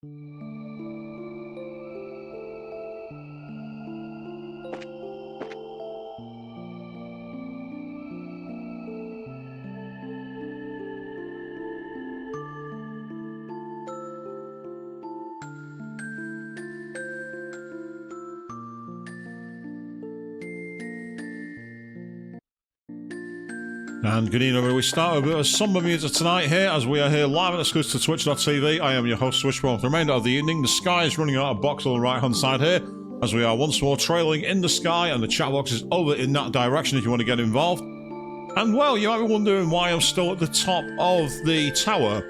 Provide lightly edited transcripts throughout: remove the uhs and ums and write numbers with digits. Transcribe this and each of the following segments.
And good evening, everybody. We start with a bit of somber music tonight here, as we are here live and exclusive to Twitch.tv. I am your host, Swishbone. For the remainder of the evening, the sky is running out of box on the right-hand side here, as we are once more trailing in the sky, and the chat box is over in that direction if you want to get involved. And, well, you might be wondering why I'm still at the top of the tower.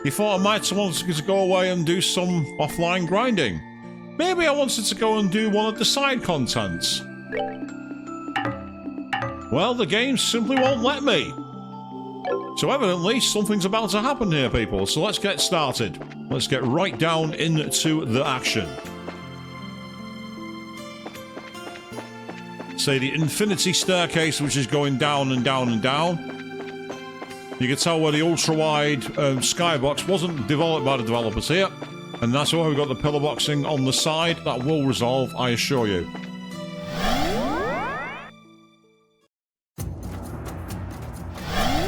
You thought I might want to go away and do some offline grinding. Maybe I wanted to go and do one of the side contents. Well, the game simply won't let me. So evidently, something's about to happen here, people. So let's get started. Let's get right down into the action. Say the infinity staircase, which is going down and down and down. You can tell where the ultra-wide skybox wasn't developed by the developers here. And that's why we've got the pillar boxing on the side. That will resolve, I assure you.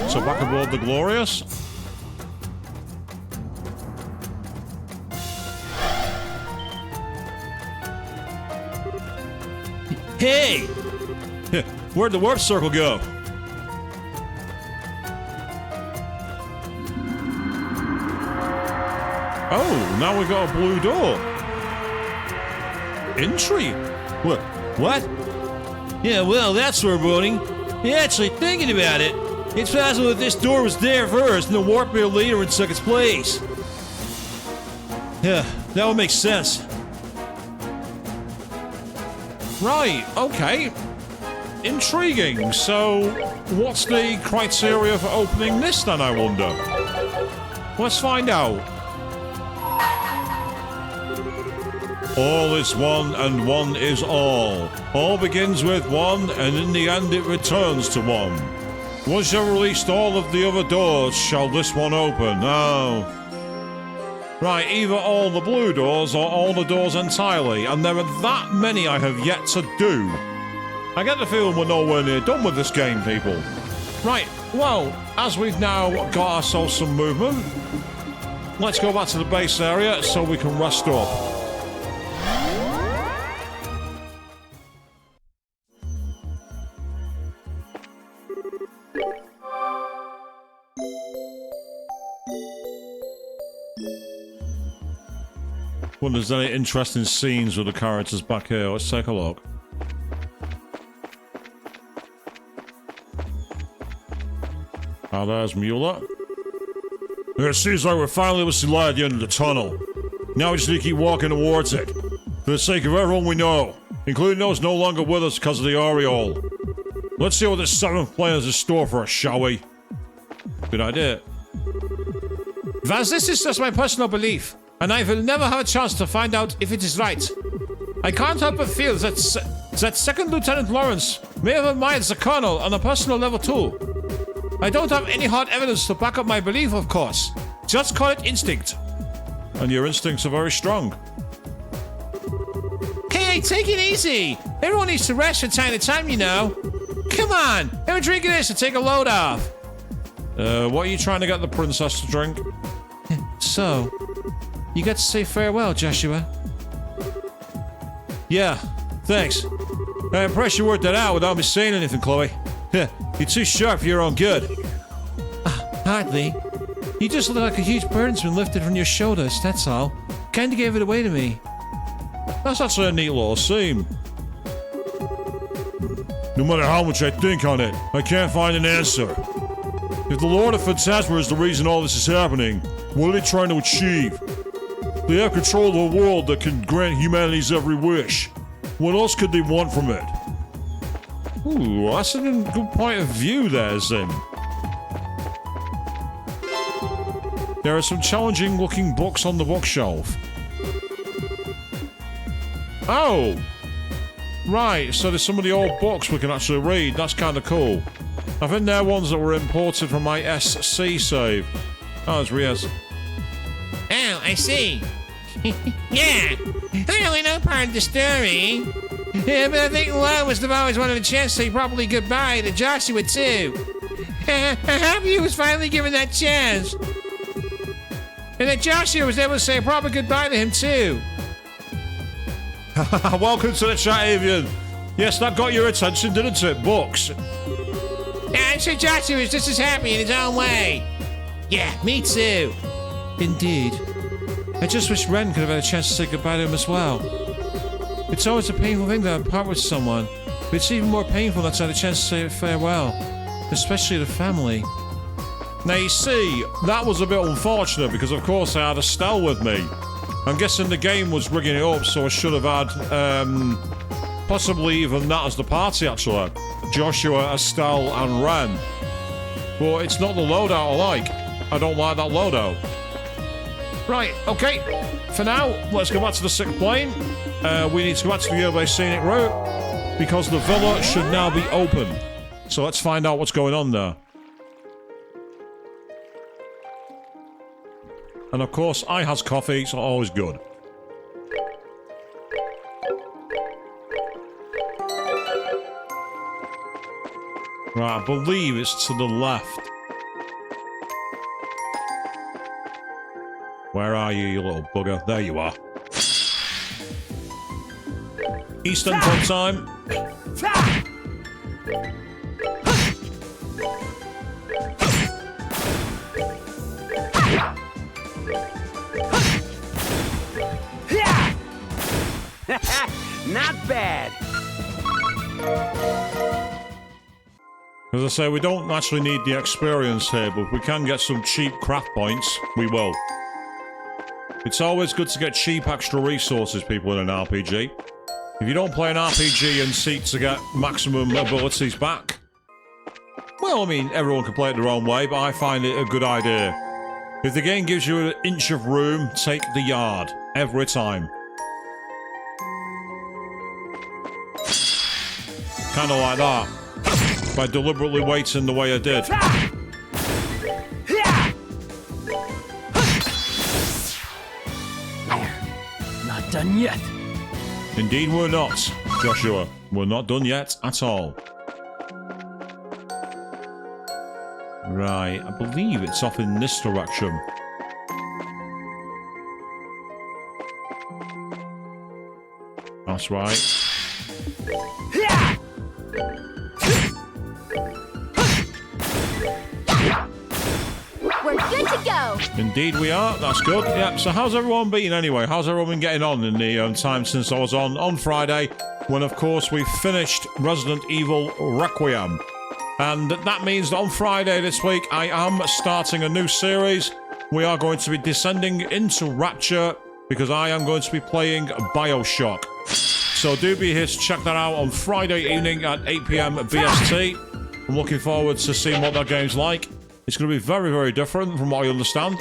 So back aboard the Glorious. Hey! Where'd the warp circle go? Oh, now we've got a blue door. Entry? What? Yeah, well, that's foreboding. You're actually thinking about it. It's possible that this door was there first and the warp bear later and took its place. Yeah, that would make sense. Right, okay. Intriguing. So, what's the criteria for opening this then, I wonder? Let's find out. All is one and one is all. All begins with one and in the end it returns to one. Once you've released all of the other doors, shall this one open? Oh. Right, either all the blue doors or all the doors entirely, and there are that many I have yet to do. I get the feeling we're nowhere near done with this game, people. Right, well, as we've now got ourselves some movement, let's go back to the base area so we can rest up. Wonder if there's any interesting scenes with the characters back here. Let's take a look. Ah, there's Mueller. It seems like we're finally able to see light at the end of the tunnel. Now we just need to keep walking towards it. For the sake of everyone we know, including those no longer with us because of the aureole. Let's see what this seventh plane has in store for us, shall we? Good idea. Vaz, this is just my personal belief, and I will never have a chance to find out if it is right. I can't help but feel that Second Lieutenant Lawrence may have admired the Colonel on a personal level too. I don't have any hard evidence to back up my belief, of course. Just call it instinct. And your instincts are very strong. Hey, take it easy. Everyone needs to rest from time to time, you know. Come on, have a drink of this and take a load off. What are you trying to get the princess to drink? So, you got to say farewell, Joshua. Yeah, thanks. I'm impressed you worked that out without me saying anything, Chloe. You're too sharp for your own good. Hardly. You just look like a huge burden's been lifted from your shoulders, that's all. Kinda gave it away to me. That's actually a neat little scene. No matter how much I think on it, I can't find an answer. If the Lord of Phantasma is the reason all this is happening, what are they trying to achieve? They have control of a world that can grant humanity's every wish. What else could they want from it? Ooh, that's a good point of view there, Zim. There are some challenging looking books on the bookshelf. Oh! Right, so there's some of the old books we can actually read. That's kind of cool. I think they're ones that were imported from my SC save. Oh, it's Riaz. Oh, I see. Yeah, I only know part of the story. Yeah, but I think Lo must have always wanted a chance to say properly goodbye to Joshua, too. I'm happy he was finally given that chance. And that Joshua was able to say a proper goodbye to him, too. Welcome to the chat, Avian. Yes, that got your attention, didn't it? Books. Yeah, I'm sure Joshua is just as happy in his own way. Yeah, me too. Indeed. I just wish Ren could have had a chance to say goodbye to him as well. It's always a painful thing to part with someone, but it's even more painful not to have a chance to say farewell, especially to family. Now, you see, that was a bit unfortunate because, of course, I had Estelle with me. I'm guessing the game was rigging it up, so I should have had, possibly even that as the party, actually. Joshua, Estelle, and Ren. But it's not the loadout I like. I don't like that loadout. Right, okay. For now, let's go back to the 6th plane. We need to go back to the Urbane Scenic Route because the villa should now be open. So let's find out what's going on there. And of course, I has coffee, so always good. Right, I believe it's to the left. Where are you, you little bugger? There you are. Eastern Club time. Not bad. As I say, we don't actually need the experience here, but if we can get some cheap craft points, we will. It's always good to get cheap extra resources, people, in an RPG. If you don't play an RPG and seek to get maximum abilities back, well, I mean, everyone can play it their own way, but I find it a good idea. If the game gives you an inch of room, take the yard. Every time. Kind of like that. By deliberately waiting the way I did. Not done yet. Indeed we're not, Joshua. We're not done yet at all. Right, I believe it's off in this direction. That's right. We're good to go. Indeed we are. That's good. Yeah, so how's everyone been anyway? How's everyone been getting on in the time since I was on Friday, when of course we finished Resident Evil Requiem. And that means that on Friday this week I am starting a new series. We are going to be descending into Rapture because I am going to be playing Bioshock. So do be here to check that out on Friday evening at 8 PM BST. I'm looking forward to seeing what that game's like. It's going to be very, very different from what I understand.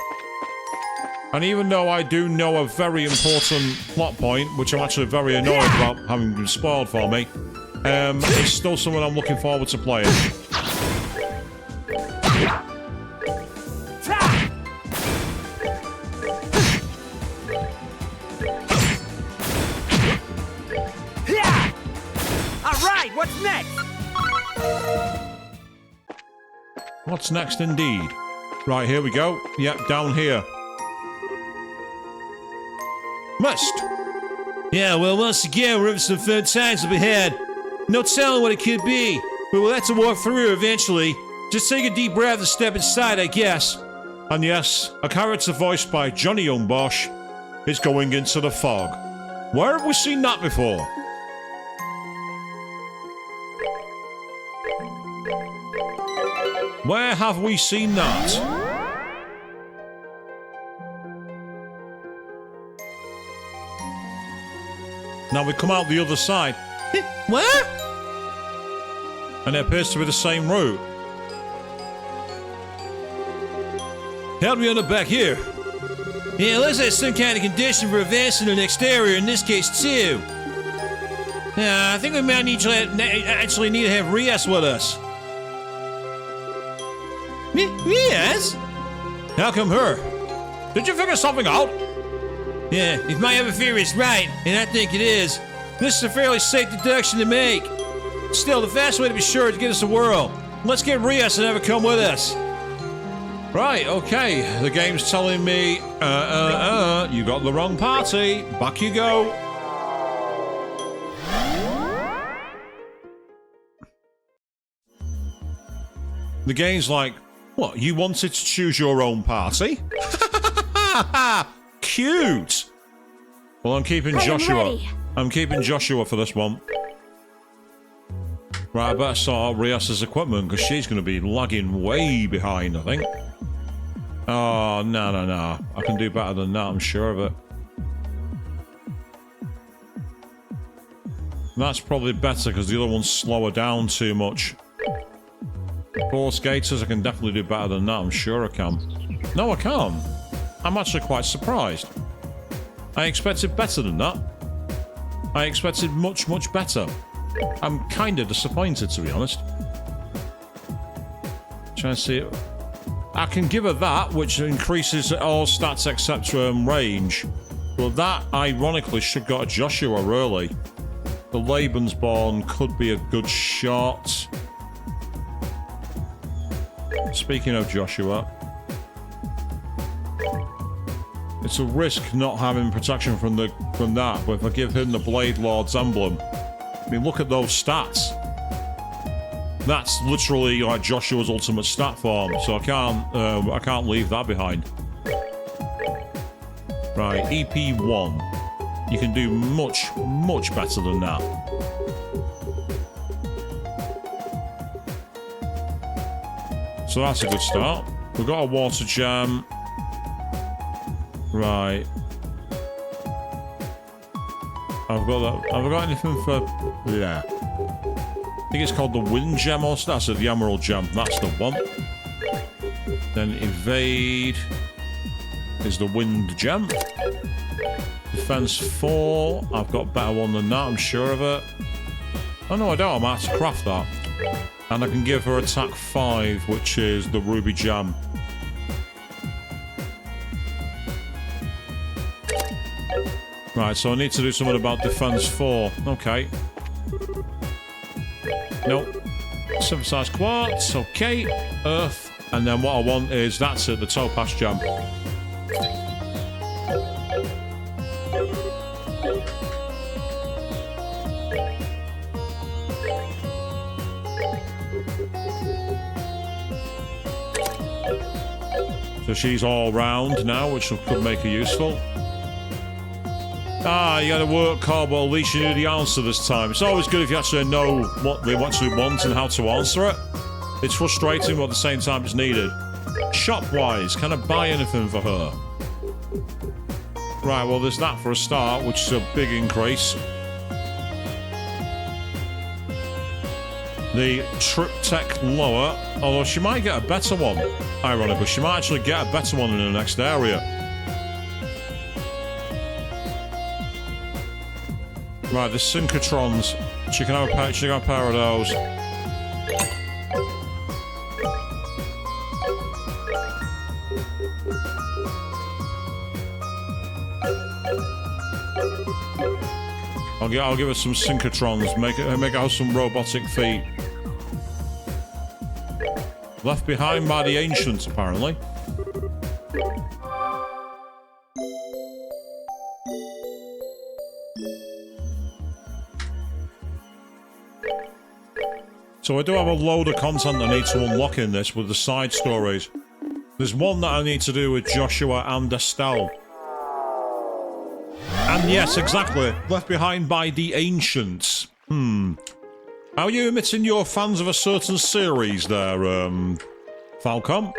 And even though I do know a very important plot point, which I'm actually very annoyed about having been spoiled for me, it's still something I'm looking forward to playing. Alright, what's next? What's next indeed? Right, here we go. Yep, down here. Must. Yeah, well, once again, we're in some fun times up ahead. No telling what it could be, but we'll have to walk through eventually. Just take a deep breath and step inside, I guess. And yes, a character voiced by Johnny Youngbosch is going into the fog. Where have we seen that before? Where have we seen that? Now we come out the other side. What? And it appears to be the same route. Help me on the back here. Yeah, let's have some kind of condition for advancing to the next area in this case, too. I think we might need to actually need to have Rias with us. Rias? How come her? Did you figure something out? Yeah, if my other theory is right, and I think it is, this is a fairly safe deduction to make. Still, the fast way to be sure is to get us a whirl. Let's get Rias and have her come with us. Right, okay. The game's telling me, you got the wrong party. Back you go. The game's like, what, you wanted to choose your own party? Cute! Well, I'm keeping I am Joshua. ready. I'm keeping Joshua for this one. Right, I better sort out Rias's equipment, because she's going to be lagging way behind, I think. Oh, no. I can do better than that, I'm sure of it. That's probably better, because the other one's slower down too much. 4 skaters, I can definitely do better than that, I'm sure I can. No, I can't. I'm actually quite surprised. I expected better than that. I expected much, much better. I'm kind of disappointed, to be honest. Trying to see... I can give her that, which increases all stats except range. But that, ironically, should go to Joshua, really. The Lebensborn could be a good shot. Speaking of Joshua... It's a risk not having protection from that, but if I give him the Blade Lord's emblem... I mean, look at those stats. That's literally like Joshua's ultimate stat form, so I can't leave that behind. Right, EP1. You can do much, much better than that. So that's a good start. We've got a water gem. Right. I've got that. Have I got anything for... Yeah. I think it's called the Wind Gem or that's the Emerald Gem. That's the one. Then Evade is the Wind Gem. Defense 4. I've got a better one than that, I'm sure of it. Oh no, I don't. I might have to craft that. And I can give her Attack 5, which is the Ruby Gem. Right, so I need to do something about Defense 4. Okay. Nope. Synthesized Quartz. Okay. Earth. And then what I want is, that's it, the Topaz Gem. So she's all round now, which could make her useful. Ah, you had a work card, but at least you knew the answer this time. It's always good if you actually know what they actually want and how to answer it. It's frustrating, but at the same time it's needed. Shop-wise, can I buy anything for her? Right, well, there's that for a start, which is a big increase. The Triptech lower, although she might get a better one. Ironically, she might actually get a better one in the next area. Right, the Synchrotrons. She can have a pair of those. I'll give her some Synchrotrons. Make her have some robotic feet. Left behind by the Ancients, apparently. So I do have a load of content I need to unlock in this with the side stories. There's one that I need to do with Joshua and Estelle. And yes, exactly. Left behind by the Ancients. Are you admitting you're fans of a certain series there, Falcom?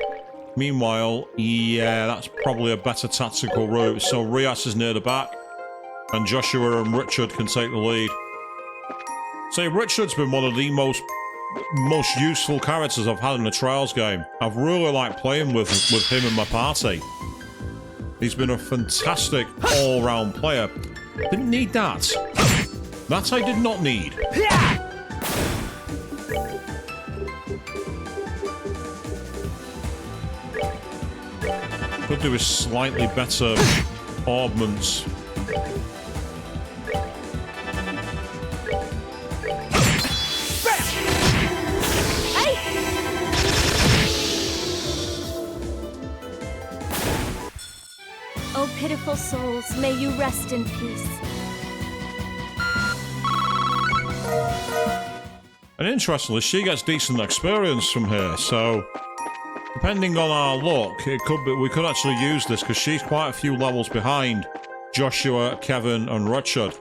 Meanwhile, yeah, that's probably a better tactical route. So Rias is near the back. And Joshua and Richard can take the lead. Say, Richard's been one of the most useful characters I've had in a Trials game. I've really liked playing with him in my party. He's been a fantastic all-round player. Didn't need that. That I did not need. Could do a slightly better Orbments. Hey! Oh, pitiful souls, may you rest in peace. And interestingly, she gets decent experience from here, so depending on our luck, it could be we could actually use this because she's quite a few levels behind Joshua, Kevin, and Richard.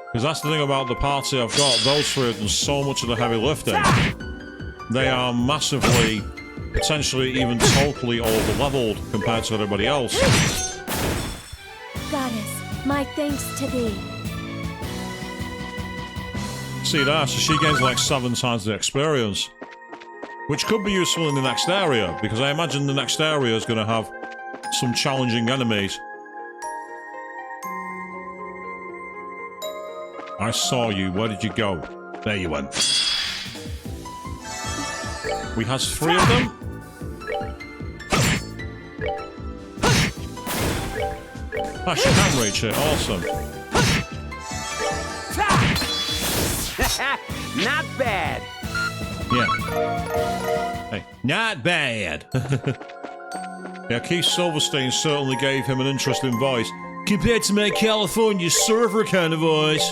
Because that's the thing about the party I've got; those three have done so much of the heavy lifting. They are massively, potentially even totally over-leveled compared to everybody else. Goddess, my thanks to thee. See there, so she gains like 7 times the experience. Which could be useful in the next area, because I imagine the next area is going to have some challenging enemies. I saw you. Where did you go? There you went. We has 3 of them. Ah, she can reach it. Awesome. Not bad. Yeah. Hey, not bad. Yeah, Keith Silverstein certainly gave him an interesting voice compared to my California surfer kind of voice.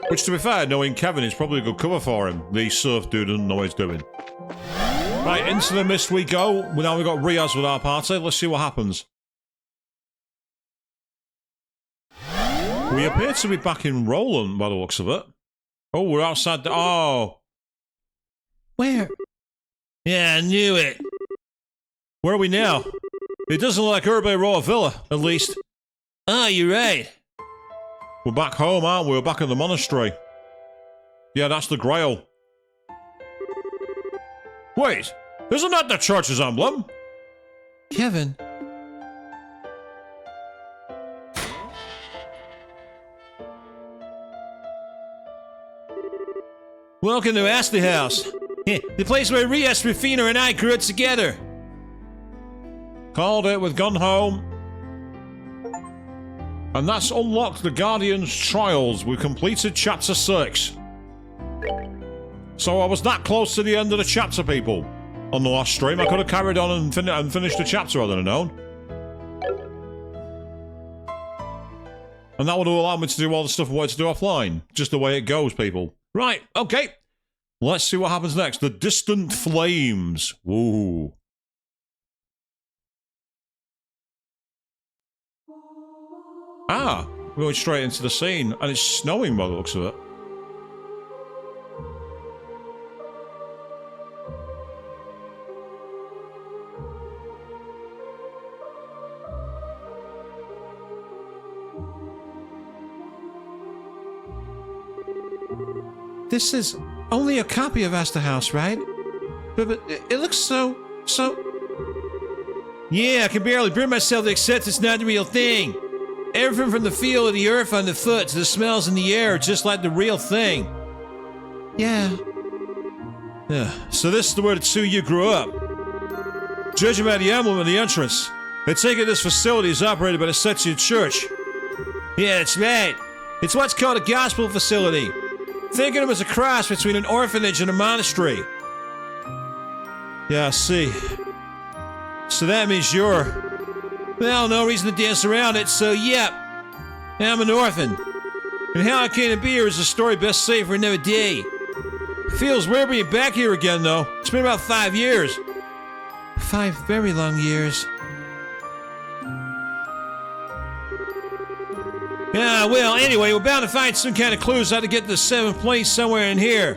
Which, to be fair, knowing Kevin is probably a good cover for him. The surf dude doesn't know what he's doing. Right, into the mist we go. Now we've got Riaz with our party. Let's see what happens. We appear to be back in Roland by the looks of it. Oh, we're outside the... Oh. Where? Yeah, I knew it. Where are we now? It doesn't look like Herbe Roa Villa, at least. Ah, you're right. We're back home, aren't we? We're back in the monastery. Yeah, that's the Grail. Wait, isn't that the church's emblem? Kevin. Welcome to Ashley House. The place where Riaz, Rufina, and I grew up together. Called it with Gone Home. And that's unlocked the Guardian's Trials. We completed Chapter 6. So I was that close to the end of the chapter, people. On the last stream, I could have carried on and finished the chapter, I don't know. And that would have allowed me to do all the stuff I wanted to do offline. Just the way it goes, people. Right, okay. Let's see what happens next. The Distant Flames. Ooh. Ah, we're going straight into the scene. And it's snowing by the looks of it. This is only a copy of Astor House, right? But it looks so... Yeah, I can barely bring myself to accept it's not the real thing. Everything from the feel of the earth on the foot to the smells in the air, just like the real thing. Yeah. So this is where the two of you grew up. Judging by the emblem of the entrance, I take it this facility is operated by the Section Church. Yeah, that's right. It's what's called a gospel facility. Think of them as a cross between an orphanage and a monastery. Yeah, I see. So that means you're... Well, no reason to dance around it, so yep. I'm an orphan. And how I came to be here is a story best saved for another day. Feels weird being back here again, though. It's been about 5 years. 5 very long years. Yeah, well, anyway, we're bound to find some kind of clues how to get to the 7th place somewhere in here.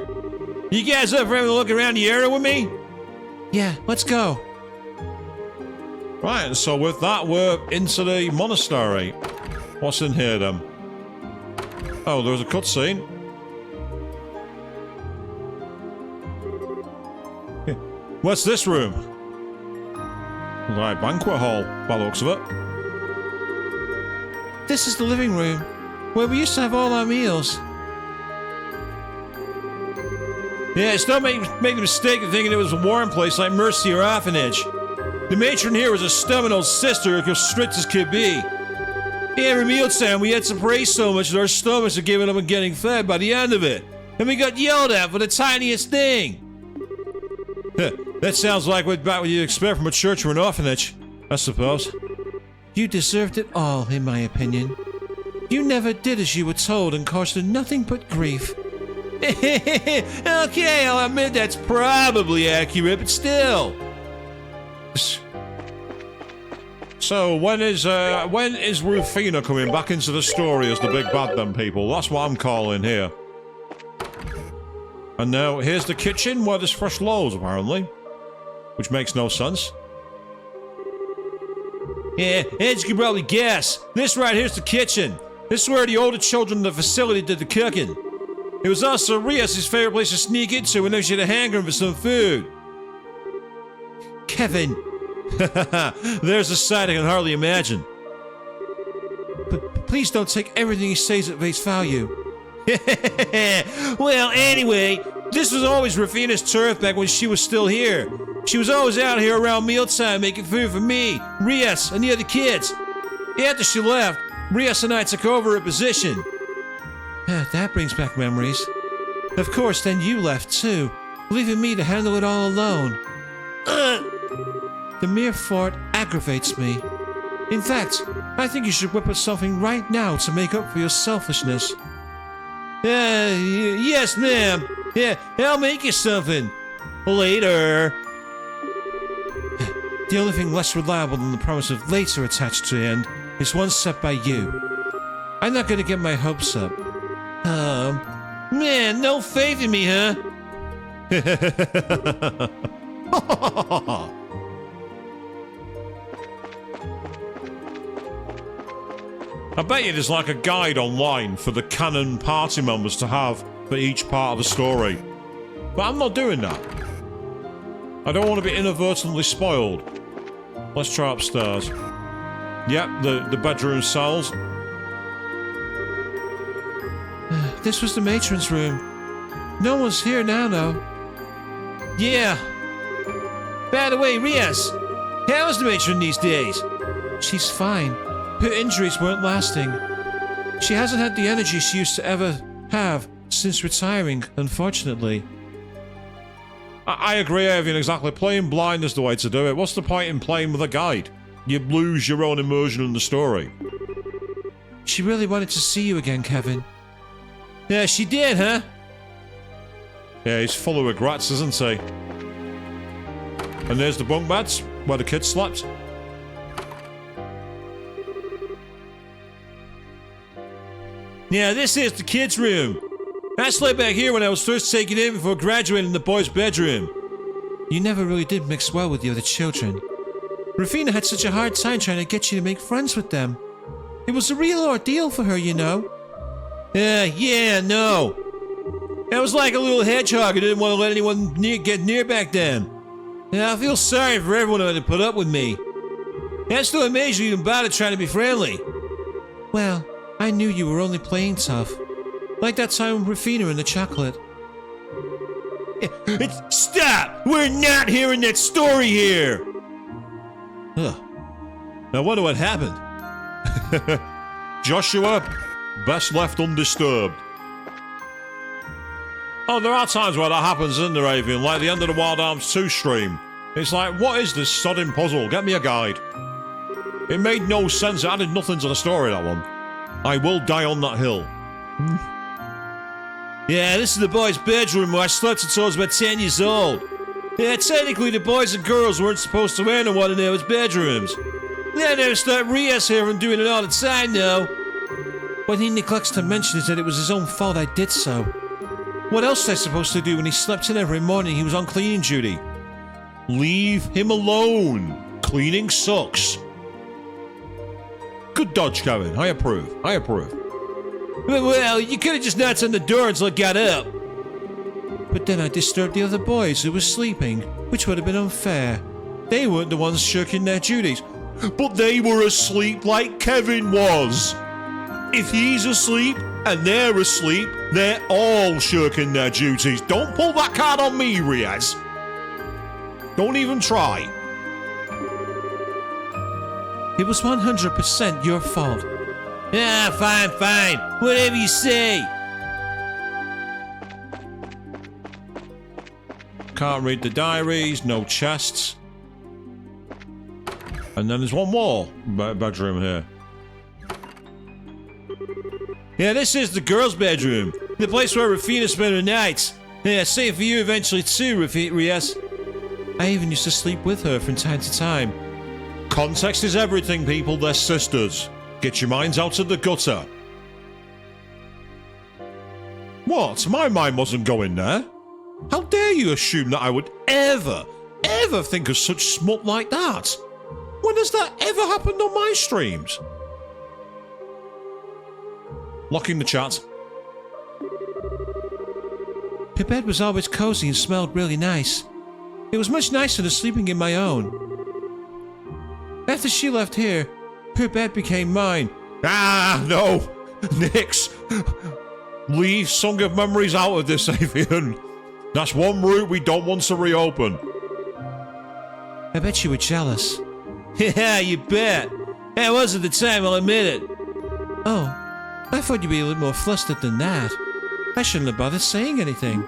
You guys up for having a look around the area with me? Yeah, let's go. Right, so with that, we're into the monastery. What's in here, then? Oh, there's a cutscene. What's this room? Right, banquet hall, by the looks of it. This is the living room, where we used to have all our meals. Yes, don't make the mistake of thinking it was a warm place like Mercy or Orphanage. The matron here was a stubborn old sister who was strict as could be. Every mealtime we had to pray so much that our stomachs are giving up and getting fed by the end of it. And we got yelled at for the tiniest thing. That sounds like what you'd expect from a church or an orphanage, I suppose. You deserved it all, in my opinion. You never did as you were told and caused her nothing but grief. Okay, I'll admit that's probably accurate, but still. So when is Rufina coming back into the story as the big bad then, people? That's what I'm calling here. And now here's the kitchen where there's fresh loaves apparently, which makes no sense. Yeah, as you can probably guess, this right here's the kitchen. This is where the older children in the facility did the cooking. It was also Rias' favorite place to sneak into whenever she had a hankering for some food. Kevin. There's a side I can hardly imagine. But please don't take everything he says at face value. Well, anyway, This was always Rufina's turf back when she was still here. She was always out here around mealtime making food for me, Rias, and the other kids. After she left, Rias and I took over her position. That brings back memories. Of course, then you left too, leaving me to handle it all alone. The mere thought aggravates me. In fact, I think you should whip us something right now to make up for your selfishness. Yes, ma'am. Yeah, I'll make you something. Later. The only thing less reliable than the promise of later attached to the end is one set by you. I'm not gonna get my hopes up. Man, no faith in me, huh? I bet you there's like a guide online for the canon party members to have for each part of the story. But I'm not doing that. I don't want to be inadvertently spoiled. Let's try upstairs. Yep, the bedroom cells. This was the matron's room. No one's here now, though. Yeah. By the way, Rias, how is the matron these days? She's fine. Her injuries weren't lasting. She hasn't had the energy she used to ever have since retiring, unfortunately. I agree, Avian, exactly. Playing blind is the way to do it. What's the point in playing with a guide? You lose your own immersion in the story. She really wanted to see you again, Kevin. Yeah, she did, huh? Yeah, he's full of regrets, isn't he? And there's the bunk beds where the kids slept. Yeah, this is the kids' room. I slept back here when I was first taken in before graduating in the boys' bedroom. You never really did mix well with the other children. Rufina had such a hard time trying to get you to make friends with them. It was a real ordeal for her, you know. Yeah, no. I was like a little hedgehog who didn't want to let anyone get near back then. Yeah, I feel sorry for everyone who had to put up with me. That's still amazing you even bothered trying to be friendly. Well, I knew you were only playing tough. Like that time with Rufina and the chocolate. Stop! We're not hearing that story here! Huh. I wonder what happened. Joshua, best left undisturbed. Oh, there are times where that happens, isn't there, Avian? Like the end of the Wild Arms 2 stream. It's like, what is this sodding puzzle? Get me a guide. It made no sense. It added nothing to the story, that one. I will die on that hill. Yeah, this is the boys' bedroom where I slept until I was about 10 years old. Yeah, technically the boys and girls weren't supposed to enter one another's bedrooms. Then I never start Rias here and doing it all the time, though. What he neglects to mention is that it was his own fault I did so. What else was I supposed to do when he slept in every morning he was on cleaning duty? Leave him alone. Cleaning sucks. Good dodge, Kevin. I approve. I approve. Well, you could have just knocked on the door until I got up. But then I disturbed the other boys who were sleeping, which would have been unfair. They weren't the ones shirking their duties. But they were asleep like Kevin was. If he's asleep and they're asleep, they're all shirking their duties. Don't pull that card on me, Riaz. Don't even try. It was 100% your fault. Ah, fine, fine. Whatever you say. Can't read the diaries, no chests. And then there's one more bedroom here. Yeah, this is the girls' bedroom. The place where Rufina spent her nights. Yeah, same for you eventually too, Rias. I even used to sleep with her from time to time. Context is everything, people. They're sisters. Get your minds out of the gutter. What? My mind wasn't going there. How dare you assume that I would ever think of such smut like that? When has that ever happened on my streams? Locking the chat. Her bed was always cozy and smelled really nice. It was much nicer than sleeping in my own. After she left here, her bed became mine. Ah, no! Nix! Leave Song of Memories out of this, Avian. That's one route we don't want to reopen. I bet you were jealous. Yeah, you bet. I was at the time, I'll admit it. Oh, I thought you'd be a little more flustered than that. I shouldn't have bothered saying anything.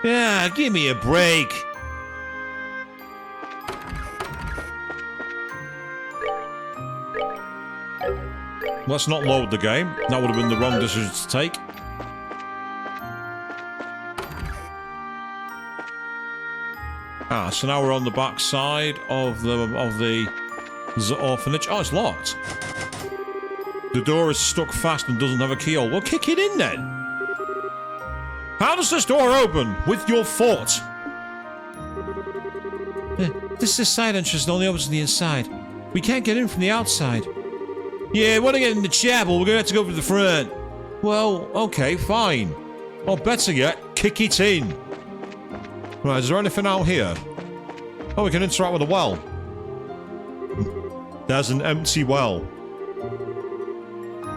Yeah, give me a break. Let's not load the game. That would have been the wrong decision to take. Ah, so now we're on the back side of the orphanage. Oh, it's locked. The door is stuck fast and doesn't have a keyhole. Well, kick it in then. How does this door open? With your foot. This is side entrance that only opens on the inside. We can't get in from the outside. Yeah, we want to get in the chapel. We're going to have to go through the front. Well, okay, fine. Or better yet, kick it in. Right, is there anything out here? Oh, we can interact with the well. There's an empty well.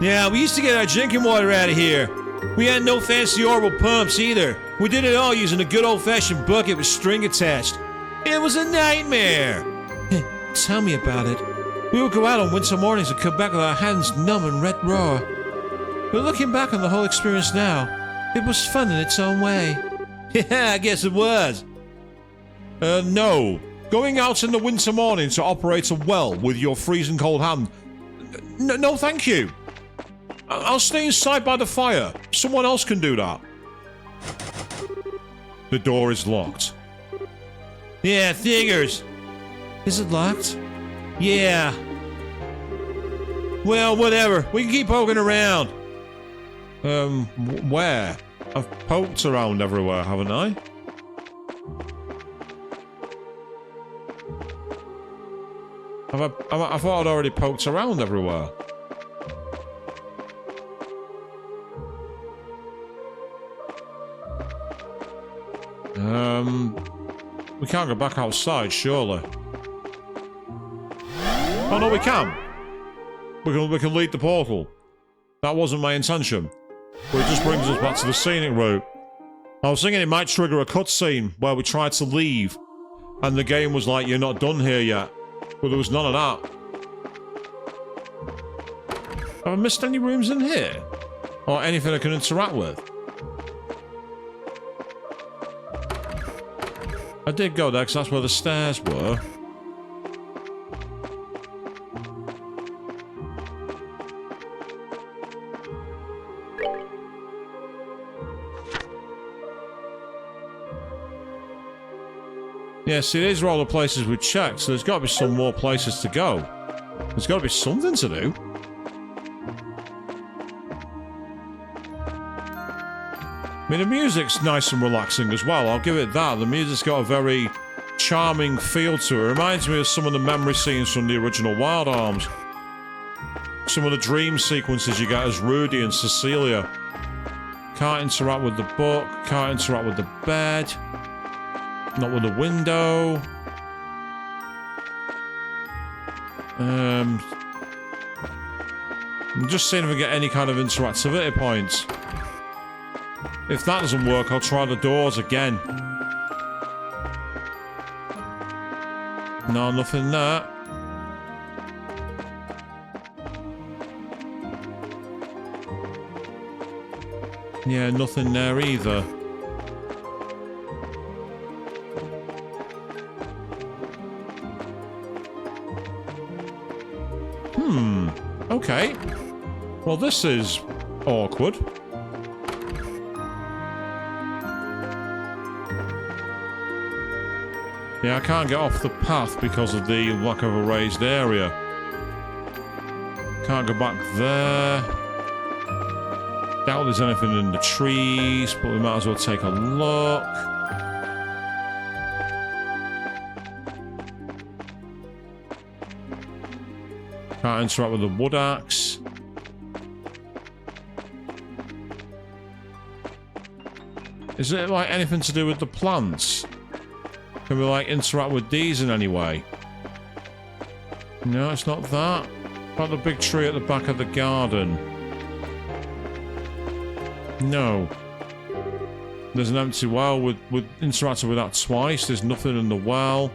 Yeah, we used to get our drinking water out of here. We had no fancy orbital pumps either. We did it all using a good old-fashioned bucket with string attached. It was a nightmare. Tell me about it. We would go out on winter mornings and come back with our hands numb and red raw. But looking back on the whole experience now, it was fun in its own way. Yeah, I guess it was. No. Going out in the winter morning to operate a well with your freezing cold hand. No, thank you. I'll stay inside by the fire. Someone else can do that. The door is locked. Yeah, figures. Is it locked? Yeah. Well, whatever. We can keep poking around. Where? I've poked around everywhere, haven't I? I thought I'd already poked around everywhere. We can't go back outside, surely. Oh no, we can. We can lead the portal. That wasn't my intention. But it just brings us back to the scenic route. I was thinking it might trigger a cutscene where we tried to leave, and the game was like, "You're not done here yet." But there was none of that. Have I missed any rooms in here? Or anything I can interact with? I did go there because that's where the stairs were. Yeah, see, these are all the places we checked, so there's got to be some more places to go. There's got to be something to do. I mean, the music's nice and relaxing as well, I'll give it that. The music's got a very charming feel to it. It reminds me of some of the memory scenes from the original Wild Arms. Some of the dream sequences you get as Rudy and Cecilia. Can't interact with the book, can't interact with the bed. Not with the window. I'm just seeing if I get any kind of interactivity points. If that doesn't work, I'll try the doors again. No, nothing there. Yeah, nothing there either. Okay. Well, this is awkward. Yeah, I can't get off the path because of the lack of a raised area. Can't go back there. Doubt there's anything in the trees, but we might as well take a look. Can't interact with the wood axe. Is it like anything to do with the plants? Can we like interact with these in any way? No, it's not that. About the big tree at the back of the garden. No. There's an empty well. With interacted with that twice. There's nothing in the well.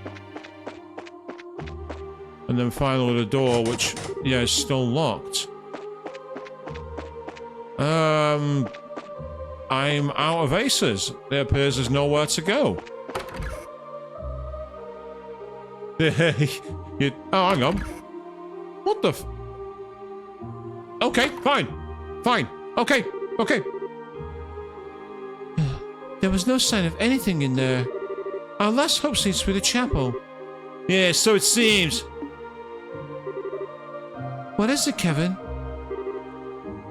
And then finally the door, which, yeah, is still locked. I'm out of aces. There appears there's nowhere to go. Oh, hang on. What the f... Okay, fine. Fine. Okay, okay. There was no sign of anything in there. Our last hope seems to be the chapel. Yeah, so it seems. What is it, Kevin?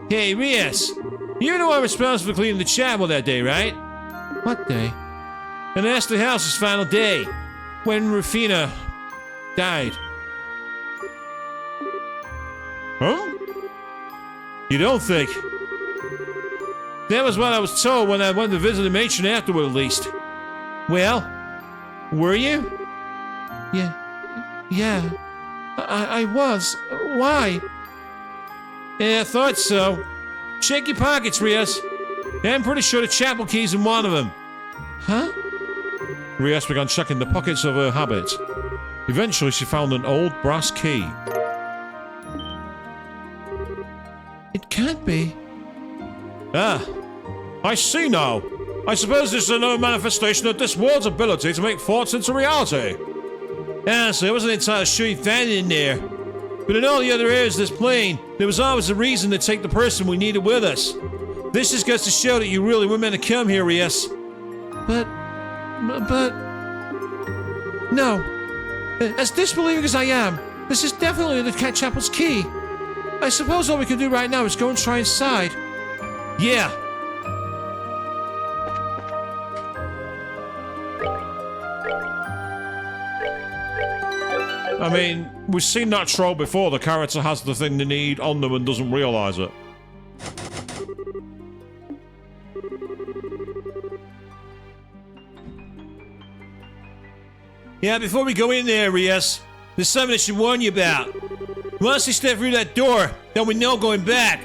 Hey, Rias. You know I'm responsible for cleaning the chapel that day, right? What day? And Ashley House's final day. When Rufina died. Huh? You don't think? That was what I was told when I went to visit the matron afterward, at least. Well, were you? Yeah. I was. Why? Yeah, I thought so. Check your pockets, Rias. I'm pretty sure the chapel key's in one of them. Huh? Rias began checking the pockets of her habit. Eventually, she found an old brass key. It can't be. Ah, I see now. I suppose this is another manifestation of this world's ability to make thoughts into reality. Yeah, so I wasn't entirely sure you found it in there. But in all the other areas of this plane, there was always a reason to take the person we needed with us. This just goes to show that you really were meant to come here, Rias. But... No. As disbelieving as I am, this is definitely the cat chapel's key. I suppose all we can do right now is go and try inside. Yeah. I mean, we've seen that trope before. The character has the thing they need on them and doesn't realise it. Yeah, before we go in there, Rias, there's something I should warn you about. Once you step through that door, then we know going back.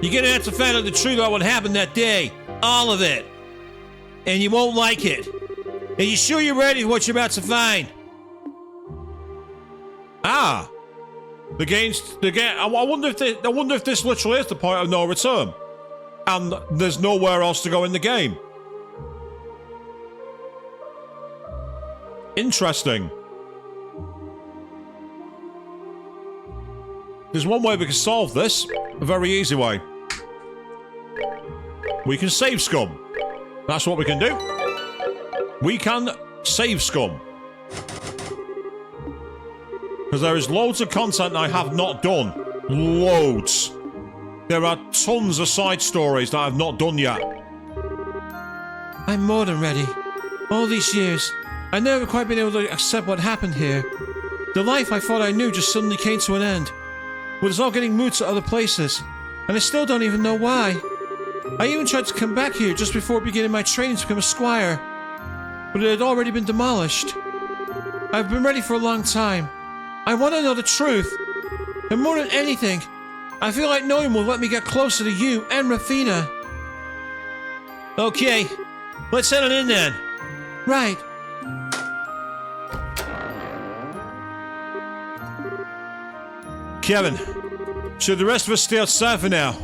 You're gonna have to find out the truth about what happened that day. All of it. And you won't like it. Are you sure you're ready for what you're about to find? Ah. I wonder if this literally is the point of no return. And there's nowhere else to go in the game. Interesting. There's one way we can solve this. A very easy way. We can save scum. That's what we can do. We can save scum. Because there is loads of content I have not done. Loads. There are tons of side stories that I've not done yet. I'm more than ready. All these years, I've never quite been able to accept what happened here. The life I thought I knew just suddenly came to an end. With us all getting moved to other places. And I still don't even know why. I even tried to come back here just before beginning my training to become a squire. But it had already been demolished. I've been ready for a long time. I want to know the truth. And more than anything, I feel like knowing will let me get closer to you and Rufina. Okay, let's head on in then. Right. Kevin, Should the rest of us stay outside for now?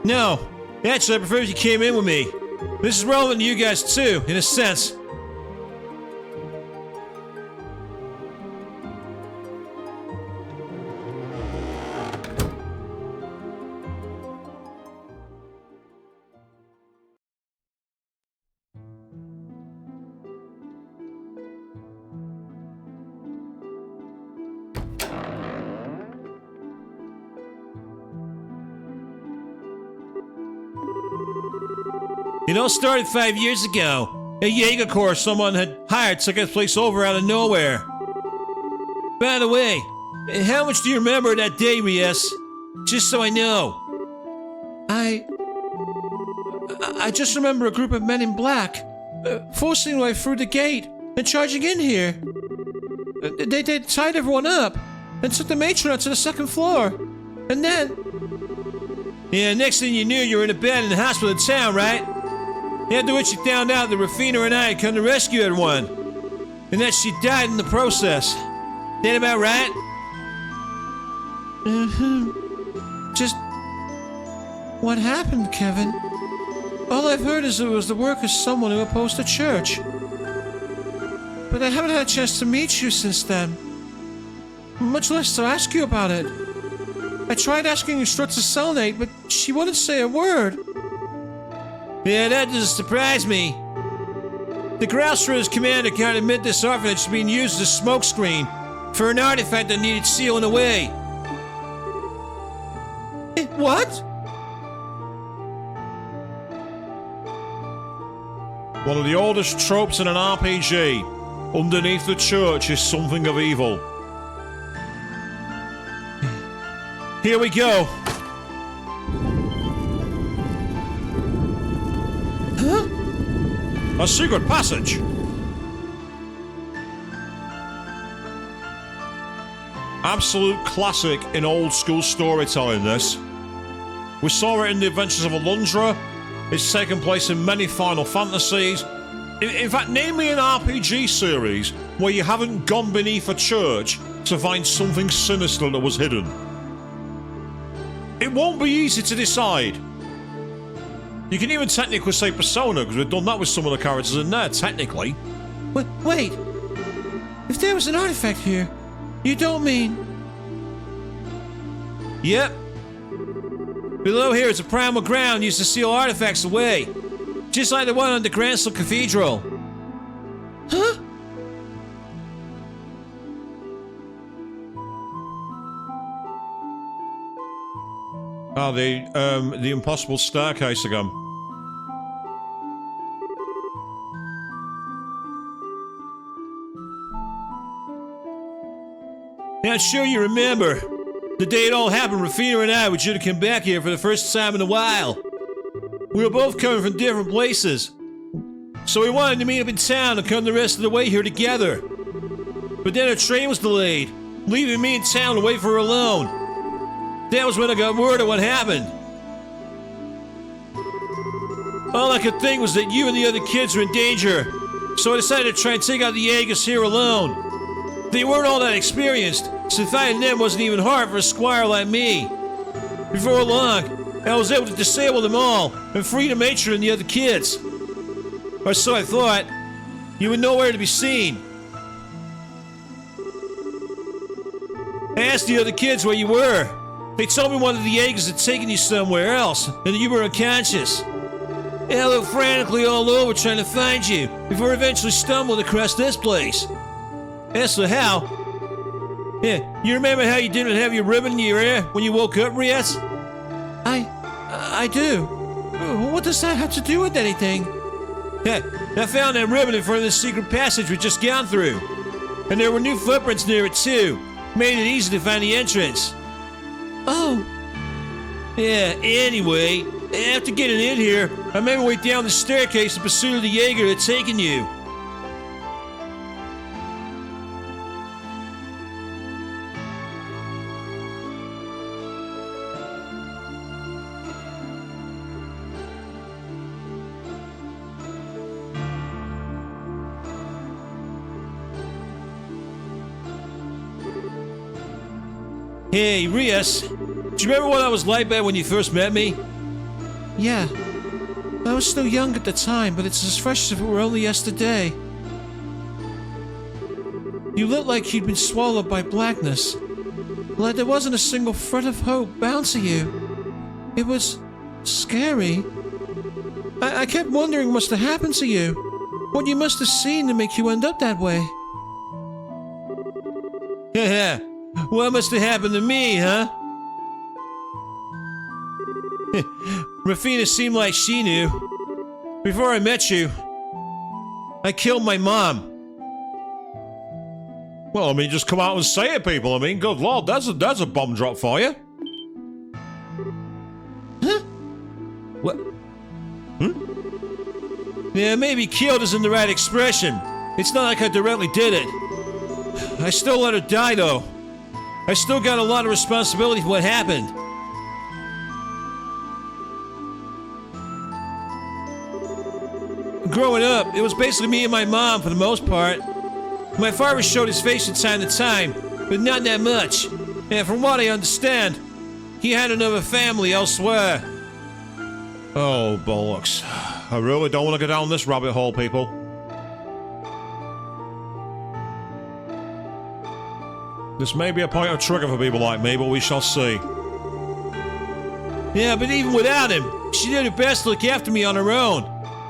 No. Actually, I prefer if you came in with me. This is relevant to you guys too, in a sense. It all started 5 years ago. A Jaeger Corps someone had hired took this place over out of nowhere. By the way, how much do you remember that day, Rias? Just so I know. I just remember a group of men in black forcing their way through the gate and charging in here. They tied everyone up and took the matron out to the second floor. And then... Yeah, next thing you knew, you were in a bed in the hospital in town, right? After which you found out that Rufina and I had come to rescue everyone. And that she died in the process. That about right? Just... What happened, Kevin? All I've heard is it was the work of someone who opposed the church. But I haven't had a chance to meet you since then. Much less to ask you about it. I tried asking Strutza Selnate, but she wouldn't say a word. Yeah, that doesn't surprise me. The Grouse commander can't admit this orphanage being used as a smokescreen for an artifact that needed sealing away. What? One of the oldest tropes in an RPG. Underneath the church is something of evil. Here we go. Huh? A secret passage. Absolute classic in old school storytelling, this. We saw it in The Adventures of Alundra. It's taken place in many Final Fantasies. In fact, name me an RPG series where you haven't gone beneath a church to find something sinister that was hidden. It won't be easy to decide. You can even technically say Persona, because we've done that with some of the characters in there, technically. Wait. If there was an artifact here, you don't mean... Yep. Below here is a primal ground used to seal artifacts away. Just like the one on the Gransel Cathedral. Huh? Ah, the impossible staircase again. Now, sure you remember. The day it all happened, Rufina and I were due to come back here for the first time in a while. We were both coming from different places. So we wanted to meet up in town and come the rest of the way here together. But then our train was delayed, leaving me in town to wait for her alone. That was when I got word of what happened. All I could think was that you and the other kids were in danger, so I decided to try and take out the Jaegers here alone. They weren't all that experienced, so fighting them wasn't even hard for a squire like me. Before long, I was able to disable them all and free the matron and the other kids. Or so I thought. You were nowhere to be seen. I asked the other kids where you were. They told me one of the Jaegers had taken you somewhere else, and that you were unconscious. I looked frantically all over trying to find you, before eventually stumbling across this place. As for how... Yeah, you remember how you didn't have your ribbon in your ear when you woke up, Rias? I do. What does that have to do with anything? Yeah, I found that ribbon in front of the secret passage we just gone through. And there were new footprints near it too. Made it easy to find the entrance. Oh. Yeah, anyway, after getting in here, I made my way down the staircase in pursuit of the Jaeger that had taken you. Hey, Rias. Do you remember what I was like back when you first met me? Yeah. I was still young at the time, but it's as fresh as if it were only yesterday. You looked like you'd been swallowed by blackness. Like there wasn't a single thread of hope bound to you. It was scary. I kept wondering what must have happened to you. What you must have seen to make you end up that way. Yeah, what must have happened to me, huh? Rafina seemed like she knew. Before I met you, I killed my mom. Well, I mean, just come out and say it, people. I mean, good lord, that's a bomb drop for you. Huh? What? Yeah, maybe killed isn't the right expression. It's not like I directly did it. I still let her die, though. I still got a lot of responsibility for what happened. Growing up, it was basically me and my mom for the most part. My father showed his face from time to time, but not that much. And from what I understand, he had another family elsewhere. Oh, bollocks. I really don't want to go down this rabbit hole, people. This may be a point of trigger for people like me, but we shall see. Yeah, but even without him, she did her best to look after me on her own.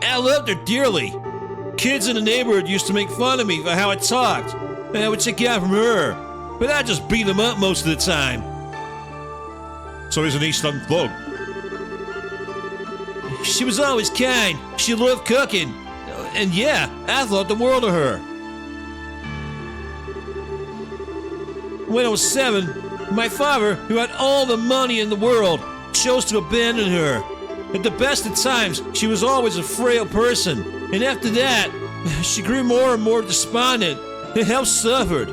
I loved her dearly. Kids in the neighborhood used to make fun of me for how I talked, which I got from her. But I just beat them up most of the time. So he's an East End thug. She was always kind. She loved cooking. And yeah, I thought the world of her. When I was 7, my father, who had all the money in the world, chose to abandon her. At the best of times, she was always a frail person. And after that, she grew more and more despondent. Her health suffered.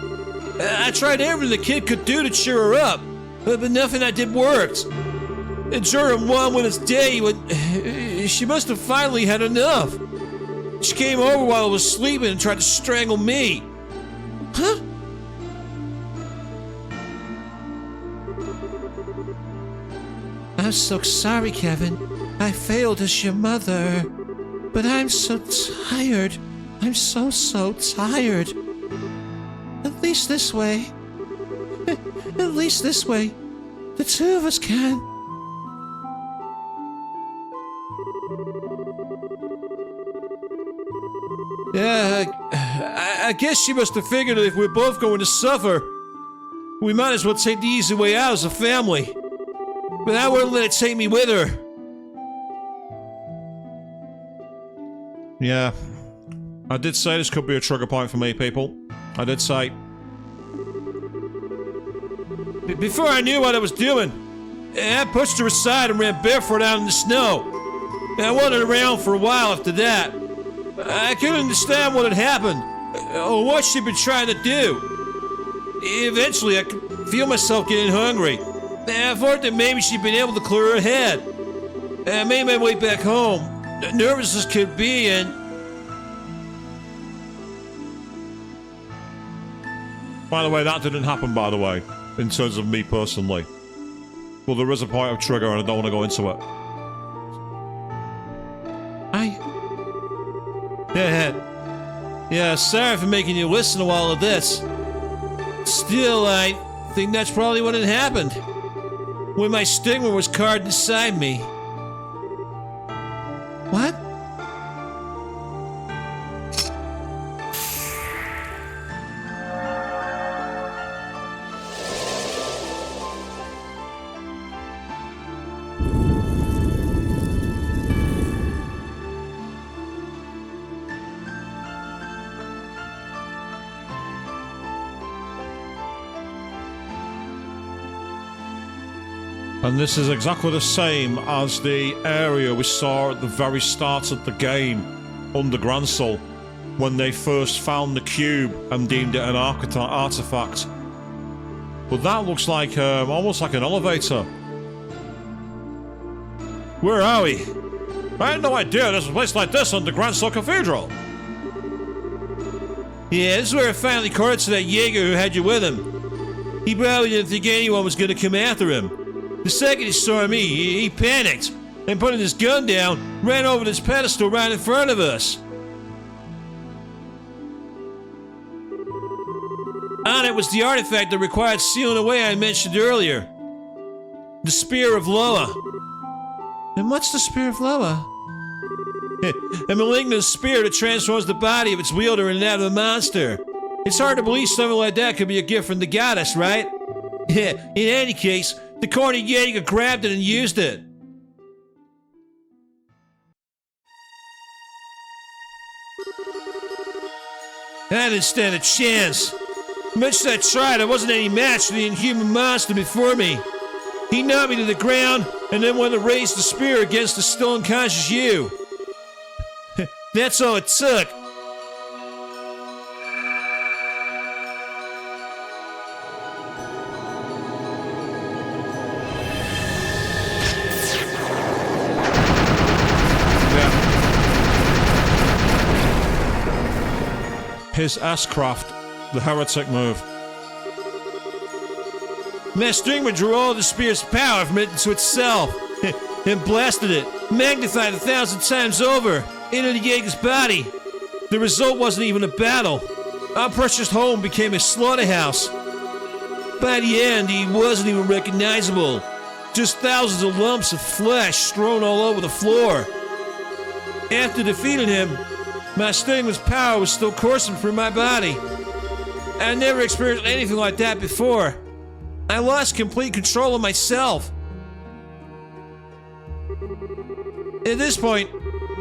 I tried everything the kid could do to cheer her up, but nothing I did worked. And during one winter's day, she must have finally had enough. She came over while I was sleeping and tried to strangle me. Huh? I'm so sorry, Kevin. I failed as your mother. But I'm so tired. I'm so tired. At least this way. At least this way. The two of us can. Yeah, I guess she must have figured that if we're both going to suffer, we might as well take the easy way out as a family. But I wouldn't let it take me with her. Yeah. I did say this could be a trigger point for me, people. I did say. Before I knew what I was doing, I pushed her aside and ran barefoot out in the snow. I wandered around for a while after that. I couldn't understand what had happened, or what she'd been trying to do. Eventually, I could feel myself getting hungry. I thought that maybe she'd been able to clear her head. I made my way back home, nervous as could be, and... By the way, that didn't happen, by the way, in terms of me personally. Well, there is a point of trigger and I don't want to go into it. Yeah, sorry for making you listen to all of this. Still, I think that's probably what had happened. When my stigma was carved inside me. What? And this is exactly the same as the area we saw at the very start of the game under Gransel, when they first found the cube and deemed it an artifact. But that looks like almost like an elevator. Where are we? I had no idea there's a place like this under Gransel Cathedral. Yeah, this is where I finally caught to that Jaeger who had you with him. He probably didn't think anyone was gonna come after him. The second he saw me, he panicked and putting his gun down, ran over this pedestal right in front of us. On it was the artifact that required sealing away I mentioned earlier. The Spear of Loa. And what's the Spear of Loa? A malignant spear that transforms the body of its wielder into that of a monster. It's hard to believe something like that could be a gift from the goddess, right? In any case, the corny Jaeger grabbed it and used it. I didn't stand a chance. Much as I tried, I wasn't any match for the inhuman monster before me. He knocked me to the ground and then went to raise the spear against the still unconscious you. That's all it took. His Ashcraft, the heretic move. Master Ingrid drew all the spear's power from it into itself and blasted it, magnified 1,000 times over, into the Jaeger's body. The result wasn't even a battle. Our precious home became a slaughterhouse. By the end, he wasn't even recognizable. Just thousands of lumps of flesh strewn all over the floor. After defeating him, Master Ingrid's power was still coursing through my body. I never experienced anything like that before. I lost complete control of myself. At this point,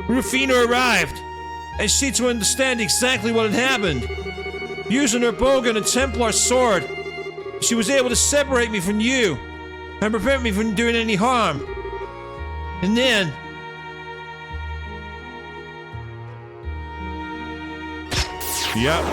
Rufina arrived, and she to understand exactly what had happened. Using her bowgun and Templar sword, she was able to separate me from you and prevent me from doing any harm. And then... Yep.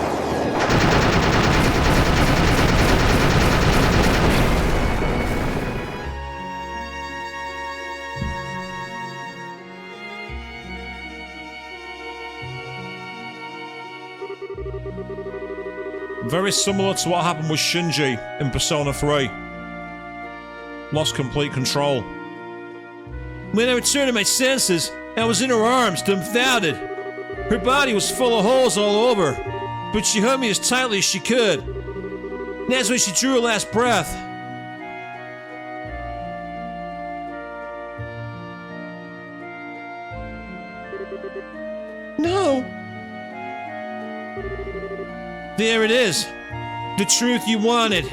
Very similar to what happened with Shinji in Persona 3. Lost complete control. When I returned to my senses, I was in her arms, dumbfounded. Her body was full of holes all over, but she hugged me as tightly as she could. And that's when she drew her last breath. No. There it is. The truth you wanted.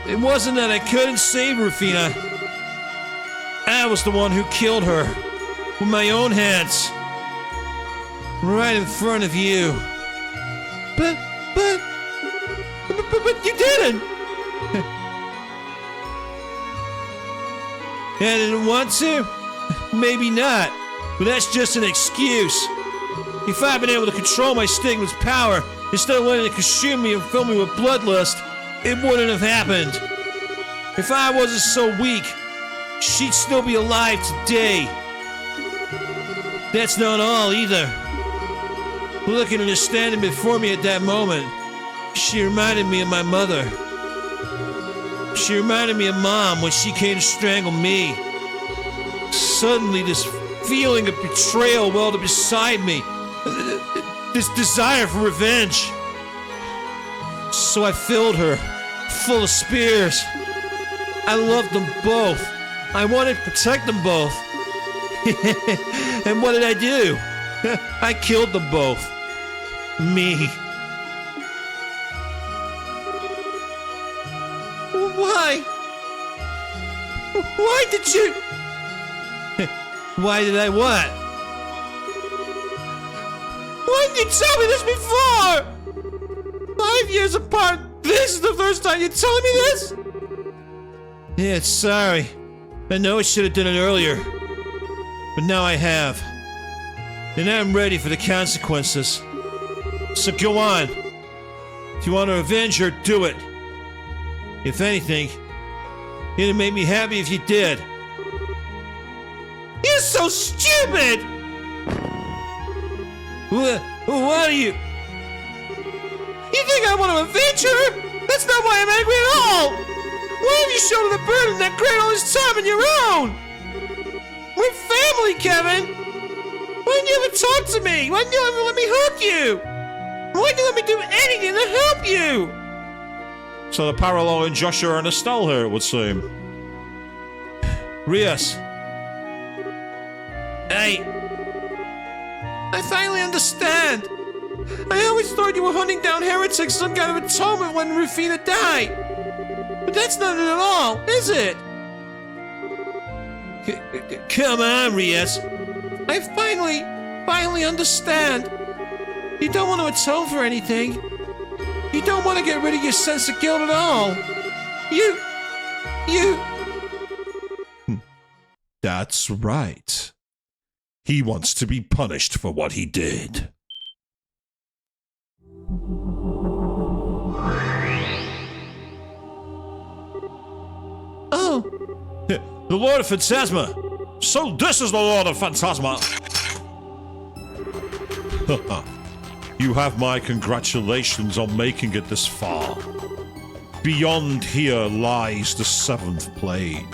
It wasn't that I couldn't save Rufina. I was the one who killed her. With my own hands. Right in front of you. But you didn't! I didn't want to? Maybe not. But that's just an excuse. If I'd been able to control my stigma's power, instead of letting it consume me and fill me with bloodlust, it wouldn't have happened. If I wasn't so weak, she'd still be alive today. That's not all either. Looking at her standing before me at that moment, she reminded me of my mother. She reminded me of Mom when she came to strangle me. Suddenly, this feeling of betrayal welled up beside me. This desire for revenge. So I filled her, full of spears. I loved them both. I wanted to protect them both. And what did I do? I killed them both. Me. Why? Why did you... Why did I what? Why didn't you tell me this before? 5 years apart, this is the first time you're telling me this? Yeah, sorry. I know I should have done it earlier. But now I have. And I'm ready for the consequences. So go on. If you want to avenge her, do it. If anything, it'd make me happy if you did. You're so stupid! What are you? You think I want to avenge her? That's not why I'm angry at all! fault! Why have you shouldered the burden that great all this time on your own? We're family, Kevin! Why didn't you ever talk to me? Why didn't you ever let me hug you? Why didn't you let me do anything to help you? So the parallel in Joshua and Estelle here, it would seem. Rias. I finally understand. I always thought you were hunting down heretics, some kind of atonement when Rufina died. But that's not it at all, is it? Come on, Rias. I finally understand. You don't want to atone for anything. You don't want to get rid of your sense of guilt at all. You... That's right. He wants to be punished for what he did. Oh. The Lord of Phantasma! So this is the Lord of Phantasma! You have my congratulations on making it this far. Beyond here lies the seventh plane.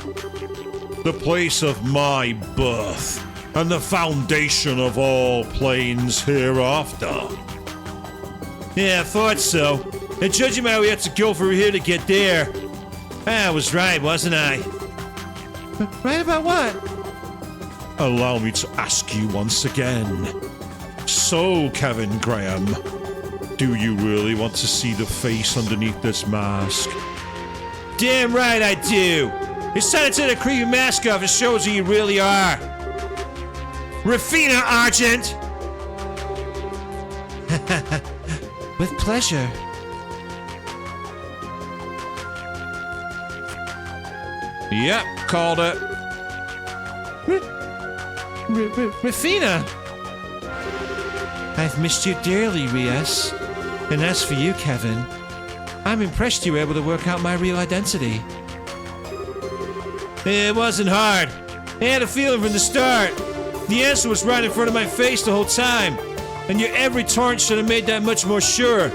The place of my birth, and the foundation of all planes hereafter. Yeah, I thought so. And judging by how we had to go from here to get there, I was right, wasn't I? Right about what? Allow me to ask you once again. So, Kevin Graham, do you really want to see the face underneath this mask? Damn right I do! It's time to take the creepy mask off and show us who you really are. Rufina Argent! With pleasure. Yep, called it. Rufina! I've missed you dearly, Rias. And as for you, Kevin, I'm impressed you were able to work out my real identity. It wasn't hard. I had a feeling from the start. The answer was right in front of my face the whole time. And your every taunt should have made that much more sure.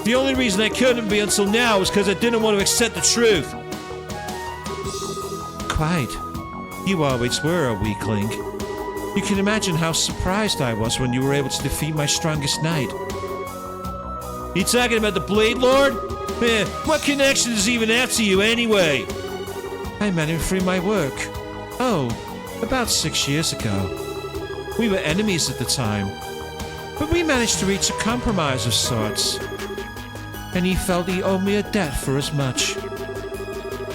The only reason I couldn't be until now was because I didn't want to accept the truth. Quite. You always were a weakling. You can imagine how surprised I was when you were able to defeat my strongest knight. You talking about the Blade Lord? What connection does he even have to you anyway? I met him through my work. Oh, about 6 years ago. We were enemies at the time, but we managed to reach a compromise of sorts. And he felt he owed me a debt for as much.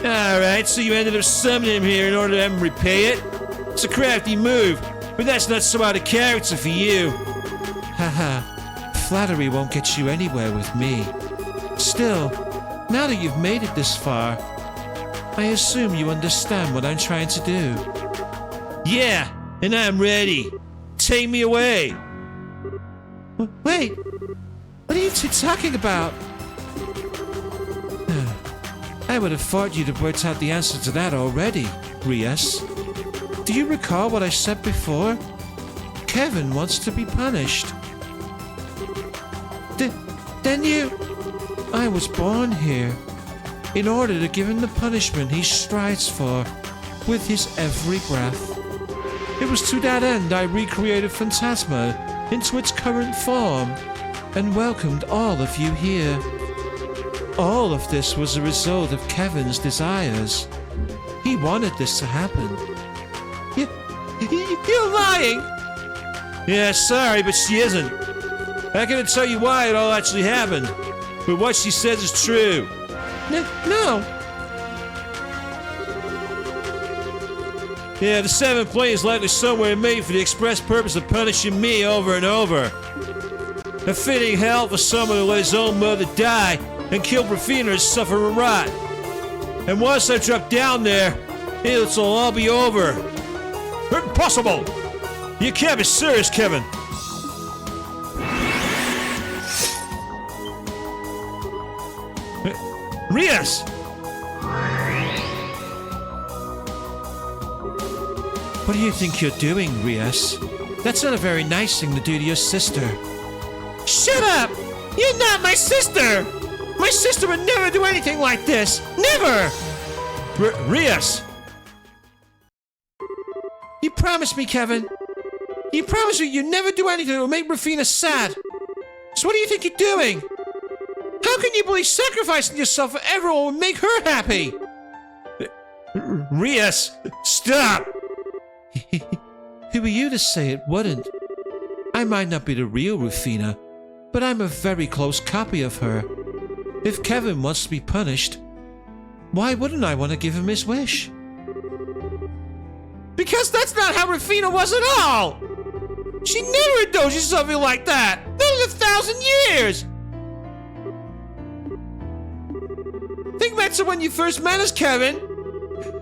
Alright, so you ended up summoning him here in order to have him repay it? It's a crafty move, but that's not so out of character for you. Haha, flattery won't get you anywhere with me. Still, now that you've made it this far, I assume you understand what I'm trying to do. Yeah, and I'm ready. Take me away. Wait, what are you two talking about? I would have thought you'd have worked out the answer to that already, Rias. Do you recall what I said before? Kevin wants to be punished. Then you... I was born here in order to give him the punishment he strives for with his every breath. It was to that end I recreated Phantasma into its current form and welcomed all of you here. All of this was a result of Kevin's desires. He wanted this to happen. You're lying! Yeah, sorry, but she isn't. I can't tell you why it all actually happened, but what she says is true. No. Yeah, the seventh plane is likely somewhere made for the express purpose of punishing me over and over. A fitting hell for someone who let his own mother die and killed Rufina and suffer a rot. And once I drop down there, it'll all be over. Impossible! You can't be serious, Kevin. Rias! What do you think you're doing, Rias? That's not a very nice thing to do to your sister. Shut up! You're not my sister! My sister would never do anything like this! Never! Rias! You promised me, Kevin. You promised me you'd never do anything that would make Rufina sad. So what do you think you're doing? How can you believe sacrificing yourself for everyone would make her happy? Rias, stop! Who are you to say it wouldn't? I might not be the real Rufina, but I'm a very close copy of her. If Kevin wants to be punished, why wouldn't I want to give him his wish? Because that's not how Rufina was at all! She never indulged in something like that! Not in 1,000 years! Think back to when you first met us, Kevin!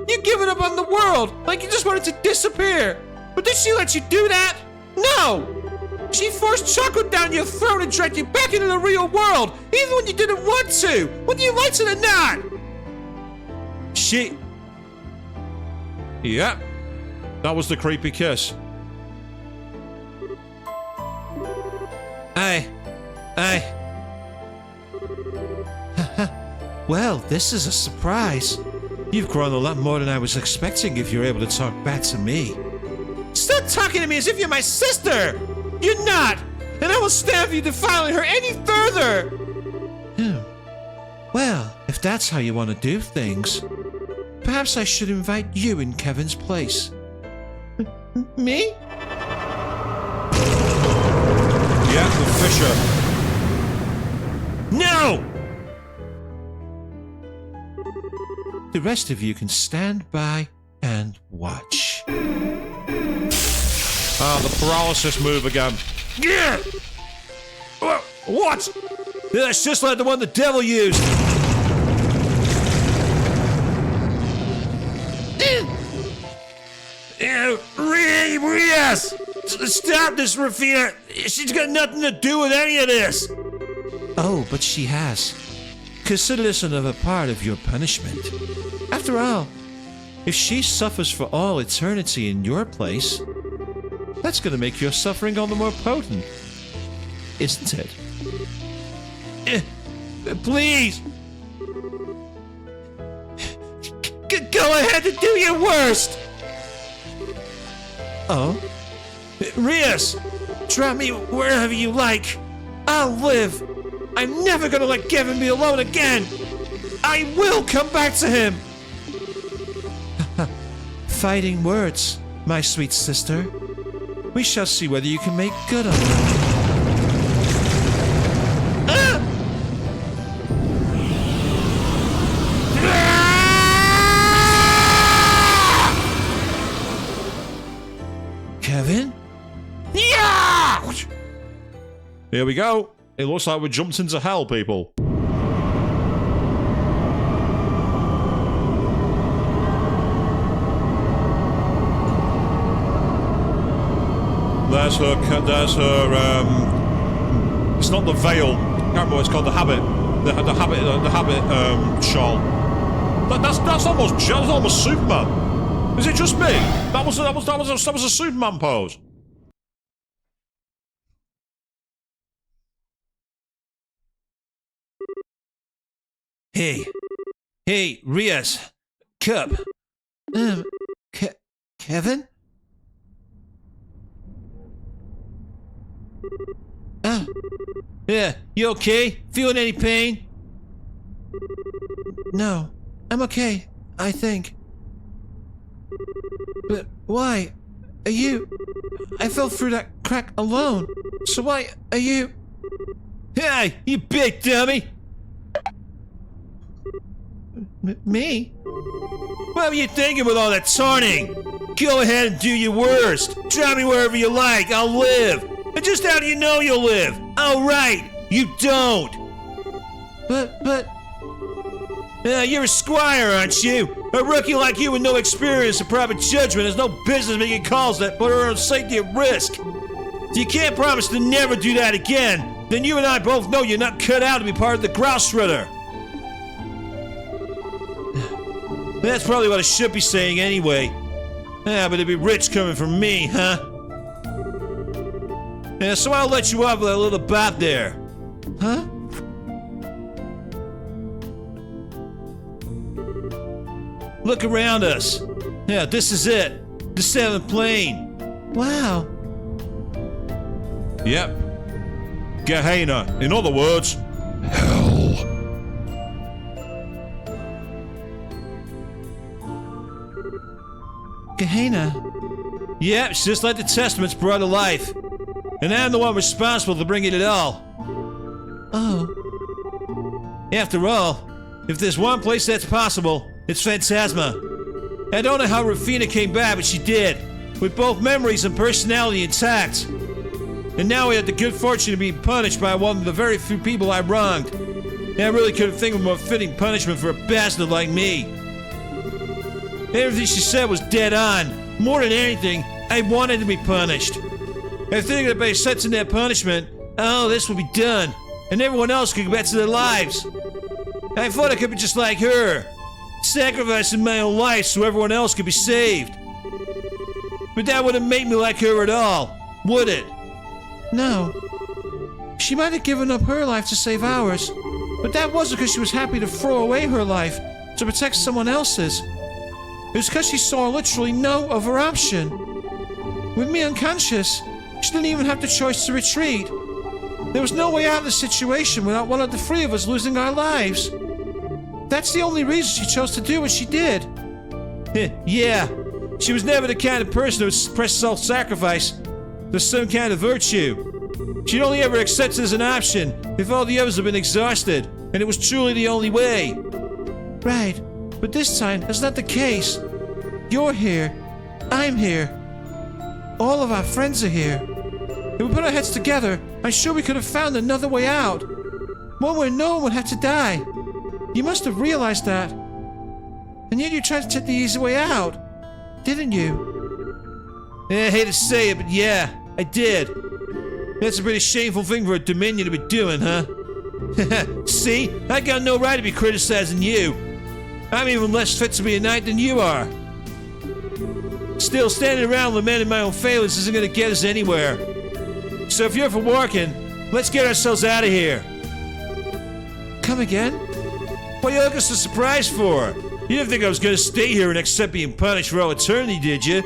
You given up on the world, like you just wanted to disappear! But did she let you do that? No! She forced chocolate down your throat and dragged you back into the real world, even when you didn't want to, whether you liked it or not! Yep. That was the creepy kiss. Well, this is a surprise. You've grown a lot more than I was expecting if you're able to talk back to me. Stop talking to me as if you're my sister! You're not! And I will stand for you defiling her any further! Well, if that's how you want to do things, perhaps I should invite you in Kevin's place. Me? Yeah, the Fisher. No! The rest of you can stand by and watch. Ah, the paralysis move again. Yeah! What? That's just like the one the devil used. Yes! Stop this, Rufina! She's got nothing to do with any of this! Oh, but she has. Consider this another part of your punishment. After all, if she suffers for all eternity in your place, that's gonna make your suffering all the more potent. Isn't it? Please! Go ahead and do your worst! Oh? Rias! Drop me wherever you like. I'll live. I'm never gonna let Kevin be alone again. I will come back to him. Fighting words, my sweet sister. We shall see whether you can make good on them. Kevin? Yeah! Here we go. It looks like we jumped into hell, people. There's her, it's not the veil. I can't remember what it's called, the habit. The habit, shawl. That's almost Superman. Is it just me? That was a Superman pose. Hey, Rias, Cup. Kevin? Yeah, you okay? Feeling any pain? No, I'm okay, I think. But why? Are you... I fell through that crack alone. So why are you... Hey, you big dummy! Me? What were you thinking with all that taunting? Go ahead and do your worst. Drop me wherever you like, I'll live. And just how do you know you'll live? Oh, right, you don't. But... you're a squire, aren't you? A rookie like you with no experience or private judgment has no business making calls that put her own safety at risk. If you can't promise to never do that again, then you and I both know you're not cut out to be part of the Grouse Shredder. That's probably what I should be saying anyway. Yeah, but it'd be rich coming from me, huh? Yeah, so I'll let you off with a little bat there. Huh? Look around us. Yeah, this is it. The 7th plane. Wow. Yep. Gehenna. In other words, hell. Gehenna. Yep, it's just like the Testament's brought to life. And I'm the one responsible for bringing it all. Oh. After all, if there's one place that's possible, it's Phantasma. I don't know how Rufina came back, but she did. With both memories and personality intact. And now we had the good fortune of being punished by one of the very few people I wronged. And I really couldn't think of a more fitting punishment for a bastard like me. Everything she said was dead on. More than anything, I wanted to be punished. I figured that by accepting that punishment, oh, this would be done. And everyone else could go back to their lives. I thought I could be just like her. Sacrificing my own life so everyone else could be saved. But that wouldn't make me like her at all, would it? No. She might have given up her life to save ours, but that wasn't because she was happy to throw away her life to protect someone else's. It was because she saw literally no other option. With me unconscious, she didn't even have the choice to retreat. There was no way out of the situation without one of the three of us losing our lives. That's the only reason she chose to do what she did. Yeah, she was never the kind of person who would express self-sacrifice. There's some kind of virtue. She'd only ever accept it as an option if all the others had been exhausted, and it was truly the only way. Right, but this time, that's not the case. You're here. I'm here. All of our friends are here. If we put our heads together, I'm sure we could have found another way out. One where no one would have to die. You must have realized that. And yet you tried to take the easy way out, didn't you? I hate to say it, but yeah, I did. That's a pretty shameful thing for a Dominion to be doing, huh? See? I got no right to be criticizing you. I'm even less fit to be a knight than you are. Still, standing around lamenting my own failures isn't gonna get us anywhere. So if you're for working, let's get ourselves out of here. Come again? What are you looking so surprised for? You didn't think I was gonna stay here and accept being punished for all eternity, did you?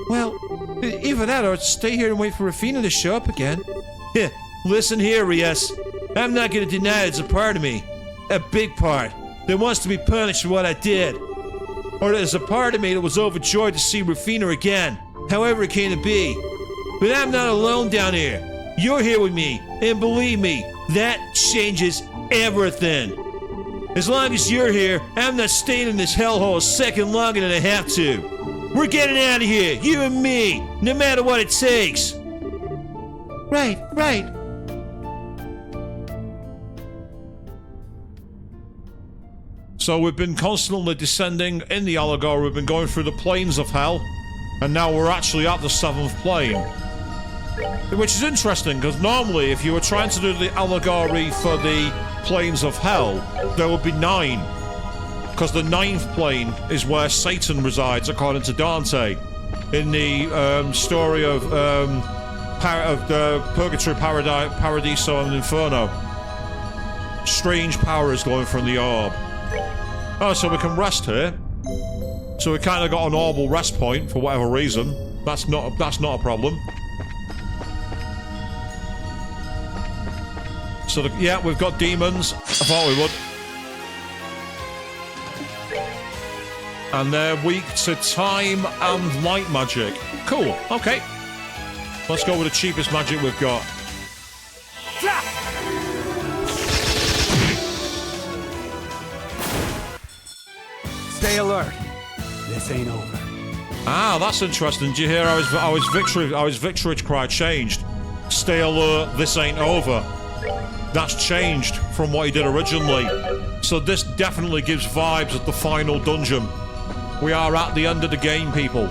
Well, either that or stay here and wait for Rufina to show up again. Listen here, Rias. I'm not gonna deny it's a part of me. A big part. That wants to be punished for what I did. Or there's a part of me that was overjoyed to see Rufina again. However it came to be. But I'm not alone down here. You're here with me. And believe me, that changes everything. As long as you're here, I'm not staying in this hellhole a second longer than I have to. We're getting out of here, you and me, no matter what it takes. Right. So we've been constantly descending in the allegory, we've been going through the planes of hell, and now we're actually at the 7th plane. Which is interesting, because normally if you were trying to do the allegory for the planes of hell, there would be 9. Because the 9th plane is where Satan resides, according to Dante, in the story of the Purgatory, Paradiso, and Inferno. Strange powers going from the orb. Oh, so we can rest here. So we kind of got an orbital rest point for whatever reason. That's not a problem. So yeah, we've got demons. I thought we would. And they're weak to time and light magic. Cool. Okay. Let's go with the cheapest magic we've got. Stay alert. This ain't over. Ah, that's interesting. Did you hear how his victory cry changed? Stay alert, this ain't over. That's changed from what he did originally. So this definitely gives vibes of the final dungeon. We are at the end of the game, people.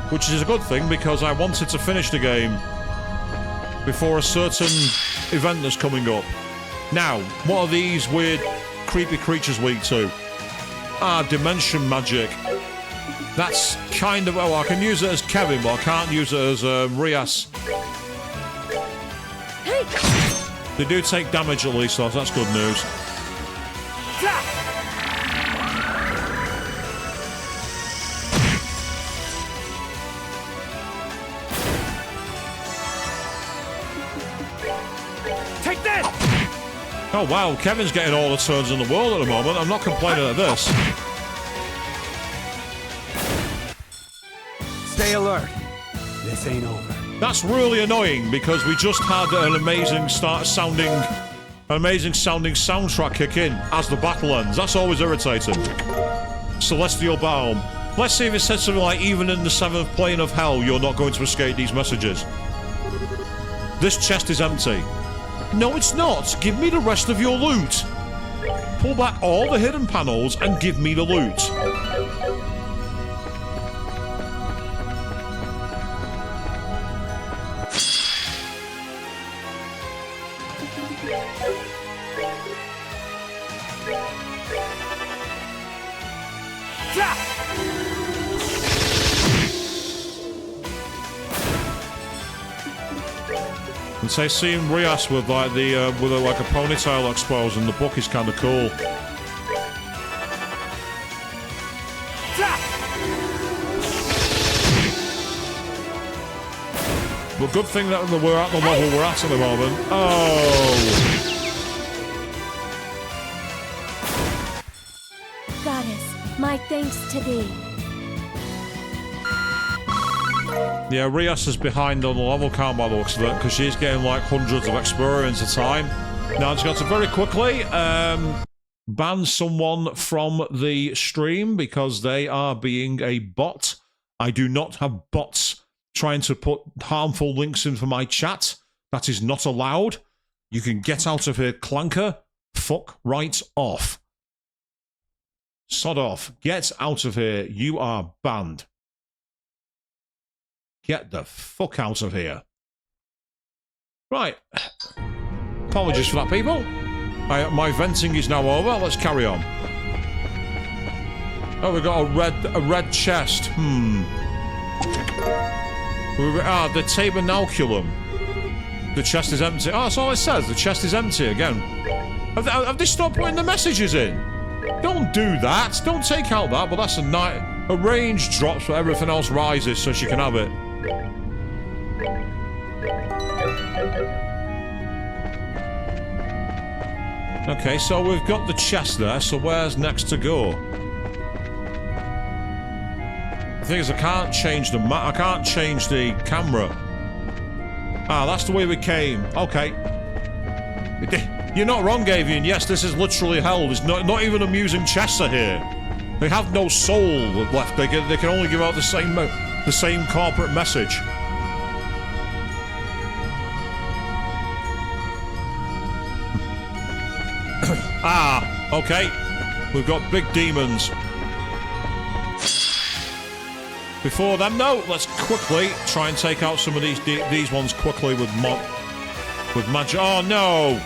Which is a good thing, because I wanted to finish the game before a certain event that's coming up. Now, what are these weird, creepy creatures weak to? Ah, dimension magic. That's kind of... Oh, I can use it as Kevin, but I can't use it as Rias. Hey! They do take damage at least, so that's good news. Oh, wow. Kevin's getting all the turns in the world at the moment. I'm not complaining at this. Stay alert. This ain't over. That's really annoying because we just had an amazing sounding soundtrack kick in as the battle ends. That's always irritating. Celestial Balm. Let's see if it says something like, even in the 7th plane of hell, you're not going to escape these messages. This chest is empty. No, it's not. Give me the rest of your loot. Pull back all the hidden panels and give me the loot. And say seeing Rias with like the with like a ponytail exposed in the book is kind of cool. Well, good thing that we're at the level we're at the moment. Oh. Goddess, my thanks to thee. Yeah, Rias is behind on the level count by the looks of it, because she's getting like hundreds of experience a time. Now, I'm just going to very quickly ban someone from the stream because they are being a bot. I do not have bots trying to put harmful links in for my chat. That is not allowed. You can get out of here, Clanker. Fuck right off. Sod off. Get out of here. You are banned. Get the fuck out of here. Right. Apologies for that, people. My venting is now over. Let's carry on. Oh, we've got a red chest. The tabernaculum. The chest is empty. Oh, that's all it says. The chest is empty again. Have they stopped putting the messages in? Don't do that. Don't take out that. But that's a range drops, but everything else rises, so she can have it. Okay, so we've got the chest there, so where's next to go? The thing is, I can't change the map. I can't change the camera. Ah, that's the way we came. Okay. You're not wrong, Avian. Yes, this is literally hell. There's not even amusing chests are here. They have no soul left. They can only give out the same corporate message. Okay. We've got big demons. Before them, though, let's quickly try and take out some of these ones quickly with magic. Oh no!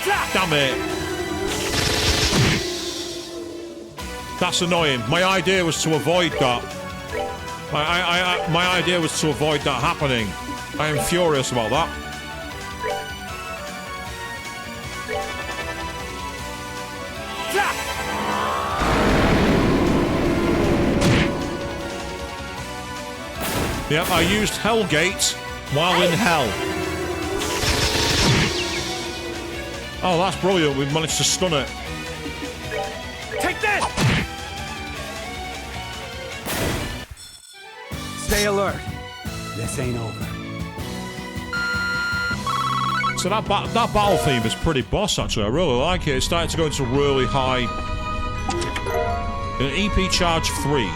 Damn it! That's annoying. My idea was to avoid that. My idea was to avoid that happening. I am furious about that. Yep, I used Hellgate while in hell. Oh, that's brilliant. We've managed to stun it. Take this! Stay alert. This ain't over. So that battle theme is pretty boss, actually. I really like it. It's starting to go into really high... EP charge 3.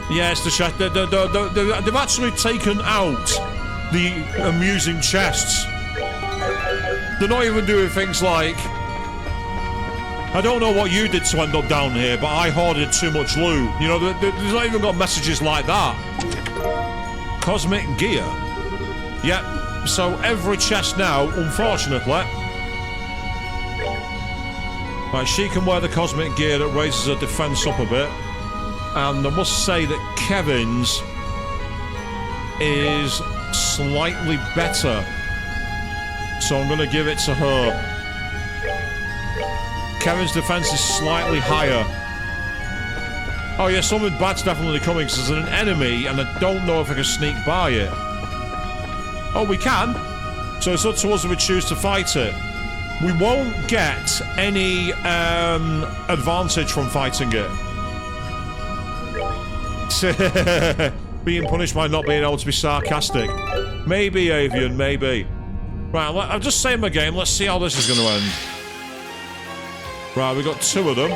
Yes, they've actually taken out the amusing chests. They're not even doing things like... I don't know what you did to end up down here, but I hoarded too much loot. You know, there's not even got messages like that. Cosmic gear. Yep, so every chest now, unfortunately... Right, she can wear the cosmic gear that raises her defense up a bit. And I must say that Kevin's is slightly better. So I'm going to give it to her. Kevin's defense is slightly higher. Oh yeah, something bad's definitely coming because there's an enemy and I don't know if I can sneak by it. Oh, we can. So it's up to us if we choose to fight it. we won't get any advantage from fighting it. Being punished by not being able to be sarcastic. Maybe, Avian, maybe. Right, I'll just say them again. Let's see how this is going to end. Right, we got 2 of them.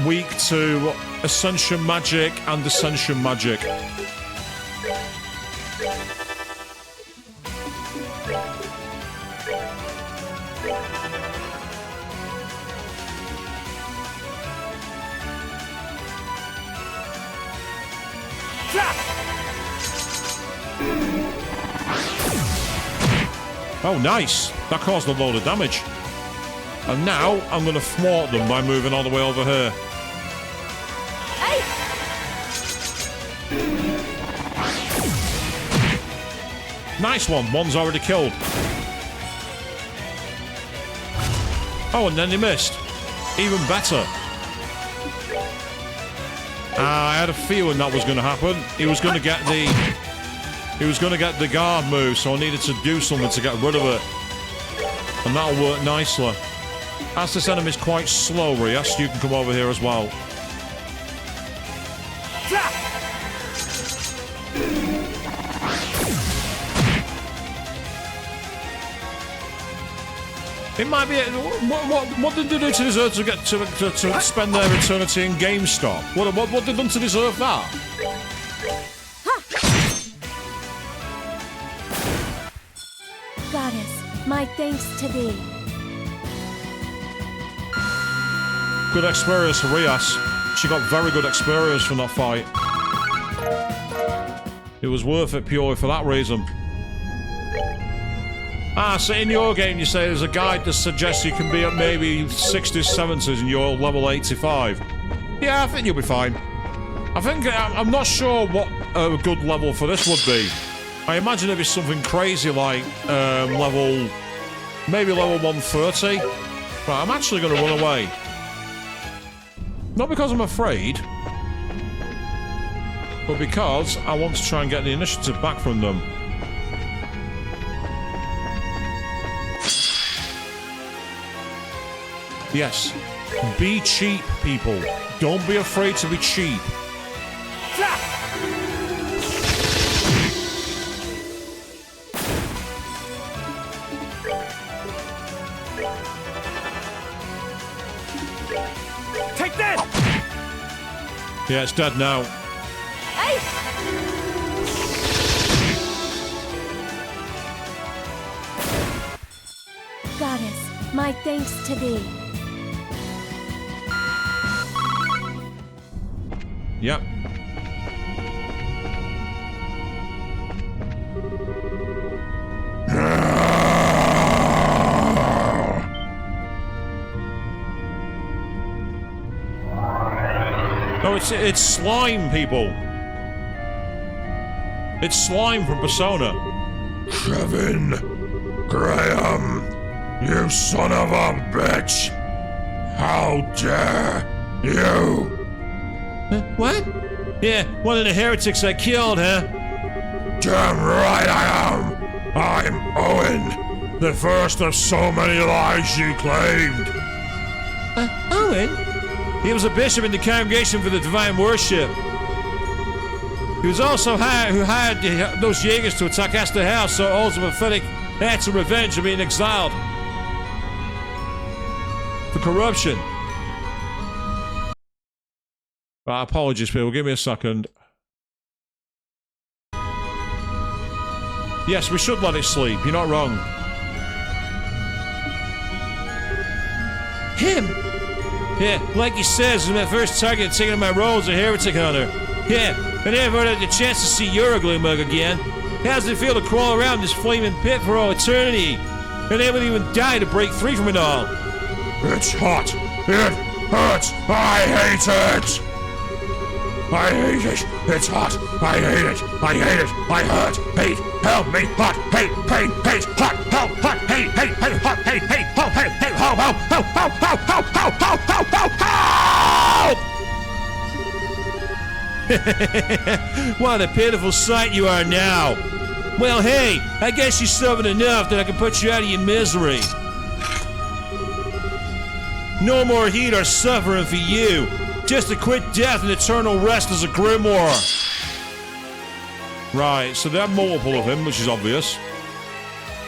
Weak to Ascension Magic and Ascension Magic. Oh, nice. That caused a load of damage. And now I'm going to thwart them by moving all the way over here. Nice one. One's already killed. Oh, and then he missed. Even better. I had a feeling that was going to happen. He was going to get the... He was going to get the guard move, so I needed to do something to get rid of it. And that'll work nicely. As this enemy's quite slow, Rias, you can come over here as well. It might be... What did they do to deserve to get to spend their eternity in GameStop? What did they done to deserve that? Goddess, my thanks to thee. Good experience for Rias. She got very good experience from that fight. It was worth it purely for that reason. Ah, so in your game you say there's a guide that suggests you can be at maybe 60s, 70s and you're level 85. Yeah, I think you'll be fine. I'm not sure what a good level for this would be. I imagine it'd be something crazy like maybe level 130. Right, I'm actually going to run away. Not because I'm afraid, but because I want to try and get the initiative back from them. Yes, be cheap, people. Don't be afraid to be cheap. Take that! Yeah, it's dead now. Goddess, my thanks to thee. Yep. No, it's slime, people. It's slime from Persona. Kevin Graham, you son of a bitch! How dare you! What? Yeah, one of the heretics I killed, huh? Damn right I am! I'm Owen, the first of so many lies you claimed. Owen? He was a bishop in the Congregation for the Divine Worship. He was also who hired those Jaegers to attack Esther House, so also pathetic acts of revenge of being exiled. For corruption. Apologies, people. Give me a second. Yes, we should let it sleep. You're not wrong. Him? Yeah, like he says, my first target taking my role as a heretic hunter. Yeah, I never had the chance to see Eurogloomug again. How does it feel to crawl around this flaming pit for all eternity? And they would even die to break free from it all. It's hot. It hurts. I hate it. I hate it. It's hot. I hate it. I hate it. I hurt. Hate. Help me. Hot. Hate. Pain. Hate. Hot. Help. Hot. Hate. Hate. Hate. Hot. Hate. Hate. Help. Hate. Hate. Help. Help. Help. Help. Help. Help. Help. Help. Help. Help. What a pitiful sight you are now. Well, hey, I guess you're serving enough that I can put you out of your misery. No more heat or suffering for you. Just a quick death and eternal rest as a grimoire. Right, so there are multiple of him, which is obvious.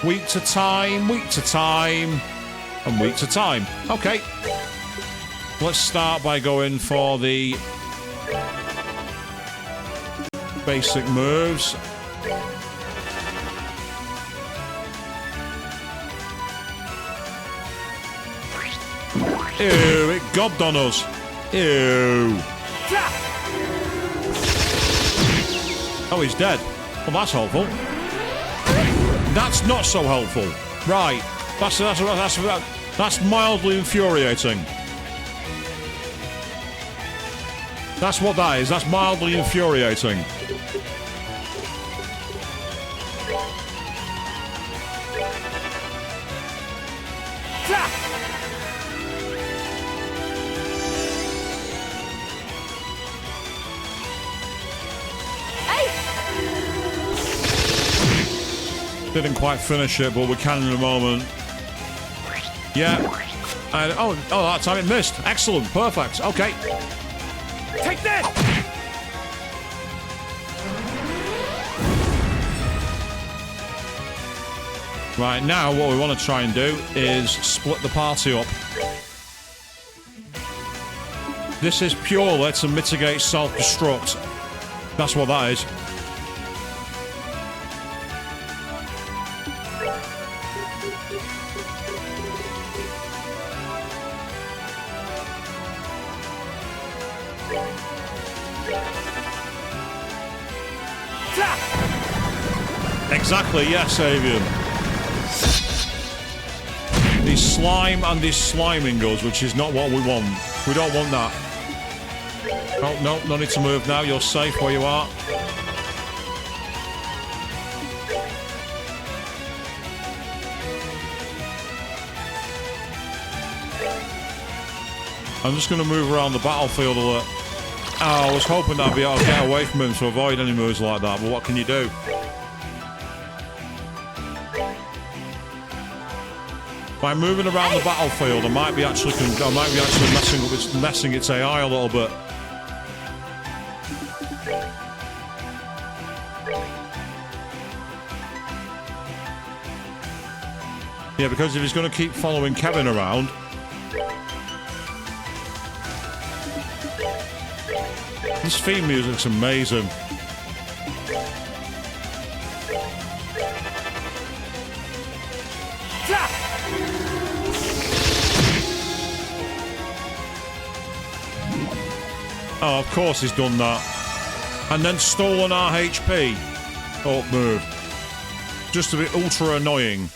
Week to time, and week to time. Okay. Let's start by going for the basic moves. Ew, it gobbed on us. Ew. Oh, he's dead. Well, that's helpful. That's not so helpful. Right. That's mildly infuriating. That's what that is. That's mildly infuriating. Didn't quite finish it, but we can in a moment. Yeah. And, oh, that time it missed. Excellent. Perfect. Okay. Take this! Right, now what we want to try and do is split the party up. This is purely to mitigate self-destruct. That's what that is. Exactly, yes, Avian. These slime and these sliming us, which is not what we want. We don't want that. Oh, no, no need to move now. You're safe where you are. I'm just going to move around the battlefield a little. Oh, I was hoping that I'd be able to get away from him to avoid any moves like that, but what can you do? By moving around the battlefield, I might be actually messing its AI a little bit. Yeah, because if he's going to keep following Kevin around, this theme music's amazing. Oh, of course he's done that. And then stolen our HP. Up move. Just to be ultra annoying.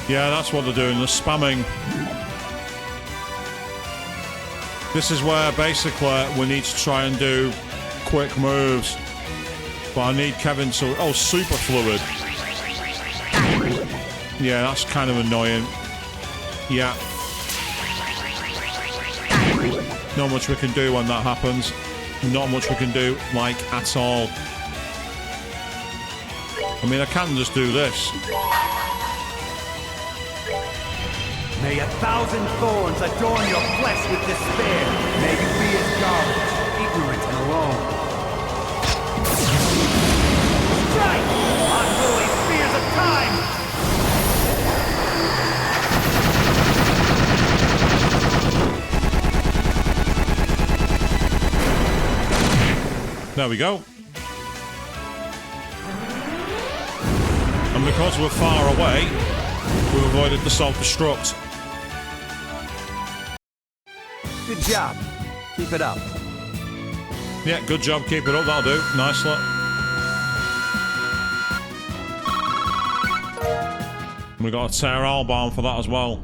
Yeah, that's what they're doing. They're spamming. This is where basically we need to try and do quick moves. But I need Kevin to... Oh, super fluid. Yeah, that's kind of annoying. Yeah. Not much we can do when that happens. Not much we can do, like, at all. I mean, I can just do this. May 1,000 thorns adorn your flesh with despair. May you be as garbage, ignorant and alone. Strike! Unholy spears of time! There we go. And because we're far away, we've avoided the self-destruct. Good job. Keep it up. Yeah, good job. Keep it up. That'll do. Nicely. We got a tear Albarn for that as well.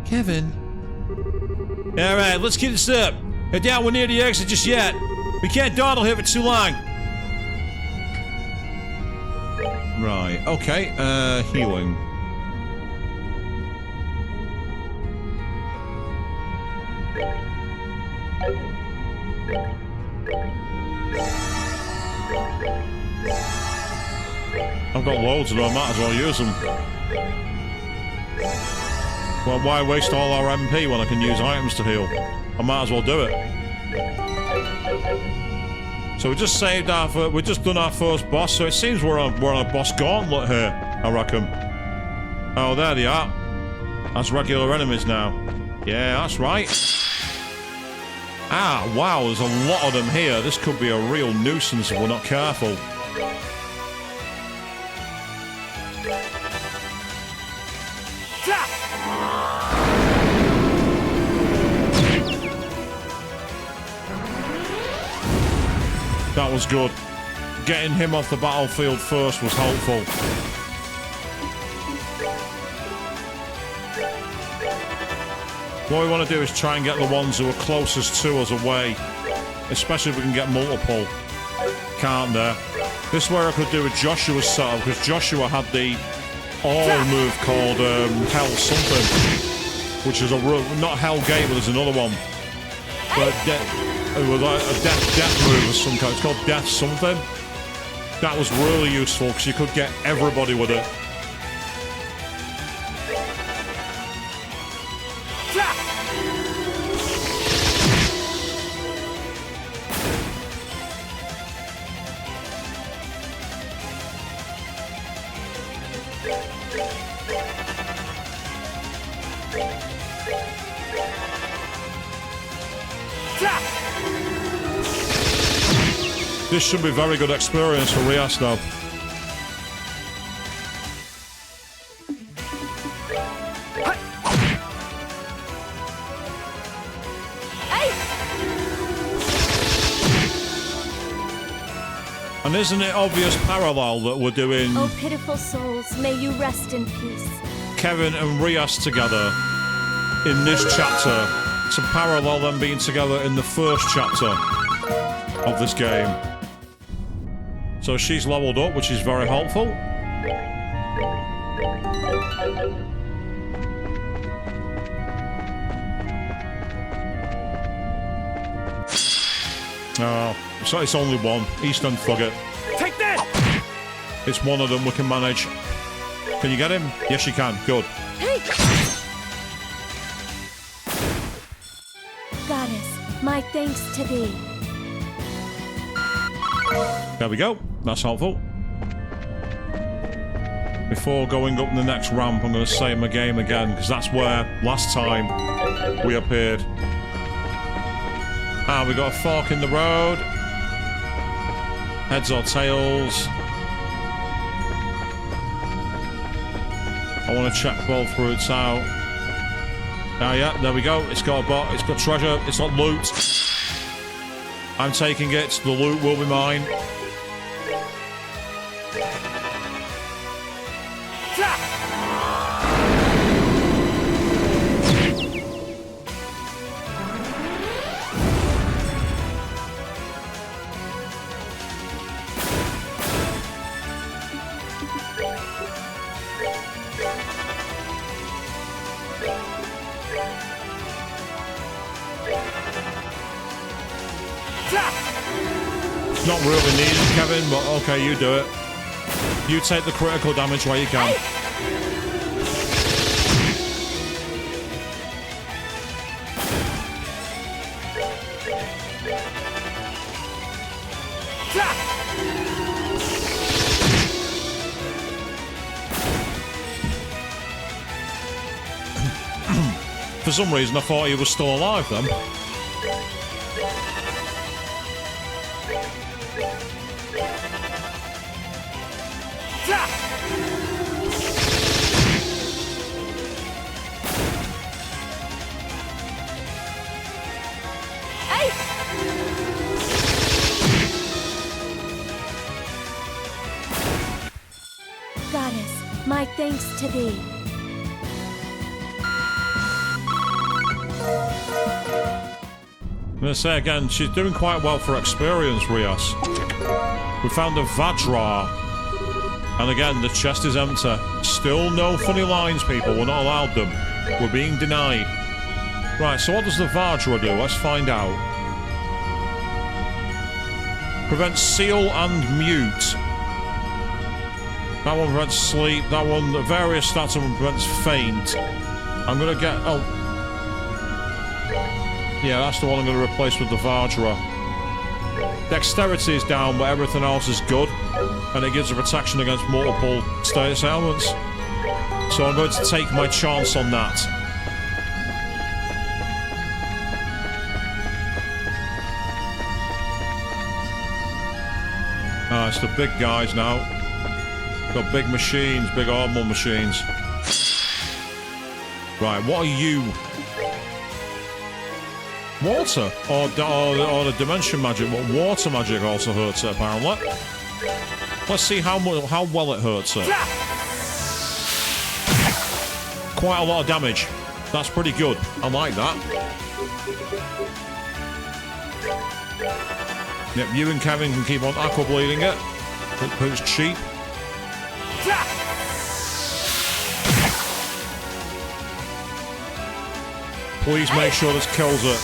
Kevin. Alright, let's get this up. I doubt we're near the exit just yet. We can't dawdle here for too long. Right, okay, healing. I've got loads of them, I might as well use them. Well, why waste all our MP when I can use items to heal? I might as well do it. So we just saved we just done our first boss, so it seems we're on a boss gauntlet here, I reckon. Oh, there they are. That's regular enemies now. Yeah, that's right. Ah, wow, there's a lot of them here. This could be a real nuisance if we're not careful. That was good. Getting him off the battlefield first was helpful. What we want to do is try and get the ones who are closest to us away. Especially if we can get multiple. Can't there? This is where I could do a Joshua setup, because Joshua had the all move called Hell something. Which is not Hell Gate, but there's another one. But it was like a death move of some kind. It's called Death something. That was really useful because you could get everybody with it. This should be very good experience for Rias now. And isn't it obvious parallel that we're doing Oh, pitiful souls, may you rest in peace. Kevin and Rias together in this chapter? It's a parallel them being together in the first chapter of this game. So she's leveled up, which is very helpful. Oh, so it's only one. Eastern Frigate. Take that! It's one of them we can manage. Can you get him? Yes, you can. Good. Hey! Goddess, my thanks to thee. There we go. That's helpful. Before going up the next ramp, I'm going to save my game again, because that's where last time we appeared. Ah, we got a fork in the road. Heads or tails. I want to check both routes out. Ah, yeah, there we go. It's got a bot. It's got treasure. It's not loot. I'm taking it. The loot will be mine. Not really needed, Kevin, but okay, you do it. You take the critical damage where you can. For some reason, I thought he was still alive then. Goddess, my thanks to thee. I'm gonna say again, she's doing quite well for experience, Rios. We found a Vajra. And again, the chest is empty. Still no funny lines, people. We're not allowed them. We're being denied. Right, so what does the Vajra do? Let's find out. Prevents seal and mute. That one prevents sleep. That one, various stats one prevents faint. I'm gonna get... Oh. Yeah, that's the one I'm gonna replace with the Vajra. Dexterity is down, but everything else is good. And it gives a protection against multiple status ailments. So I'm going to take my chance on that. Ah, it's the big guys now. Got big machines, big armor machines. Right, what are you? Water? Or the dimension magic, but water magic also hurts it, apparently. Let's see how well it hurts it. Quite a lot of damage. That's pretty good. I like that. Yep, you and Kevin can keep on aqua bleeding it. Who's cheap? Please make sure this kills it.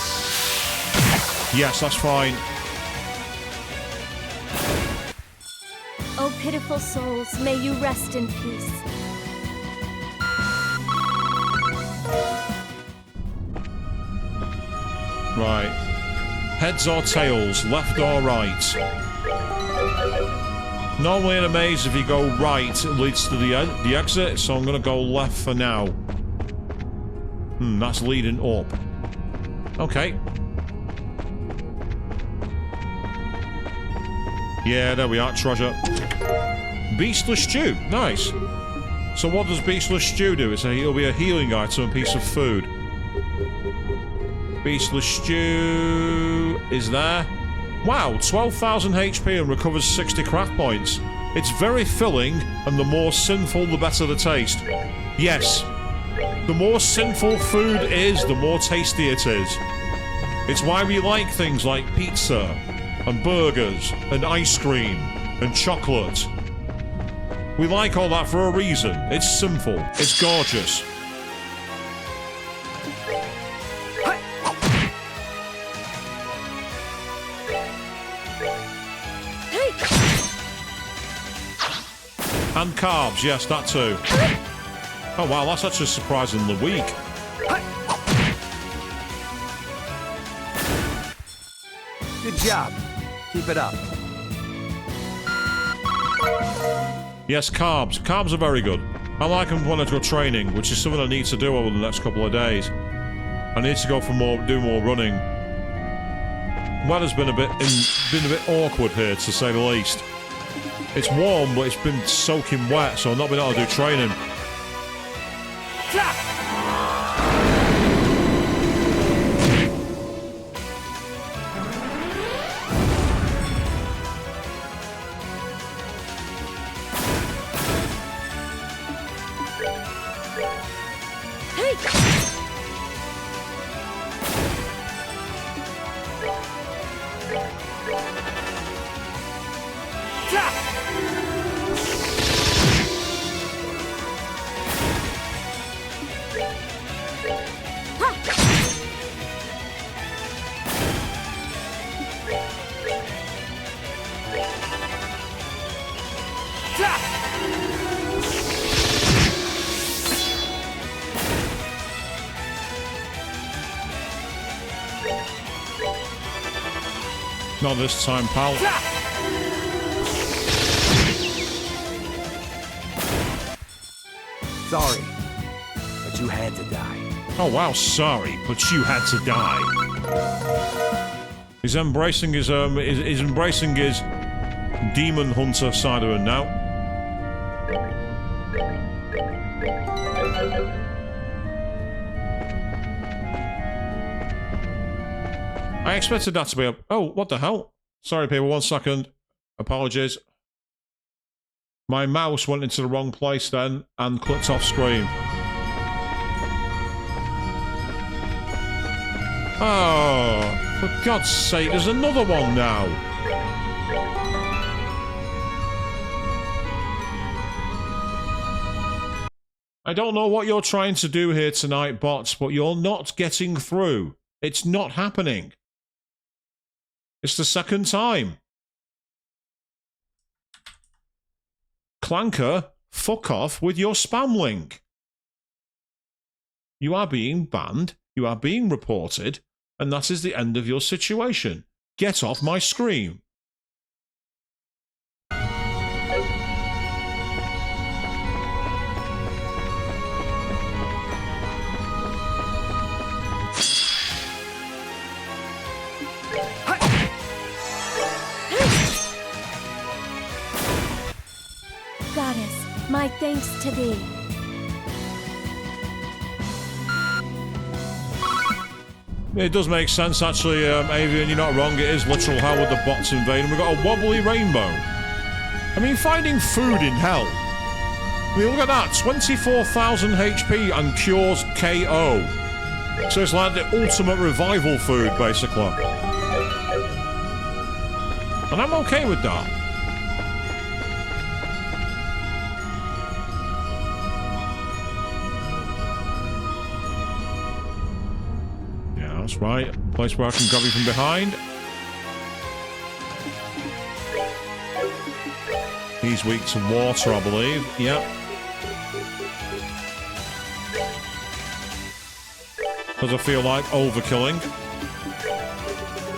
Yes, that's fine. Oh, pitiful souls, may you rest in peace. Right. Heads or tails, left or right? Normally in a maze, if you go right, it leads to the exit, so I'm going to go left for now. That's leading up. Okay. Yeah, there we are, treasure. Beastly Stew, nice. So what does Beastly Stew do? It'll be a healing item, a piece of food. Beastly Stew is there. Wow, 12,000 HP and recovers 60 craft points. It's very filling, and the more sinful, the better the taste. Yes, the more sinful food is, the more tasty it is. It's why we like things like pizza, and burgers, and ice cream, and chocolate. We like all that for a reason. It's sinful. It's gorgeous. And carbs, yes, that too. Oh wow, that's actually surprisingly weak. Good job. Keep it up. Yes, carbs. Carbs are very good. I like them when I go training, which is something I need to do over the next couple of days. I need to go for do more running. Weather's been a bit awkward here, to say the least. It's warm, but it's been soaking wet, so I've not been able to do training. Not this time, pal. Sorry, but you had to die. Oh wow, sorry, but you had to die. He's embracing his embracing his demon hunter side of him now. I expected that to be a... Oh, what the hell? Sorry, people, 1 second. Apologies. My mouse went into the wrong place then and clicked off screen. Oh. For God's sake, there's another one now. I don't know what you're trying to do here tonight, bots, but you're not getting through. It's not happening. It's the second time. Clanker, fuck off with your spam link. You are being banned, you are being reported, and that is the end of your situation. Get off my screen. Goddess, my thanks to thee. It does make sense, actually, Avian, you're not wrong. It is literal hell with the bots invading. We've got a wobbly rainbow. I mean, finding food in hell. I mean, look at that. 24,000 HP and cures KO. So it's like the ultimate revival food, basically. And I'm okay with that. That's right. Place where I can grab you from behind. He's weak to water, I believe. Yep. Does I feel like overkilling?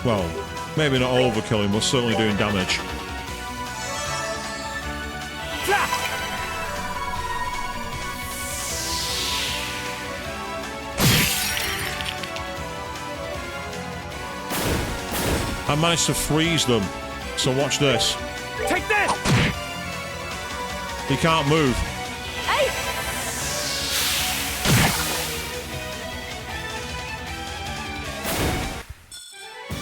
Well, maybe not overkilling, but certainly doing damage. I managed to freeze them, so watch this. Take this! He can't move. Hey!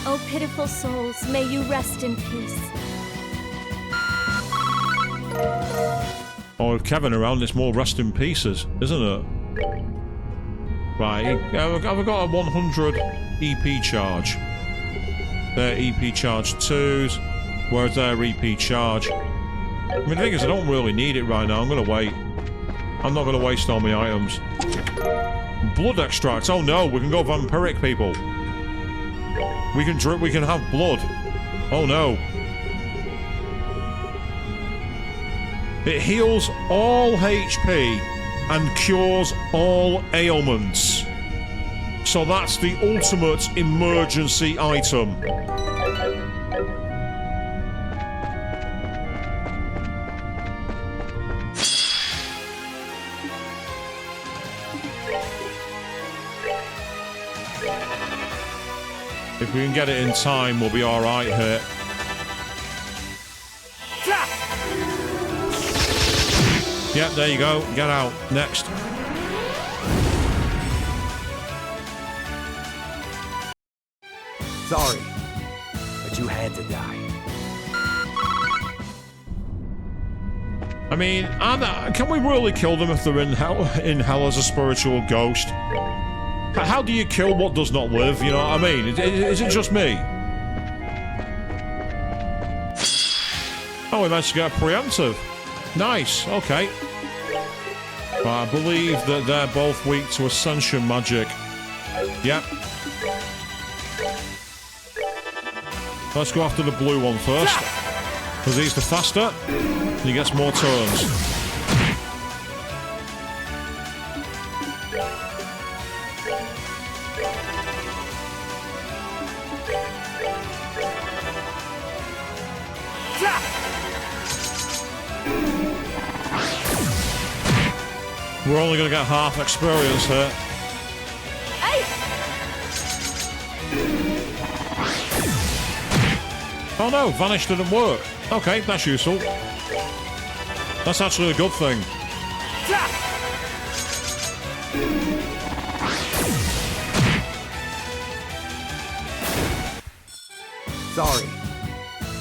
Oh, pitiful souls, may you rest in peace. Oh, with Kevin around, it's more rest in pieces, isn't it? Right, I've got a 100 EP charge. Their EP charge 2s, whereas their EP charge... I mean, the thing is, I don't really need it right now. I'm going to wait. I'm not going to waste all my items. Blood extract. Oh no, we can go vampiric, people. We can drip, we can have blood. Oh no. It heals all HP and cures all ailments. So that's the ultimate emergency item. If we can get it in time, we'll be alright here. Yep, there you go. Get out. Next. Sorry, but you had to die. I mean, can we really kill them if they're in hell as a spiritual ghost? How do you kill what does not live? You know what I mean? Is it just me? Oh, we managed to get a preemptive. Nice, okay. But I believe that they're both weak to Ascension magic. Yep. Let's go after the blue one first. Because he's the faster. And he gets more turns. We're only going to get half experience here. Oh no, Vanish didn't work. Okay, that's useful. That's actually a good thing. Sorry,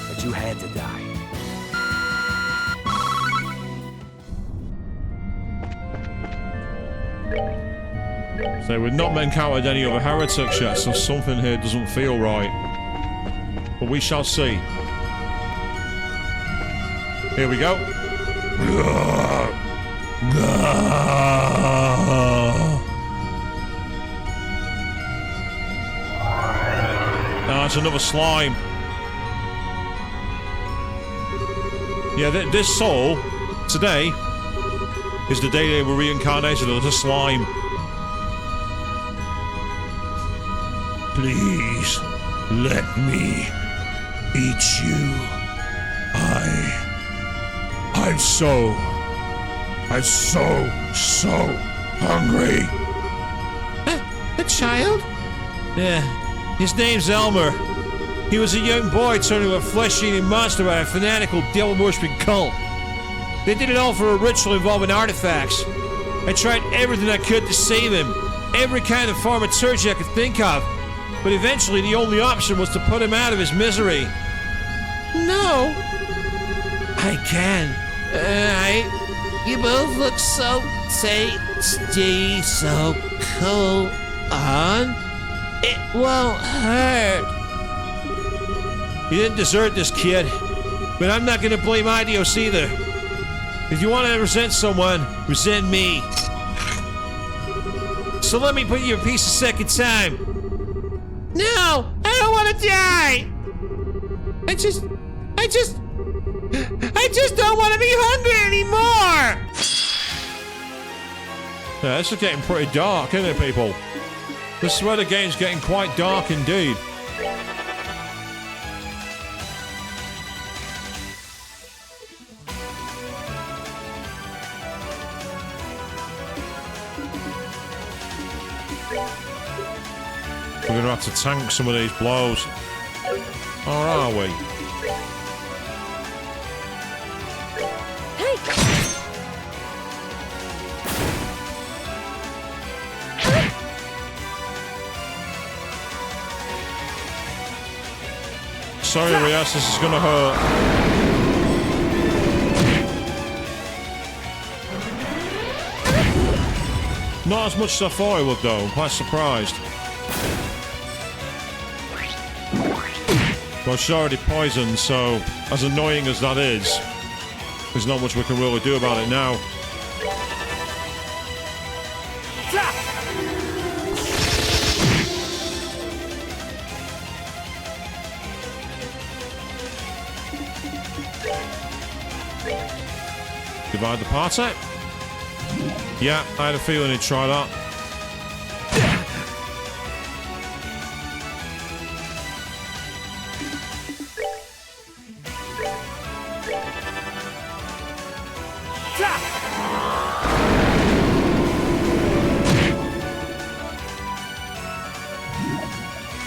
but you had to die. So we've not encountered any other heretics yet, so something here doesn't feel right. But we shall see. Here we go. Ah, it's another slime. Yeah, this soul, today, is the day they were reincarnated as a slime. Please, let me eat you. I'm so hungry. A child? Yeah, his name's Elmer. He was a young boy turned into a flesh-eating monster by a fanatical, devil-worshipping cult. They did it all for a ritual involving artifacts. I tried everything I could to save him. Every kind of thaumaturgy I could think of. But eventually the only option was to put him out of his misery. No. I can. You both look so tasty, so cool on. It won't hurt. You didn't desert this kid, but I'm not gonna blame Idios either. If you want to resent someone, resent me. So let me put you in peace a second time. No, I don't want to die. I just don't want to be hungry anymore. Yeah, this is getting pretty dark, isn't it, people? This is where the game's getting quite dark indeed. We're gonna have to tank some of these blows. Or are we? Sorry, Rias, this is gonna hurt. Not as much as I thought it would, though. I'm quite surprised. Well, she's already poisoned, so as annoying as that is, there's not much we can really do about it now. Divide the party? Yeah, I had a feeling he'd try that.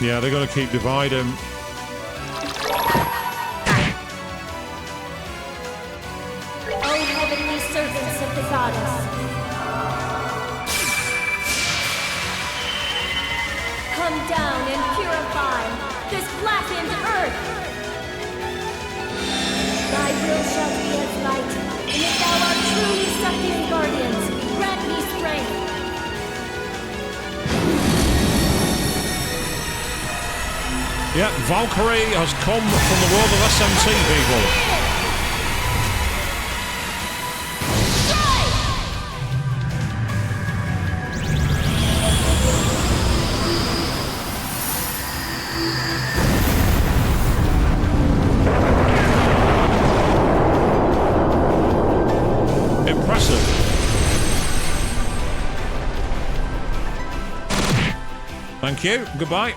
Yeah, they're gonna keep dividing. O heavenly servants of the goddess, come down and purify this blackened earth. Thy will shall be as light, and if thou art truly Sucking guardians, grant me strength. Yeah, Valkyrie has come from the world of SMT, people. Impressive. Thank you. Goodbye.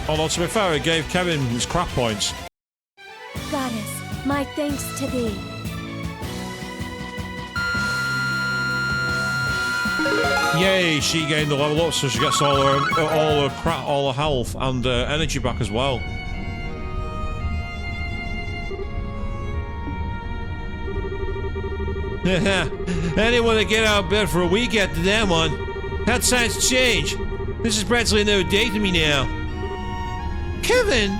Although, to be fair, it gave Kevin his crap points. Goddess, my thanks to thee. Yay, she gained the level up, so she gets all her health and energy back as well. Anyone to get out of bed for a week after that one. How times change. This is practically another day to me now. Kevin!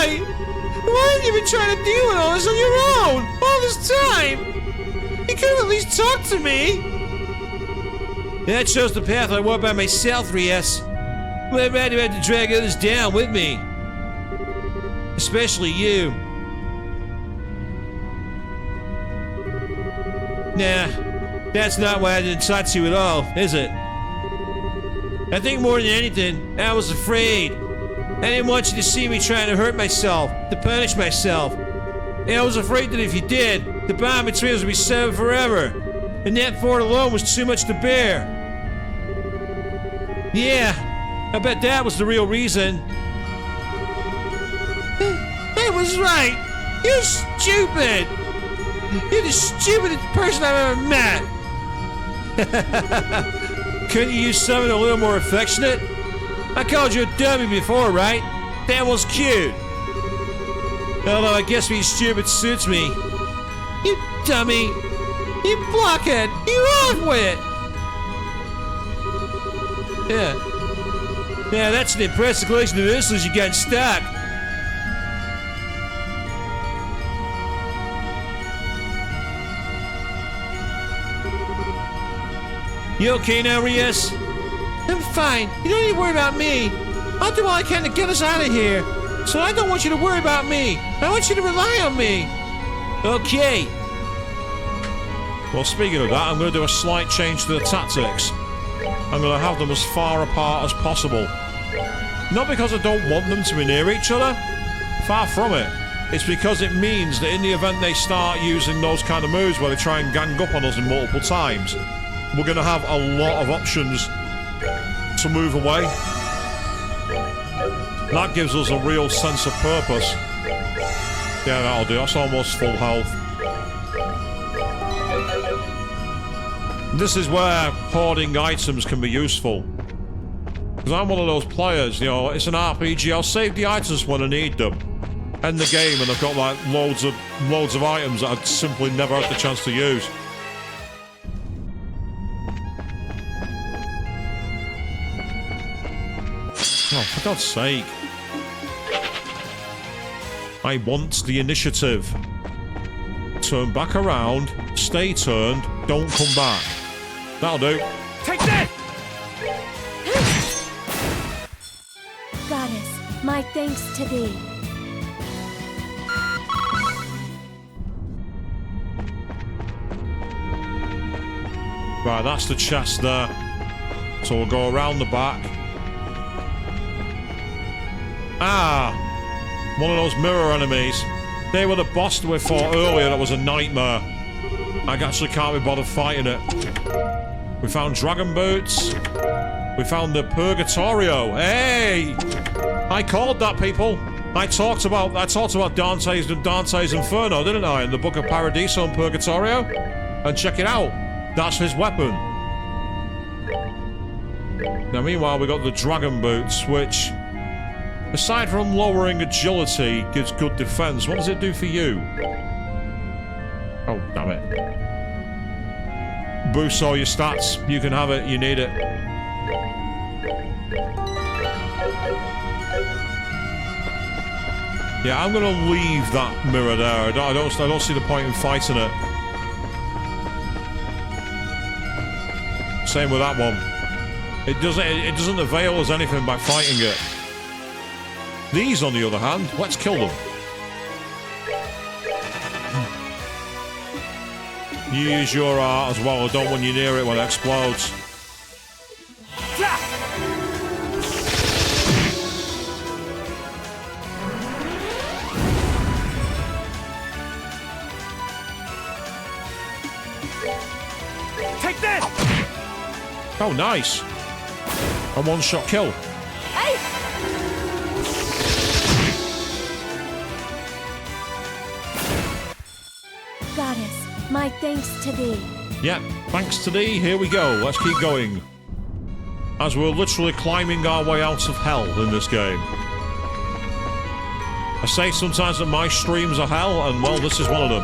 right! Why have you been trying to deal with all this on your own? All this time? You could have at least talked to me! That shows the path I walked by myself, Rias. I'm glad you had to drag others down with me. Especially you. Nah, that's not why I didn't talk to you at all, is it? I think more than anything, I was afraid. I didn't want you to see me trying to hurt myself, to punish myself. And I was afraid that if you did, the bond between us would be severed forever. And that thought alone was too much to bear. Yeah, I bet that was the real reason. I was right. You're stupid. You're the stupidest person I've ever met. Couldn't you use something a little more affectionate? I called you a dummy before, right? That was cute. Although I guess being stupid suits me. You dummy. You blockhead. You off with it. Yeah, that's an impressive collection of insulins you got in stock. You okay now, Rias? I'm fine. You don't need to worry about me. I'll do all I can to get us out of here. So I don't want you to worry about me. I want you to rely on me. Okay. Well, speaking of that, I'm going to do a slight change to the tactics. I'm going to have them as far apart as possible. Not because I don't want them to be near each other. Far from it. It's because it means that in the event they start using those kind of moves where they try and gang up on us in multiple times, we're going to have a lot of options to move away. That gives us a real sense of purpose. Yeah, that'll do. That's almost full health. This is where hoarding items can be useful. Because I'm one of those players, you know, it's an RPG, I'll save the items when I need them. End the game and I've got like loads of items that I'd simply never had the chance to use. Oh, for God's sake. I want the initiative. Turn back around, stay turned, don't come back. That'll do. Take that! Goddess, my thanks to thee. Right, that's the chest there. So we'll go around the back. Ah! One of those mirror enemies. They were the boss we fought earlier that was a nightmare. I actually can't be bothered fighting it. We found dragon boots. We found the Purgatorio. Hey! I called that, people. I talked about Dante's Inferno, didn't I? In the Book of Paradiso and Purgatorio. And check it out. That's his weapon. Now, meanwhile, we got the dragon boots, which, aside from lowering agility, gives good defense. What does it do for you? Oh, damn it. Boosts all your stats. You can have it. You need it. Yeah, I'm gonna leave that mirror there. I don't see the point in fighting it. Same with that one. It doesn't avail us anything by fighting it. These, on the other hand, let's kill them. You use your art as well. I don't want you near it when it explodes. Take that! Oh, nice. A one-shot kill. Hey! Goddess, my thanks to thee. Yeah, thanks to thee. Here we go. Let's keep going. As we're literally climbing our way out of hell in this game. I say sometimes that my streams are hell, and well, this is one of them.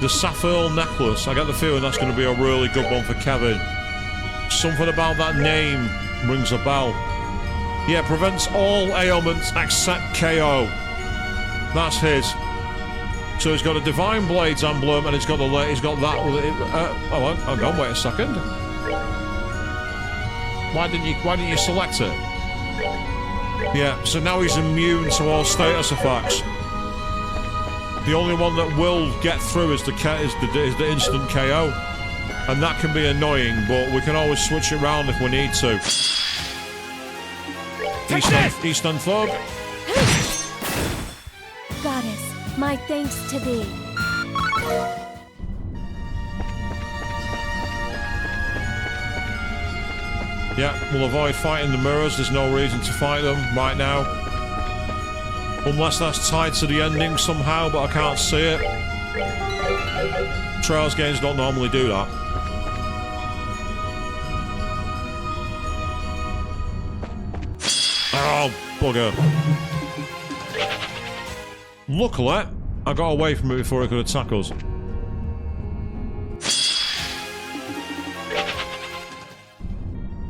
The Sapphire Necklace. I get the feeling that's going to be a really good one for Kevin. Something about that name rings a bell. Yeah, prevents all ailments except KO. that's his. So he's got a Divine Blades emblem, and he's got that. Hang on, wait a second. Why didn't you select it? Yeah, so now he's immune to all status effects. The only one that will get through is the instant KO, and that can be annoying. But we can always switch it around if we need to. Eastern Thug. Goddess, my thanks to thee. Yeah, we'll avoid fighting the mirrors. There's no reason to fight them right now. Unless that's tied to the ending somehow, but I can't see it. Trials games don't normally do that. Oh, bugger. Luckily, I got away from it before it could attack us.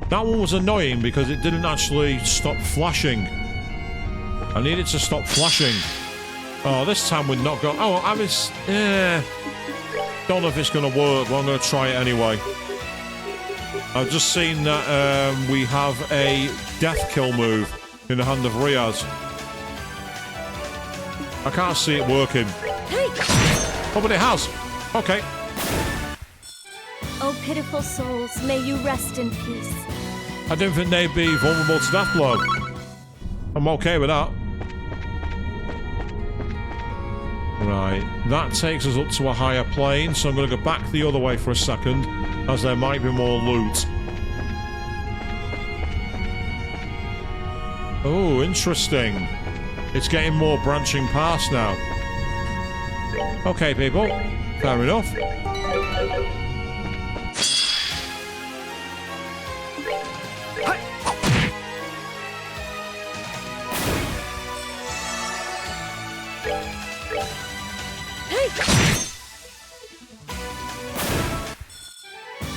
That one was annoying because it didn't actually stop flashing. I needed to stop flashing. Oh, this time we're not going... Oh, don't know if it's going to work, but I'm going to try it anyway. I've just seen that we have a death kill move in the hand of Riaz. I can't see it working. Oh, but it has. Okay. Oh, pitiful souls, may you rest in peace. I didn't think they'd be vulnerable to death blow. I'm okay with that. Right, that takes us up to a higher plane, so I'm going to go back the other way for a second, as there might be more loot. Oh, interesting. It's getting more branching paths now. Okay, people. Fair enough.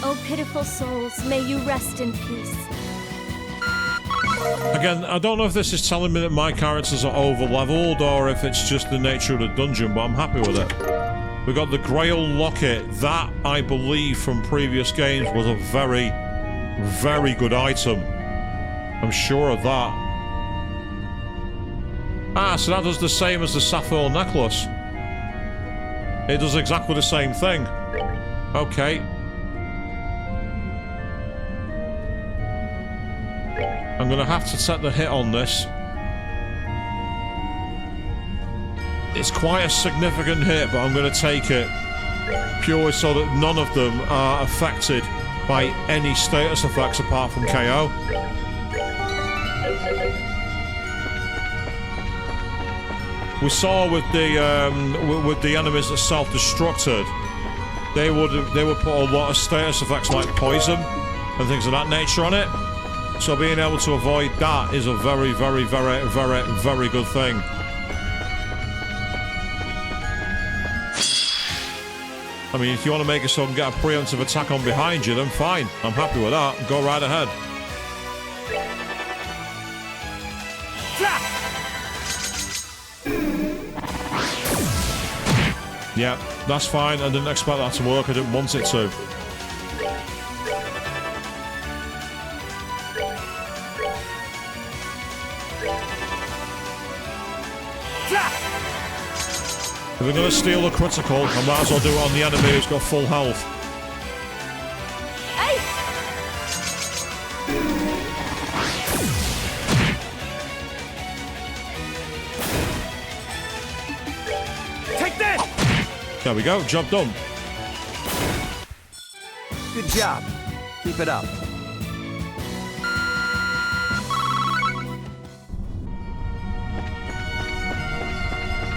Oh, pitiful souls, may you rest in peace. Again, I don't know if this is telling me that my characters are over-leveled or if it's just the nature of the dungeon, but I'm happy with it. We got the Grail Locket. That, I believe, from previous games was a very, very good item. I'm sure of that. Ah, so that does the same as the Sapphire Necklace. It does exactly the same thing. Okay. I'm going to have to take the hit on this. It's quite a significant hit, but I'm going to take it. Purely so that none of them are affected by any status effects apart from KO. We saw with the enemies that self-destructed, they would put a lot of status effects like poison and things of that nature on it. So being able to avoid that is a very, very, very, very, very good thing. I mean, if you want to make it so I can get a preemptive attack on behind you, then fine. I'm happy with that. Go right ahead. Yeah, that's fine. I didn't expect that to work. I didn't want it to. If we're going to steal a critical, I might as well do it on the enemy who's got full health. Hey! Take this! There we go, job done. Good job. Keep it up.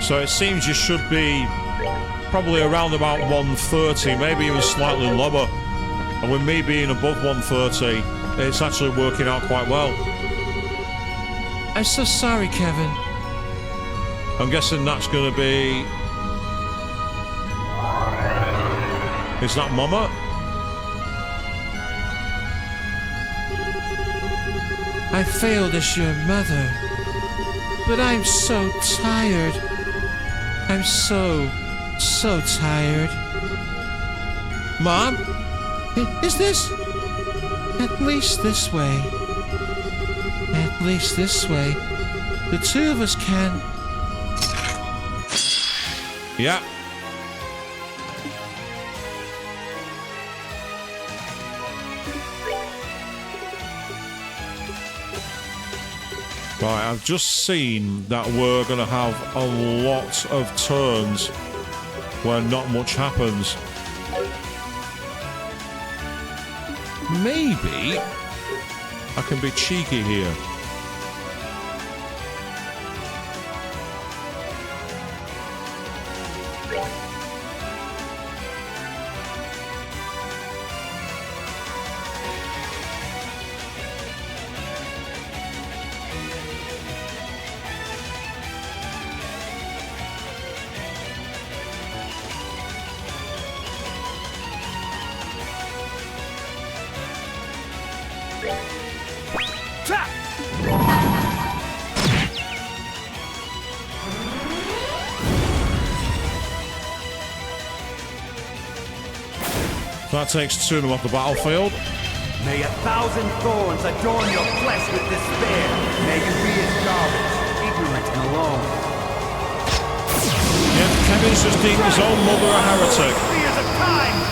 So it seems you should be probably around about 130, maybe even slightly lower. And with me being above 130, it's actually working out quite well. I'm so sorry, Kevin. I'm guessing that's going to be... Is that Mama? I failed as your mother, but I'm so tired. I'm so tired. Mom? Is this... At least this way. At least this way. The two of us can... Yeah. Right, I've just seen that we're going to have a lot of turns where not much happens. Maybe I can be cheeky here. That takes two of them off the battlefield. May 1,000 thorns adorn your flesh with despair. May you be as garbage, ignorant and alone. Yep, Kevin's just deemed his own mother a heretic. Fears of time!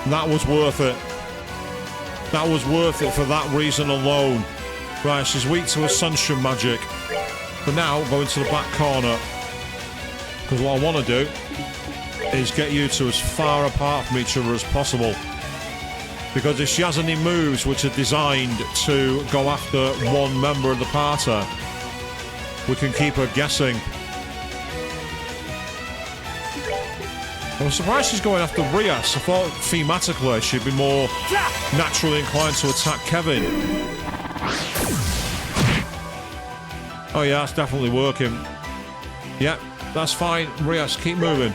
That was worth it. That was worth it for that reason alone. Right, she's weak to Ascension magic. But now, going to the back corner. Because what I want to do is get you two as far apart from each other as possible. Because if she has any moves which are designed to go after one member of the party, we can keep her guessing. I'm surprised she's going after Rias. I thought thematically she'd be more naturally inclined to attack Kevin. Oh yeah, that's definitely working. Yep, that's fine. Rias, keep moving.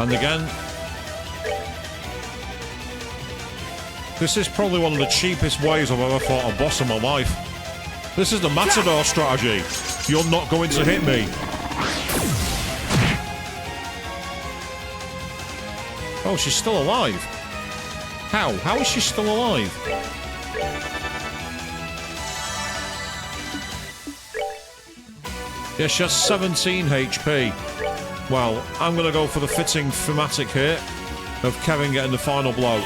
And again, this is probably one of the cheapest ways I've ever fought a boss in my life. This is the Matador strategy. You're not going to hit me. Oh, she's still alive. How? How is she still alive? Yeah, she has 17 HP. Well, I'm going to go for the fitting thematic here of Kevin getting the final blow.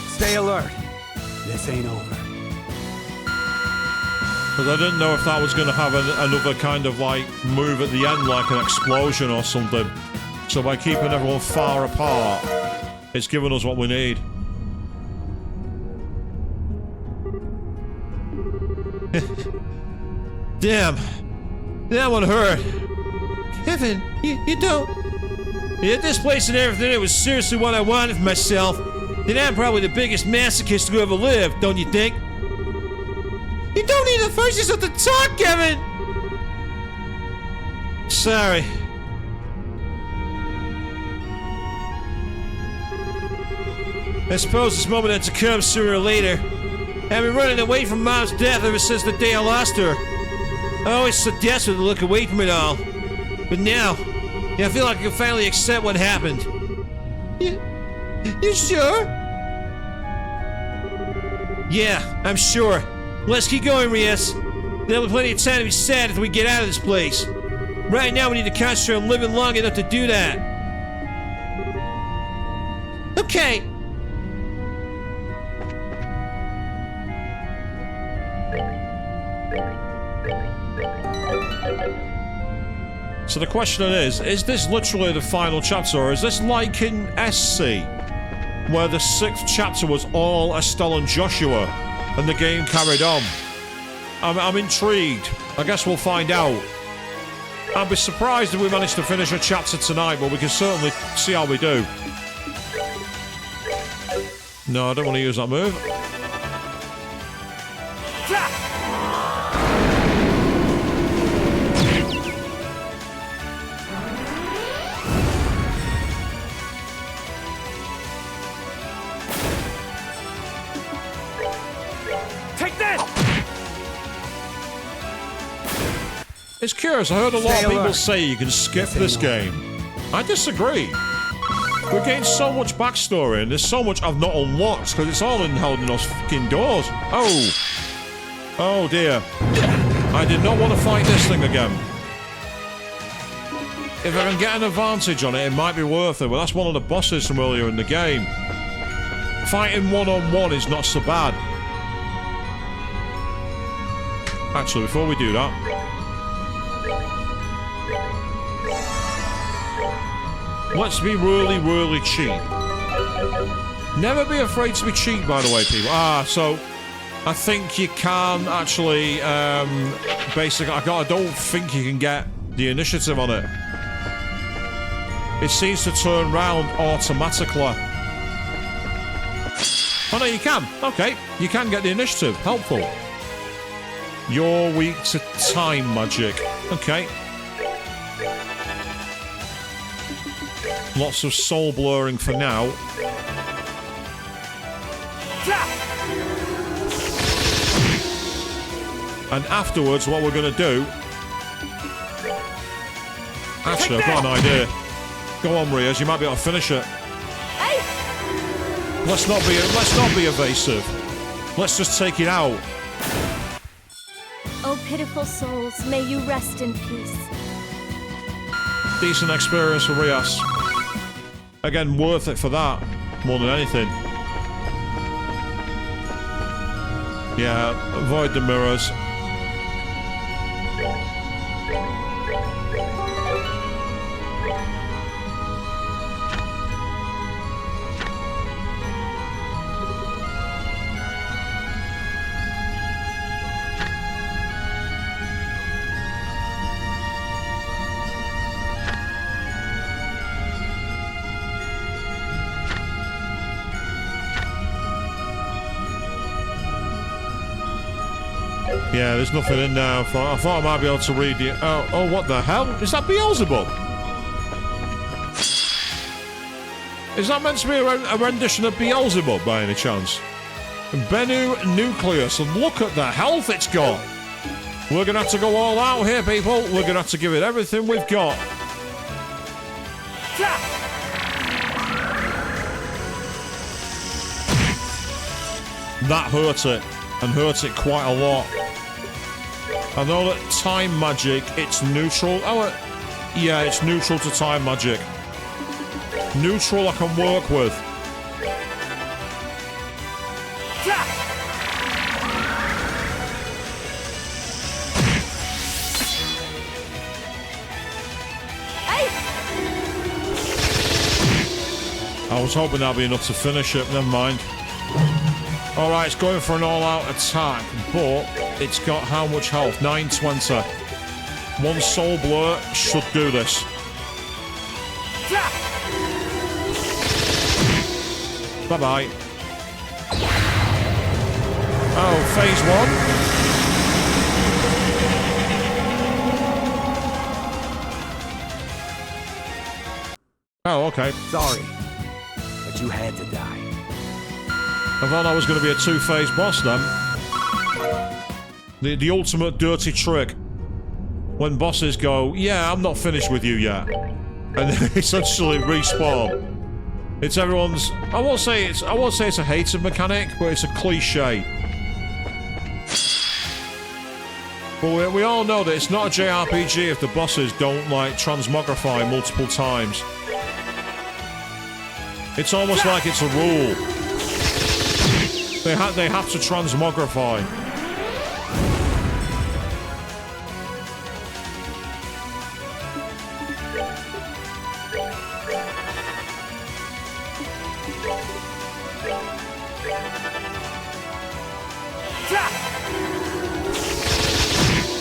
Stay alert. This ain't over. Because I didn't know if that was going to have another kind of like move at the end, like an explosion or something. So by keeping everyone far apart, it's given us what we need. Damn. That one hurt. Kevin, you don't... Yeah, this place and everything, it was seriously what I wanted for myself. And I'm probably the biggest masochist who ever lived, don't you think? You don't need to force yourself to talk, Kevin! Sorry. I suppose this moment had to come sooner or later. I've been running away from Mom's death ever since the day I lost her. I always so desperate to look away from it all. But now, I feel like I can finally accept what happened. You sure? Yeah, I'm sure. Let's keep going, Rias. There'll be plenty of time to be sad if we get out of this place. Right now, we need to concentrate on living long enough to do that. Okay. So the question is this literally the final chapter, or is this like in SC, where the 6th chapter was all Estelle and Joshua, and the game carried on? I'm intrigued. I guess we'll find out. I'd be surprised if we managed to finish a chapter tonight, but we can certainly see how we do. No, I don't want to use that move. It's curious, I heard a lot of people say you can skip this game. I disagree. We gained so much backstory and there's so much I've not unlocked because it's all held in those fucking doors. Oh. Oh dear. I did not want to fight this thing again. If I can get an advantage on it, it might be worth it, but that's one of the bosses from earlier in the game. Fighting one-on-one is not so bad. Actually, before we do that, let's be really, really cheap. Never be afraid to be cheap, by the way, people. So I think you can actually, basically, I don't think you can get the initiative on it. It seems to turn round automatically. Oh no, you can. Okay, you can get the initiative. Helpful. You're weak to time magic. Okay. Lots of soul blurring for now. And afterwards, what we're going to do... Actually, I've got an idea. Go on, Riaz, you might be able to finish it. Let's not be evasive. Let's just take it out. Oh, pitiful souls, may you rest in peace. Decent experience for Riaz. Again, worth it for that, more than anything. Yeah, avoid the mirrors. Yeah, there's nothing in there. I thought I might be able to read the... Oh, what the hell? Is that Beelzebub? Is that meant to be a rendition of Beelzebub by any chance? Bennu Nucleus, and look at the health it's got. We're going to have to go all out here, people. We're going to have to give it everything we've got. That hurt it, and hurt it quite a lot. I know that time magic, it's neutral. Oh, yeah, it's neutral to time magic. Neutral I can work with. I was hoping that'd be enough to finish it, never mind. Alright, it's going for an all-out attack, but it's got how much health? 920. One soul blur should do this. Bye-bye. Oh, phase 1? Oh, okay. Sorry, but you had to die. I thought that was going to be a two-phase boss then. The ultimate dirty trick. When bosses go, yeah, I'm not finished with you yet. And then essentially respawn. It's everyone's... I won't say it's a hated mechanic, but it's a cliche. But we all know that it's not a JRPG if the bosses don't, like, transmogrify multiple times. It's almost like it's a rule. They have to transmogrify.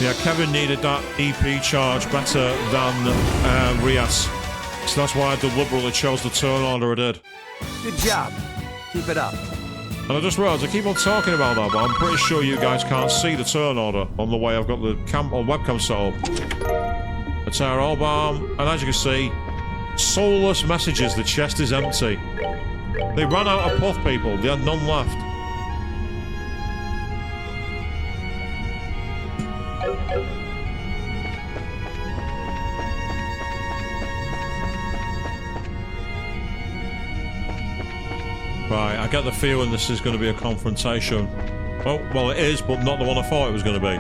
Yeah, Kevin needed that EP charge better than Rias. So that's why I deliberately chose the turn order I did. Good job. Keep it up. And I just realised I keep on talking about that, but I'm pretty sure you guys can't see the turn order on the way I've got the webcam set up. Aether Ogham, and as you can see, soulless messages, the chest is empty. They ran out of puff, people. They had none left. Right, I get the feeling this is going to be a confrontation. Oh, well it is, but not the one I thought it was going to be.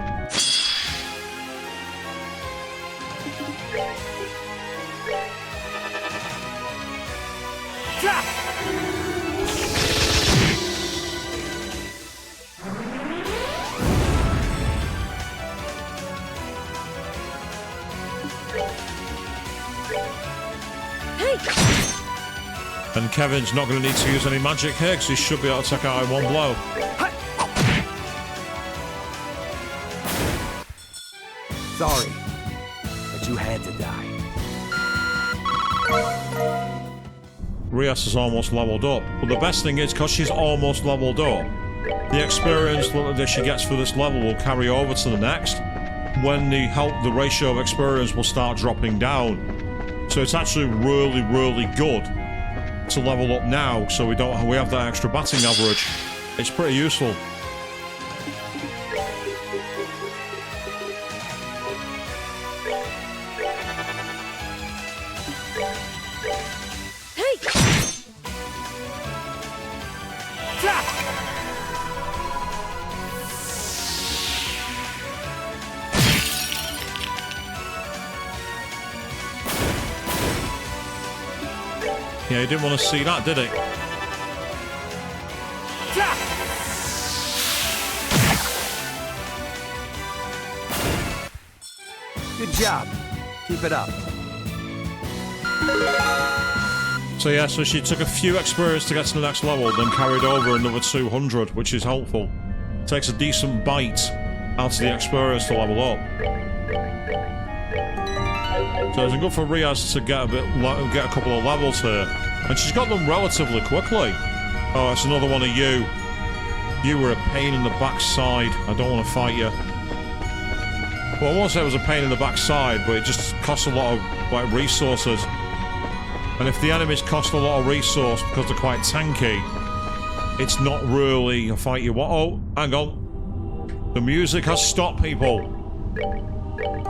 And Kevin's not going to need to use any magic here because he should be able to take out in one blow. Sorry, but you had to die. Rias is almost leveled up. But the best thing is, because she's almost leveled up, the experience that she gets for this level will carry over to the next, when the ratio of experience will start dropping down. So it's actually really, really good to level up now, so we have that extra batting average. It's pretty useful. Yeah, he didn't want to see that, did he? Good job. Keep it up. So yeah, so she took a few experience to get to the next level, then carried over another 200, which is helpful. Takes a decent bite out of the experience to level up. So it's good for Rias to get a couple of levels here. And she's got them relatively quickly. Oh, it's another one of you. You were a pain in the backside. I don't want to fight you. Well, I won't say it was a pain in the backside, but it just costs a lot of resources. And if the enemies cost a lot of resource because they're quite tanky, it's not really a fight you want. Oh, hang on. The music has stopped, people.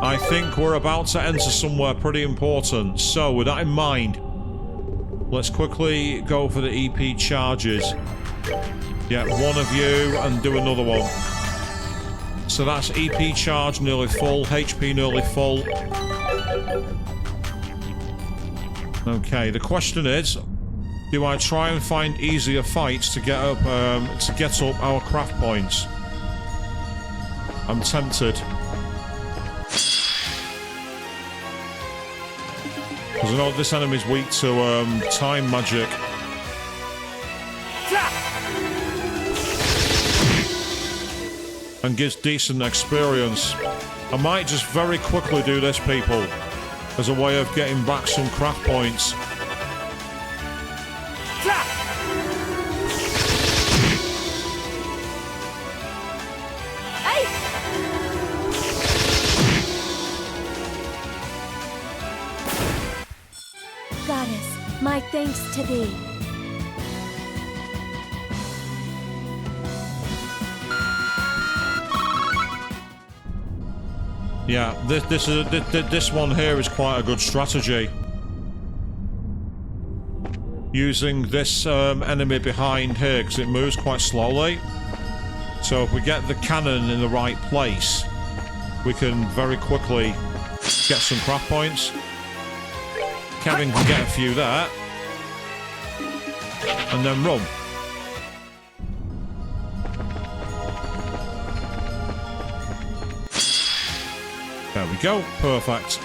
I think we're about to enter somewhere pretty important. So, with that in mind, let's quickly go for the EP charges. Yeah, one of you and do another one. So that's EP charge nearly full, HP nearly full. Okay, the question is, do I try and find easier fights to get up our craft points? I'm tempted. Because I know this enemy's weak to time magic. And gives decent experience. I might just very quickly do this, people, as a way of getting back some craft points. Goddess, my thanks to thee. Yeah, this one here is quite a good strategy. Using this enemy behind here, because it moves quite slowly. So if we get the cannon in the right place, we can very quickly get some craft points. Kevin can get a few there. And then run. There we go. Perfect.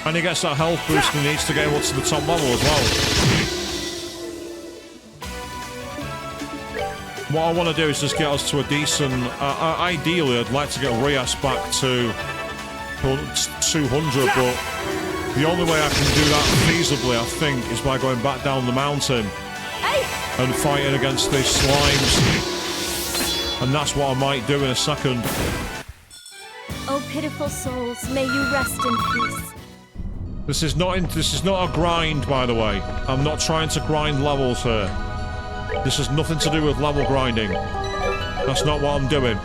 And he gets that health boost and he needs to get up to the top level as well. What I want to do is just get us to a decent... ideally, I'd like to get Rias back to 200, but the only way I can do that feasibly, I think, is by going back down the mountain and fighting against these slimes. And that's what I might do in a second. Oh, pitiful souls, may you rest in peace. This is not a grind, by the way. I'm not trying to grind levels here. This has nothing to do with level grinding. That's not what I'm doing.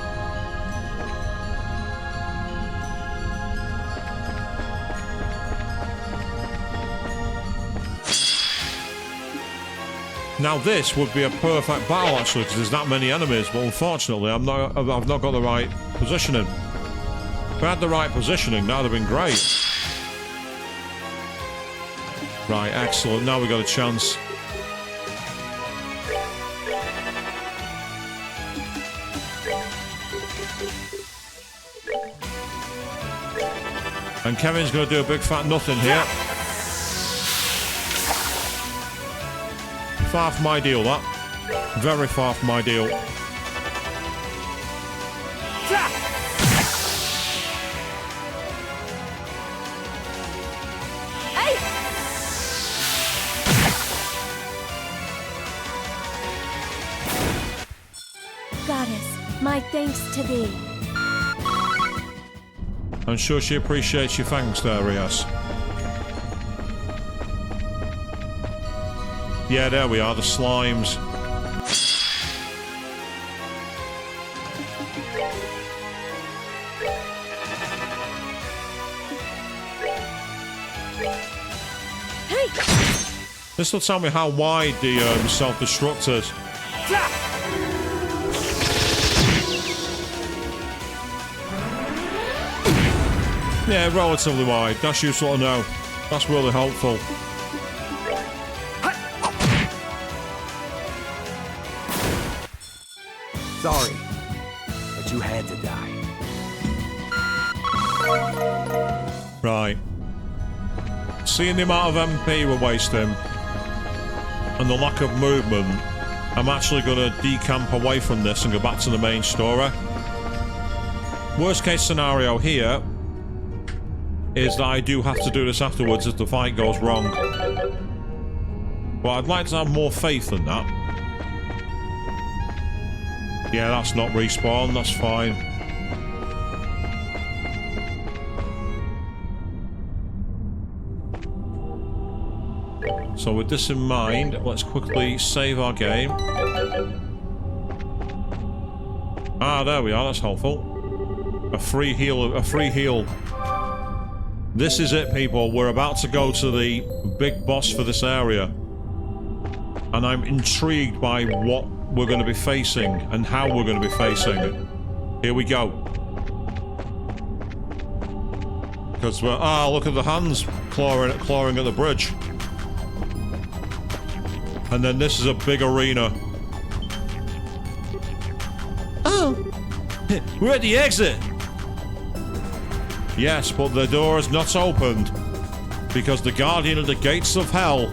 Now this would be a perfect battle actually, because there's that many enemies, but unfortunately I've not got the right positioning. If I had the right positioning, that would have been great. Right, excellent. Now we've got a chance. And Kevin's going to do a big fat nothing here. Far from ideal, that. Very far from ideal. Goddess, my thanks to thee. I'm sure she appreciates your thanks there, Rias. Yeah, there we are, the slimes. Hey! This will tell me how wide the self-destruct is. Yeah, relatively wide. That's useful to know. That's really helpful. Sorry, but you had to die. Right. Seeing the amount of MP we're wasting and the lack of movement, I'm actually going to decamp away from this and go back to the main story. Worst case scenario here is that I do have to do this afterwards if the fight goes wrong. But I'd like to have more faith than that. Yeah, that's not respawn, that's fine. So with this in mind, let's quickly save our game. Ah, there we are, that's helpful. A free heal. This is it, people. We're about to go to the big boss for this area. And I'm intrigued by what we're going to be facing and how we're going to be facing it. Here we go. Because we're... Ah, look at the hands clawing at the bridge. And then this is a big arena. Oh! We're at the exit! Yes, but the door is not opened because the guardian of the gates of hell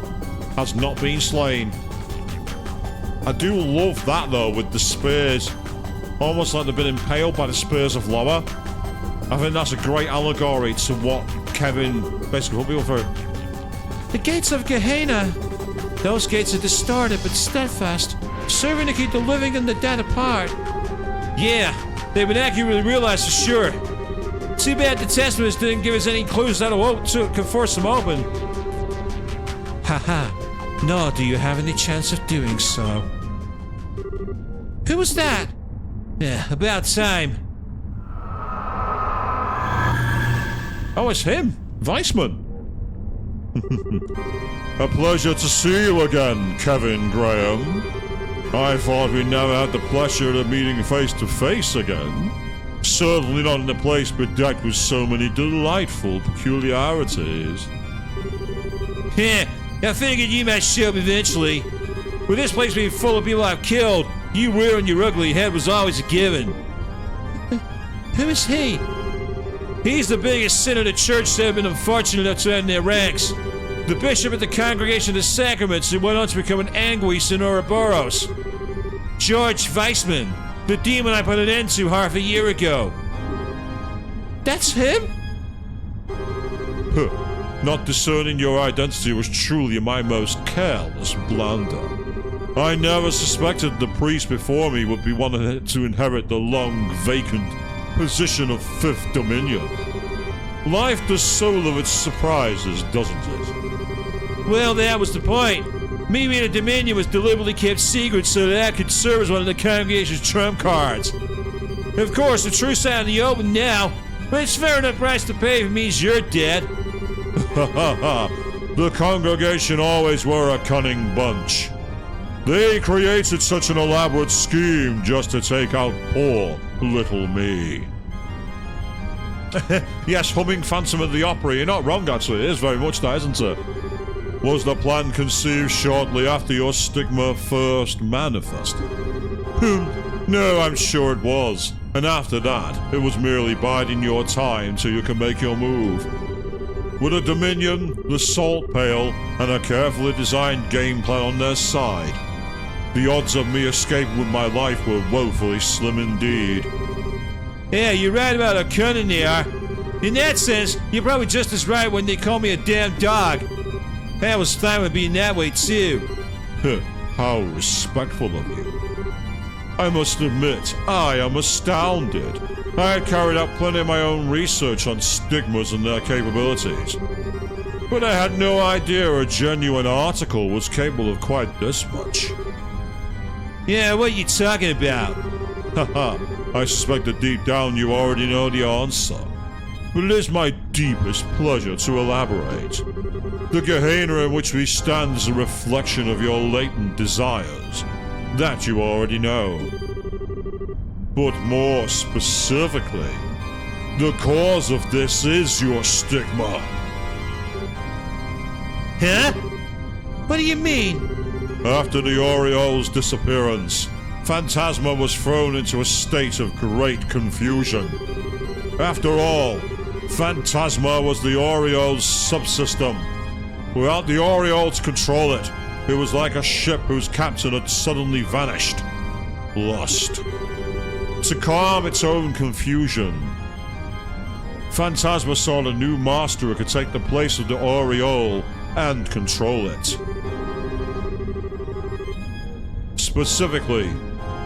has not been slain. I do love that though, with the spears. Almost like they've been impaled by the spears of Loa. I think that's a great allegory to what Kevin basically put people through. The gates of Gehenna. Those gates are distorted but steadfast, serving to keep the living and the dead apart. Yeah, they've been accurately realized for sure. Too bad the Testaments didn't give us any clues that a vote could force them open. Haha, nor do you have any chance of doing so. Who was that? Yeah, about time. Oh, it's him, Weissman. A pleasure to see you again, Kevin Graham. I thought we never had the pleasure of meeting face to face again. Certainly not in a place bedecked with so many delightful peculiarities. Yeah, I figured you might show up eventually. With this place being full of people I've killed, you rearing your ugly head was always a given. Who is he? He's the biggest sin of the church that have been unfortunate enough to end their ranks. The bishop at the Congregation of the Sacraments who went on to become an anguish in Ouroboros. George Weissman, the demon I put an end to half a year ago. That's him? Not discerning your identity was truly my most careless blunder. I never suspected the priest before me would be one to inherit the long vacant position of Fifth Dominion. Life does so of its surprises, doesn't it? Well, that was the point. Me being a Dominion was deliberately kept secret so that I could serve as one of the congregation's trump cards. Of course, the truth's out in the open now, but it's fair enough price to pay if it means you're dead. The congregation always were a cunning bunch. They created such an elaborate scheme just to take out poor little me. Yes, humming Phantom of the Opera, you're not wrong actually, it is very much that, isn't it? Was the plan conceived shortly after your stigma first manifested? No, I'm sure it was. And after that, it was merely biding your time till you can make your move. With a Dominion, the Salt Pail, and a carefully designed game plan on their side, the odds of me escaping with my life were woefully slim indeed. Yeah, you're right about how cunning they are. In that sense, you're probably just as right when they call me a damn dog. I was fine with being that way too. How respectful of you. I must admit, I am astounded. I had carried out plenty of my own research on stigmas and their capabilities, but I had no idea a genuine article was capable of quite this much. Yeah, what you talking about? Haha, I suspect that deep down you already know the answer, but it is my deepest pleasure to elaborate. The Gehenna in which we stand is a reflection of your latent desires. That you already know. But more specifically, the cause of this is your stigma. Huh? What do you mean? After the Aureole's disappearance, Phantasma was thrown into a state of great confusion. After all, Phantasma was the Aureole's subsystem. Without the Aureole to control it, it was like a ship whose captain had suddenly vanished. Lost. To calm its own confusion, Phantasma sought a new master who could take the place of the Aureole and control it. Specifically,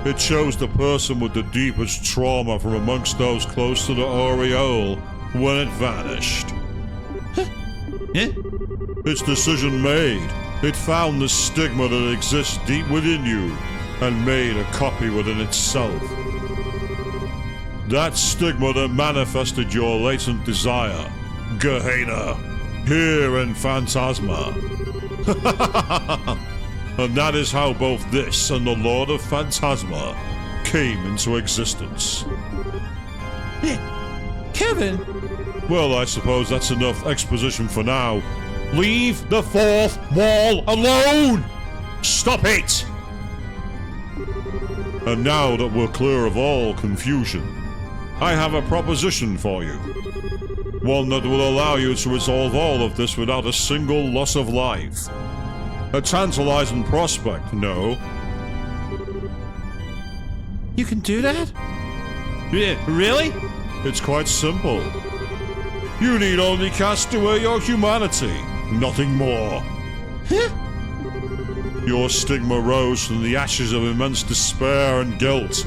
it chose the person with the deepest trauma from amongst those close to the Aureole when it vanished. Huh? Its decision made, it found the stigma that exists deep within you and made a copy within itself. That stigma that manifested your latent desire, Gehenna, here in Phantasma. And that is how both this and the Lord of Phantasma came into existence. Kevin? Well, I suppose that's enough exposition for now. Leave the fourth wall alone! Stop it! And now that we're clear of all confusion, I have a proposition for you. One that will allow you to resolve all of this without a single loss of life. A tantalizing prospect, no? You can do that? Yeah, really? It's quite simple. You need only cast away your humanity, nothing more. Huh? Your stigma rose from the ashes of immense despair and guilt.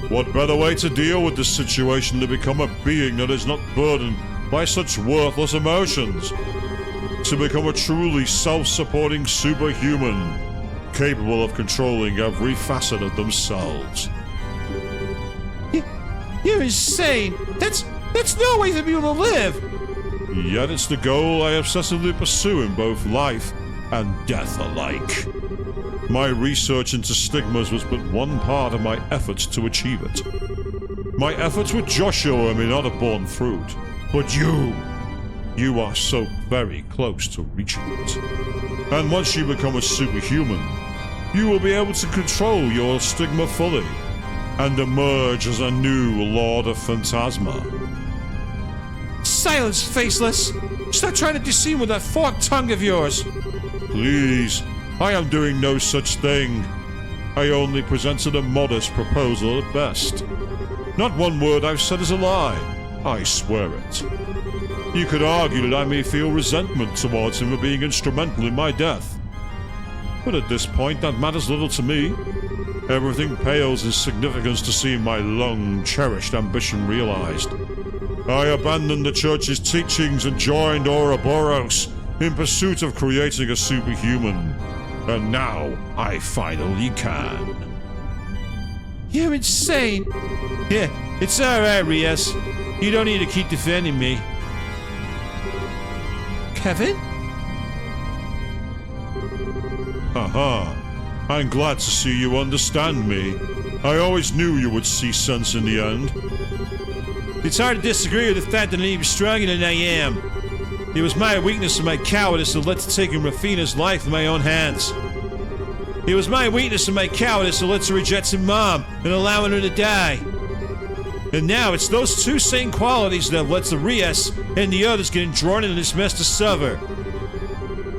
What better way to deal with this situation than become a being that is not burdened by such worthless emotions? To become a truly self-supporting superhuman, capable of controlling every facet of themselves. You're insane! That's no way to be able to live! Yet it's the goal I obsessively pursue in both life and death alike. My research into stigmas was but one part of my efforts to achieve it. My efforts with Joshua may not have borne fruit, but you are so very close to reaching it. And once you become a superhuman, you will be able to control your stigma fully and emerge as a new Lord of Phantasma. Silence, Faceless! Stop trying to deceive with that forked tongue of yours! Please, I am doing no such thing. I only presented a modest proposal at best. Not one word I've said is a lie. I swear it. You could argue that I may feel resentment towards him for being instrumental in my death. But at this point, that matters little to me. Everything pales in significance to seeing my long-cherished ambition realized. I abandoned the church's teachings and joined Ouroboros in pursuit of creating a superhuman. And now, I finally can. You're insane. Yeah, it's alright, Rias. You don't need to keep defending me. Kevin? Haha. I'm glad to see you understand me. I always knew you would see sense in the end. It's hard to disagree with the fact that I'm even stronger than I am. It was my weakness and my cowardice that led to taking Rafina's life in my own hands. It was my weakness and my cowardice that led to rejecting Mom and allowing her to die. And now it's those two same qualities that have led to Rias and the others getting drawn into this mess to suffer.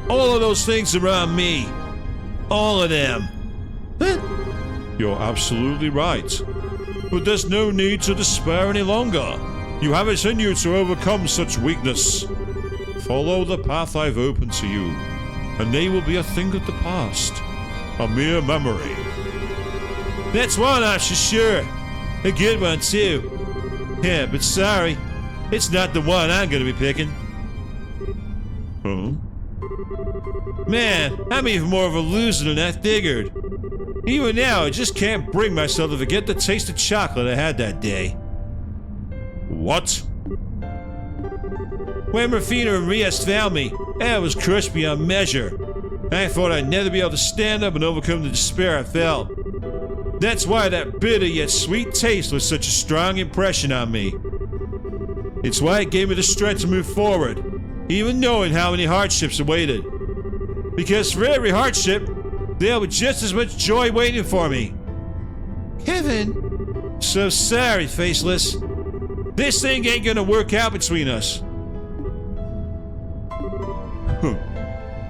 All of those things are on me. All of them. But You're absolutely right. But there's no need to despair any longer. You have it in you to overcome such weakness. Follow the path I've opened to you, and they will be a thing of the past. A mere memory. that's one option, sure. A good one, too. Yeah, but sorry. It's not the one I'm gonna be picking. Huh? Man, I'm even more of a loser than I figured. Even now, I just can't bring myself to forget the taste of chocolate I had that day. What? When Rafina and Rias found me, I was crushed beyond measure. I thought I'd never be able to stand up and overcome the despair I felt. That's why that bitter yet sweet taste was such a strong impression on me. It's why it gave me the strength to move forward, even knowing how many hardships awaited. Because for every hardship, there was just as much joy waiting for me. Kevin, so sorry, Faceless. This thing ain't gonna work out between us.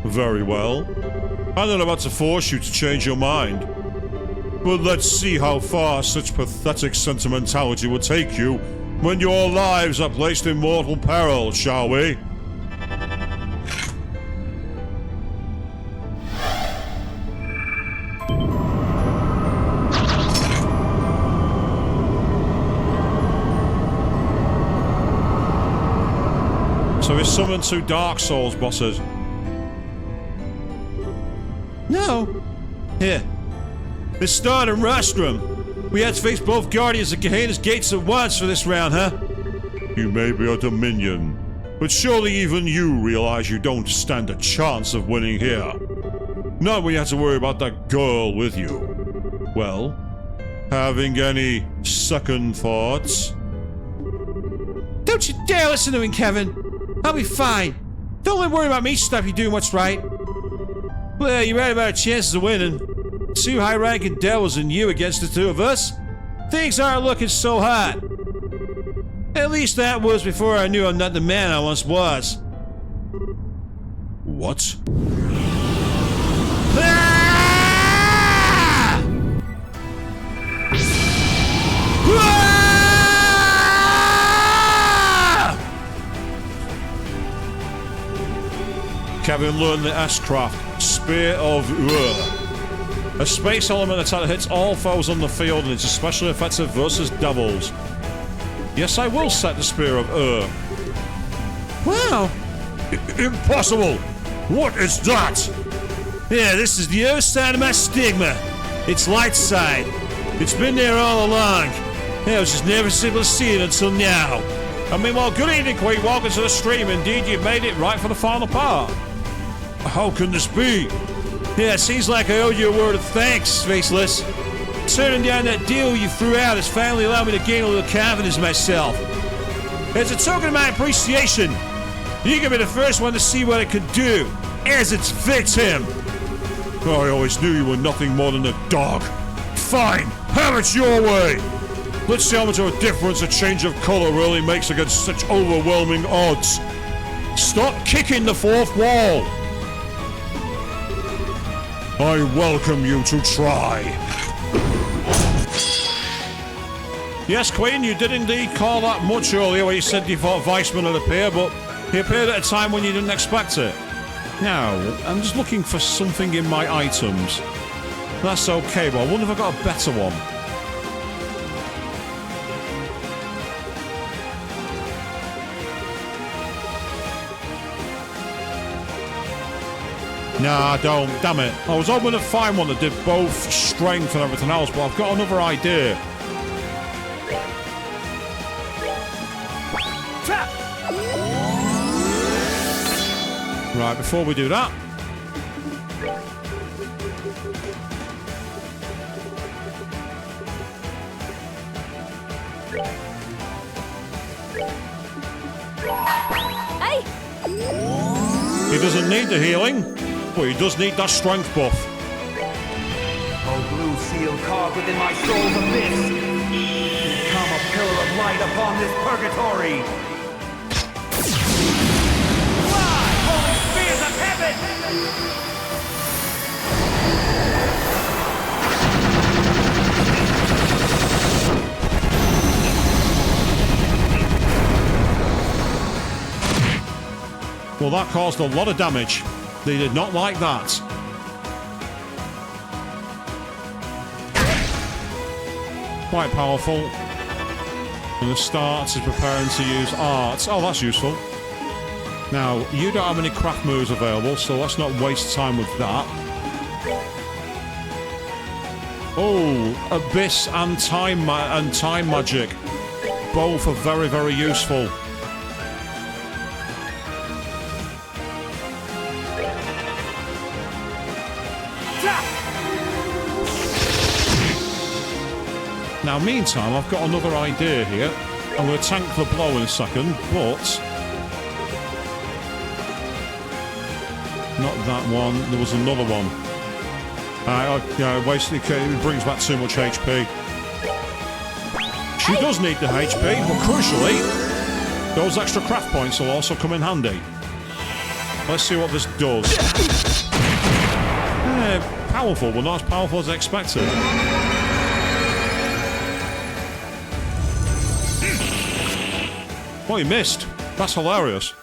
Very well. I'm not about to force you to change your mind. But let's see how far such pathetic sentimentality will take you when your lives are placed in mortal peril, shall we? So we summoned two Dark Souls bosses. No. Here. This started in Rostrum. We had to face both Guardians of Gehenna's gates at once for this round, huh? You may be a Dominion, but surely even you realize you don't stand a chance of winning here. Not when you have to worry about that girl with you. Well, having any second thoughts? Don't you dare listen to him, Kevin. I'll be fine. Don't let worry about me stop you doing what's right. Well, you're right about our chances of winning. Two high-ranking devils and you against the two of us? Things aren't looking so hot. At least that was before I knew I'm not the man I once was. What? Ah! Ah! Kevin learned the S-Craft, Spear of Ur. A space element attack that hits all foes on the field and it's especially effective versus devils. Yes, I will set the Spear of Ur. Wow. Impossible! What is that? Yeah, this is the other side of my stigma. It's light side. It's been there all along. I was just never able to see it until now. I mean, well, good evening, Queen. Welcome to the stream. Indeed, you've made it right for the final part. How can this be? Yeah, it seems like I owe you a word of thanks, Faceless. Turning down that deal you threw out has finally allowed me to gain a little confidence in myself. As a token of my appreciation, you can be the first one to see what it could do as its victim. I always knew you were nothing more than a dog. Fine, have it your way. Let's see how much of a difference a change of color really makes against such overwhelming odds. Stop kicking the fourth wall. I welcome you to try. Yes, Queen, you did indeed call that much earlier where you said you thought Weissman would appear, but he appeared at a time when you didn't expect it. Now, I'm just looking for something in my items. That's okay, but I wonder if I've got a better one. Nah, I don't. Damn it. I was hoping to find one that did both strength and everything else, but I've got another idea. Right, before we do that... Hey! He doesn't need the healing, but he does need that strength buff. Oh, blue seal carved within my soul's abyss. Become a pillar of light upon this purgatory. Fly, holy spears of heaven! Well, that caused a lot of damage. They did not like that. Quite powerful. And the start is preparing to use arts. Oh, that's useful. Now, you don't have any craft moves available, so let's not waste time with that. Oh, Abyss and Time Magic. Both are very, very useful. Now, meantime, I've got another idea here. I'm going to tank the blow in a second, but... not that one. There was another one. Yeah, basically, it brings back too much HP. She does need the HP, but crucially, those extra craft points will also come in handy. Let's see what this does. Powerful, but not as powerful as I expected. Oh, he missed. That's hilarious.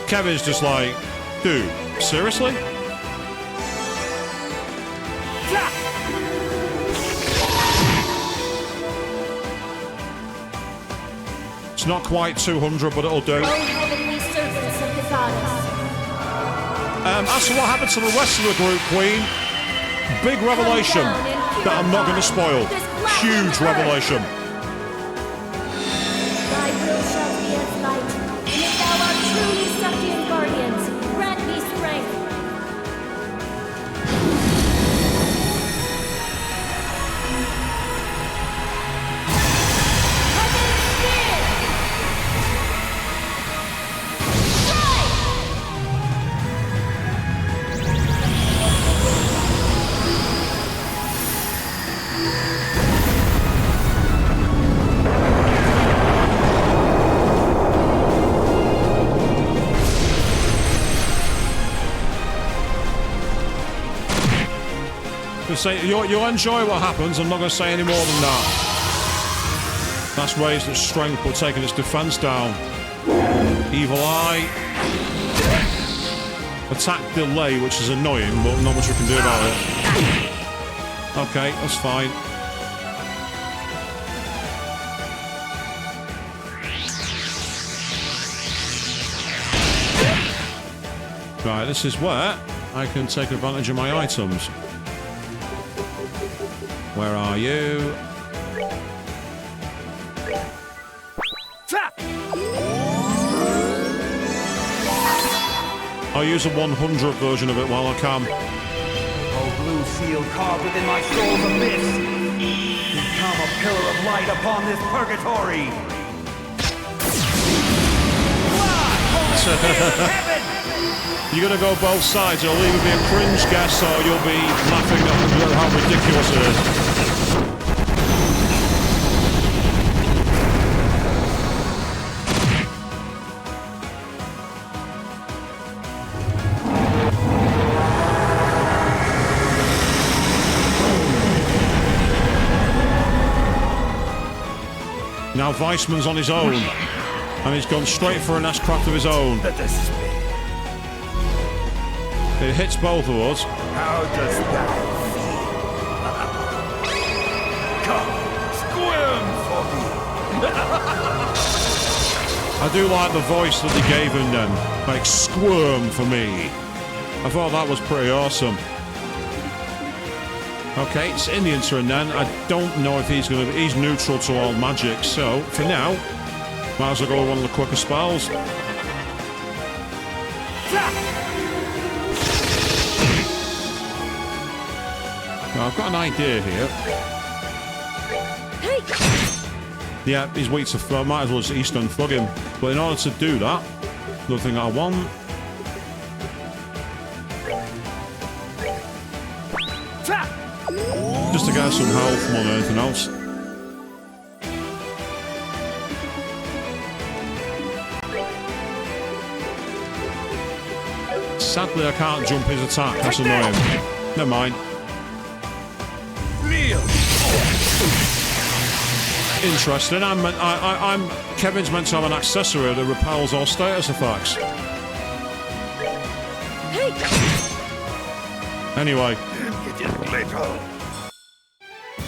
Kevin's just like, dude, seriously? It's not quite 200, but it'll do. O heavenly servants of the goddess. As to what happened to the rest of the group, Queen, big revelation that I'm not going to spoil. Huge revelation. Thy will shall be as light, and if thou art truly Septian guardians, grant me strength. Heaven spear! Strike! Say, you'll enjoy what happens. I'm not going to say any more than that. That's raised its strength, but taking its defense down. Evil Eye. Attack delay, which is annoying, but not much we can do about it. Okay, that's fine. Right, this is where I can take advantage of my items. Where are you? I'll use a 100 version of it while I can. Oh, blue seal carved within my soul's abyss. Become a pillar of light upon this purgatory. Fly, holy spears of heaven! You're going to go both sides. You'll either be a cringe guest or you'll be laughing at how ridiculous it is. Now Weissman's on his own. And he's gone straight for an S-craft of his own. The despair. It hits both of us. How does that feel? Come, squirm for me. I do like the voice that they gave him then. Like, squirm for me. I thought that was pretty awesome. Okay, it's Indian turn then. I don't know if he's gonna be... He's neutral to all magic, so for now, might as well go with one of the quicker spells. Now, I've got an idea here. Yeah, he's weak to throw. Might as well just Eastern Thug him. But in order to do that, the thing I want... Just to get some health more than anything else. Sadly, I can't jump his attack. That's annoying. Never mind. Interesting. Kevin's meant to have an accessory that repels all status effects. Anyway.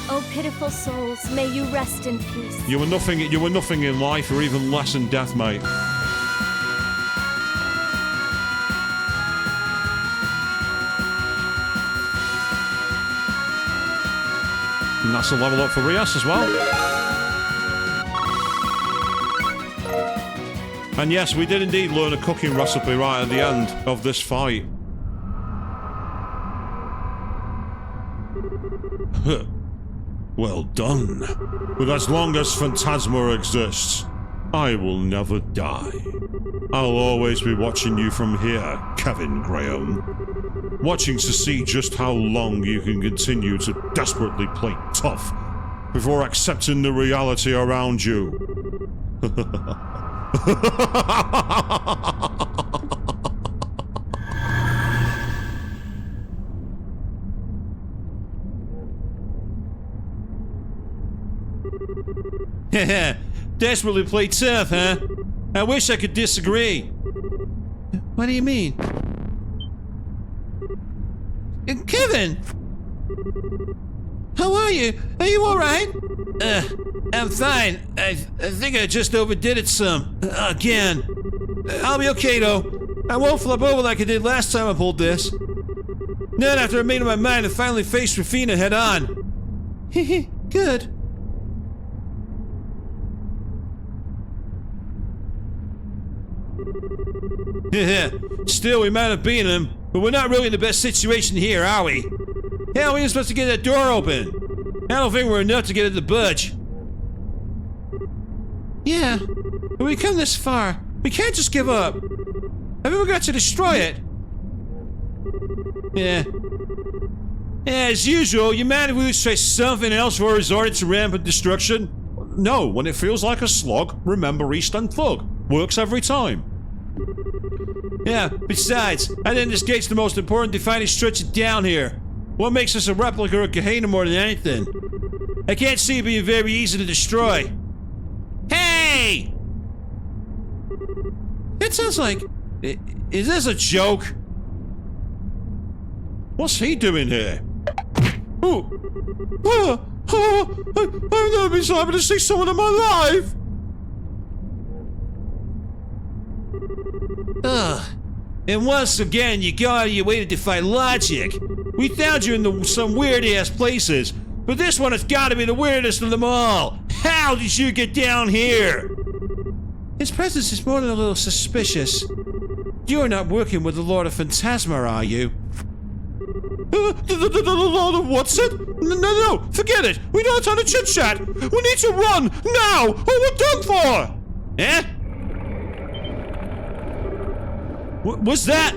Oh, pitiful souls, may you rest in peace. You were nothing in life, or even less in death, mate. And that's a level up for Rias as well. And yes, we did indeed learn a cooking recipe right at the end of this fight. Well done. But as long as Phantasma exists, I will never die. I'll always be watching you from here, Kevin Graham. Watching to see just how long you can continue to desperately play tough before accepting the reality around you. Desperately play tough, huh? I wish I could disagree. What do you mean? Kevin! How are you? Are you alright? I'm fine. I think I just overdid it some. Again. I'll be okay though. I won't flip over like I did last time I pulled this. Not after I made up my mind and finally faced Rafina head on. Good. Still, we might have beaten him, but we're not really in the best situation here, are we? Hell, we were supposed to get that door open. I don't think we're enough to get it to budge. Yeah, but we come this far. We can't just give up. I've even got to destroy it. Yeah, as usual, humanity will try something else before resorting to rampant destruction. No, when it feels like a slog, remember Eastern Thug. Works every time. Yeah, besides, I think this gate's the most important defining structure down here. What makes us a replica of Gehenna more than anything? I can't see it being very easy to destroy. Hey! It sounds like... Is this a joke? What's he doing here? I've never been so happy to see someone in my life! Ugh. And once again, you go out of your way to defy logic. We found you in some weird-ass places, but this one has got to be the weirdest of them all. How did you get down here? His presence is more than a little suspicious. You're not working with the Lord of Phantasma, are you? The Lord of what's it? No, forget it. We don't have time to chit-chat. We need to run, now, or we're done for! Eh? What's that?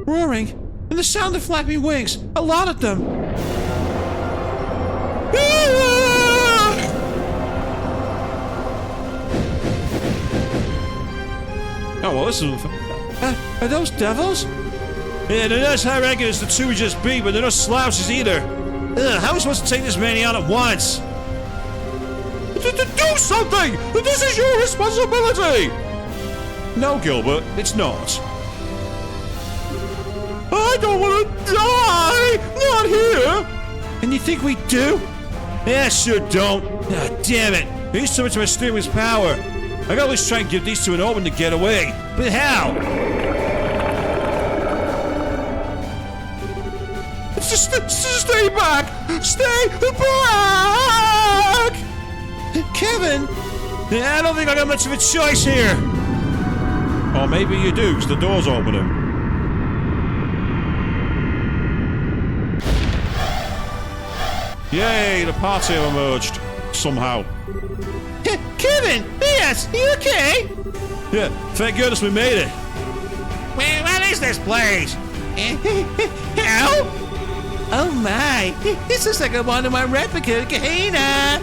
Roaring, and the sound of flapping wings. A lot of them. Oh, well, this is... are those devils? Yeah, they're not as high ranking as the two we just beat, but they're no slouches either. Ugh, how are we supposed to take this man out at once? Do something! This is your responsibility! No, Gilbert, it's not. I don't want to die! Not here! And you think we do? Yeah, sure don't. Ah, damn it. He's too much of a steer with his power. I gotta at least try and give these two an open to get away. But how? Just stay back! Stay back! Kevin! I don't think I got much of a choice here. Or maybe you do, because the door's opening. Yay, the party have emerged. Somehow. Kevin! Yes, you okay? Yeah, thank goodness we made it. What is this place? Help! Oh my, this looks like I wanted my replica Kahina.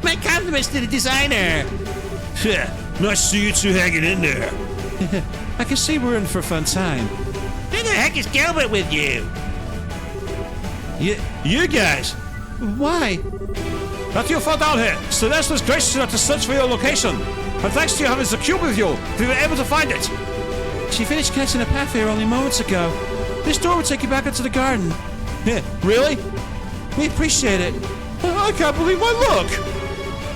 My compliments to the designer. Yeah, nice to see you two hanging in there. I can see we're in for a fun time. Who the heck is Gilbert with you? You guys? Why? Not your fault down here. Celeste was gracious enough to search for your location. And thanks to you having the cube with you, we were able to find it. She finished catching a path here only moments ago. This door will take you back into the garden. Yeah, really? We appreciate it. I can't believe my luck.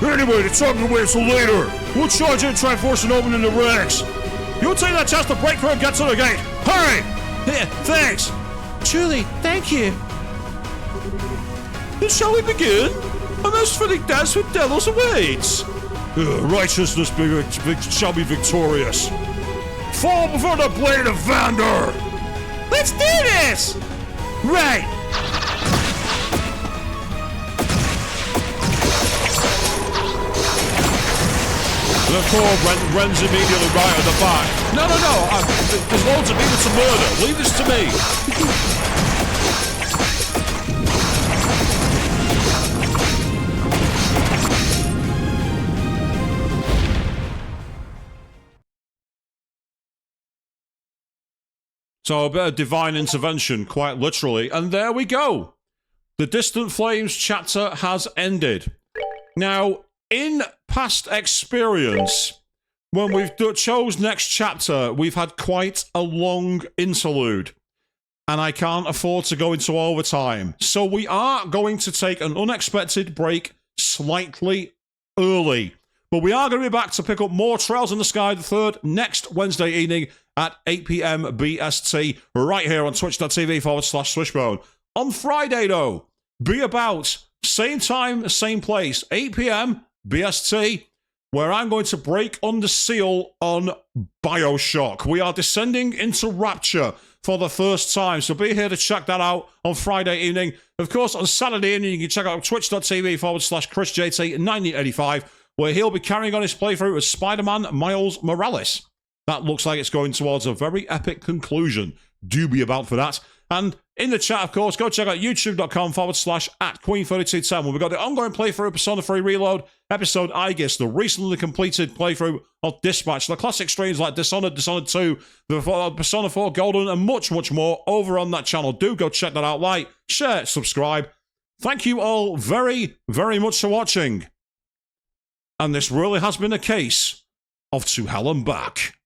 Anyway, the time to wait till later. We'll charge in and try forcing open in the ranks. You'll take that chance to break through and get to the gate. Hurry! Yeah, thanks. Truly, thank you. Then shall we begin? A most thrilling dance with Delos awaits. Righteousness shall be victorious. Fall before the blade of Vander! Let's do this! Right! The core runs immediately right at the back. No. There's loads of people to murder. Leave this to me. So a bit of divine intervention, quite literally. And there we go. The Distant Flames chapter has ended. Now, in past experience, when we've chose next chapter, we've had quite a long interlude. And I can't afford to go into overtime. So we are going to take an unexpected break slightly early. But we are going to be back to pick up more Trails in the Sky the 3rd next Wednesday evening at 8 p.m. BST right here on twitch.tv/Swishbone. On Friday, though, be about same time, same place, 8 p.m. BST, where I'm going to break under seal on Bioshock. We are descending into Rapture for the first time, so be here to check that out on Friday evening. Of course, on Saturday evening, you can check out twitch.tv/ChrisJT1985, where he'll be carrying on his playthrough as Spider-Man Miles Morales. That looks like it's going towards a very epic conclusion. Do be about for that. And in the chat, of course, go check out youtube.com/@Queen3210, where we've got the ongoing playthrough of Persona 3 Reload, episode Aegis, the recently completed playthrough of Dispatch, the classic streams like Dishonored, Dishonored 2, the Persona 4 Golden, and much, much more over on that channel. Do go check that out. Like, share, subscribe. Thank you all very, very much for watching. And this really has been a case of To Hell and Back.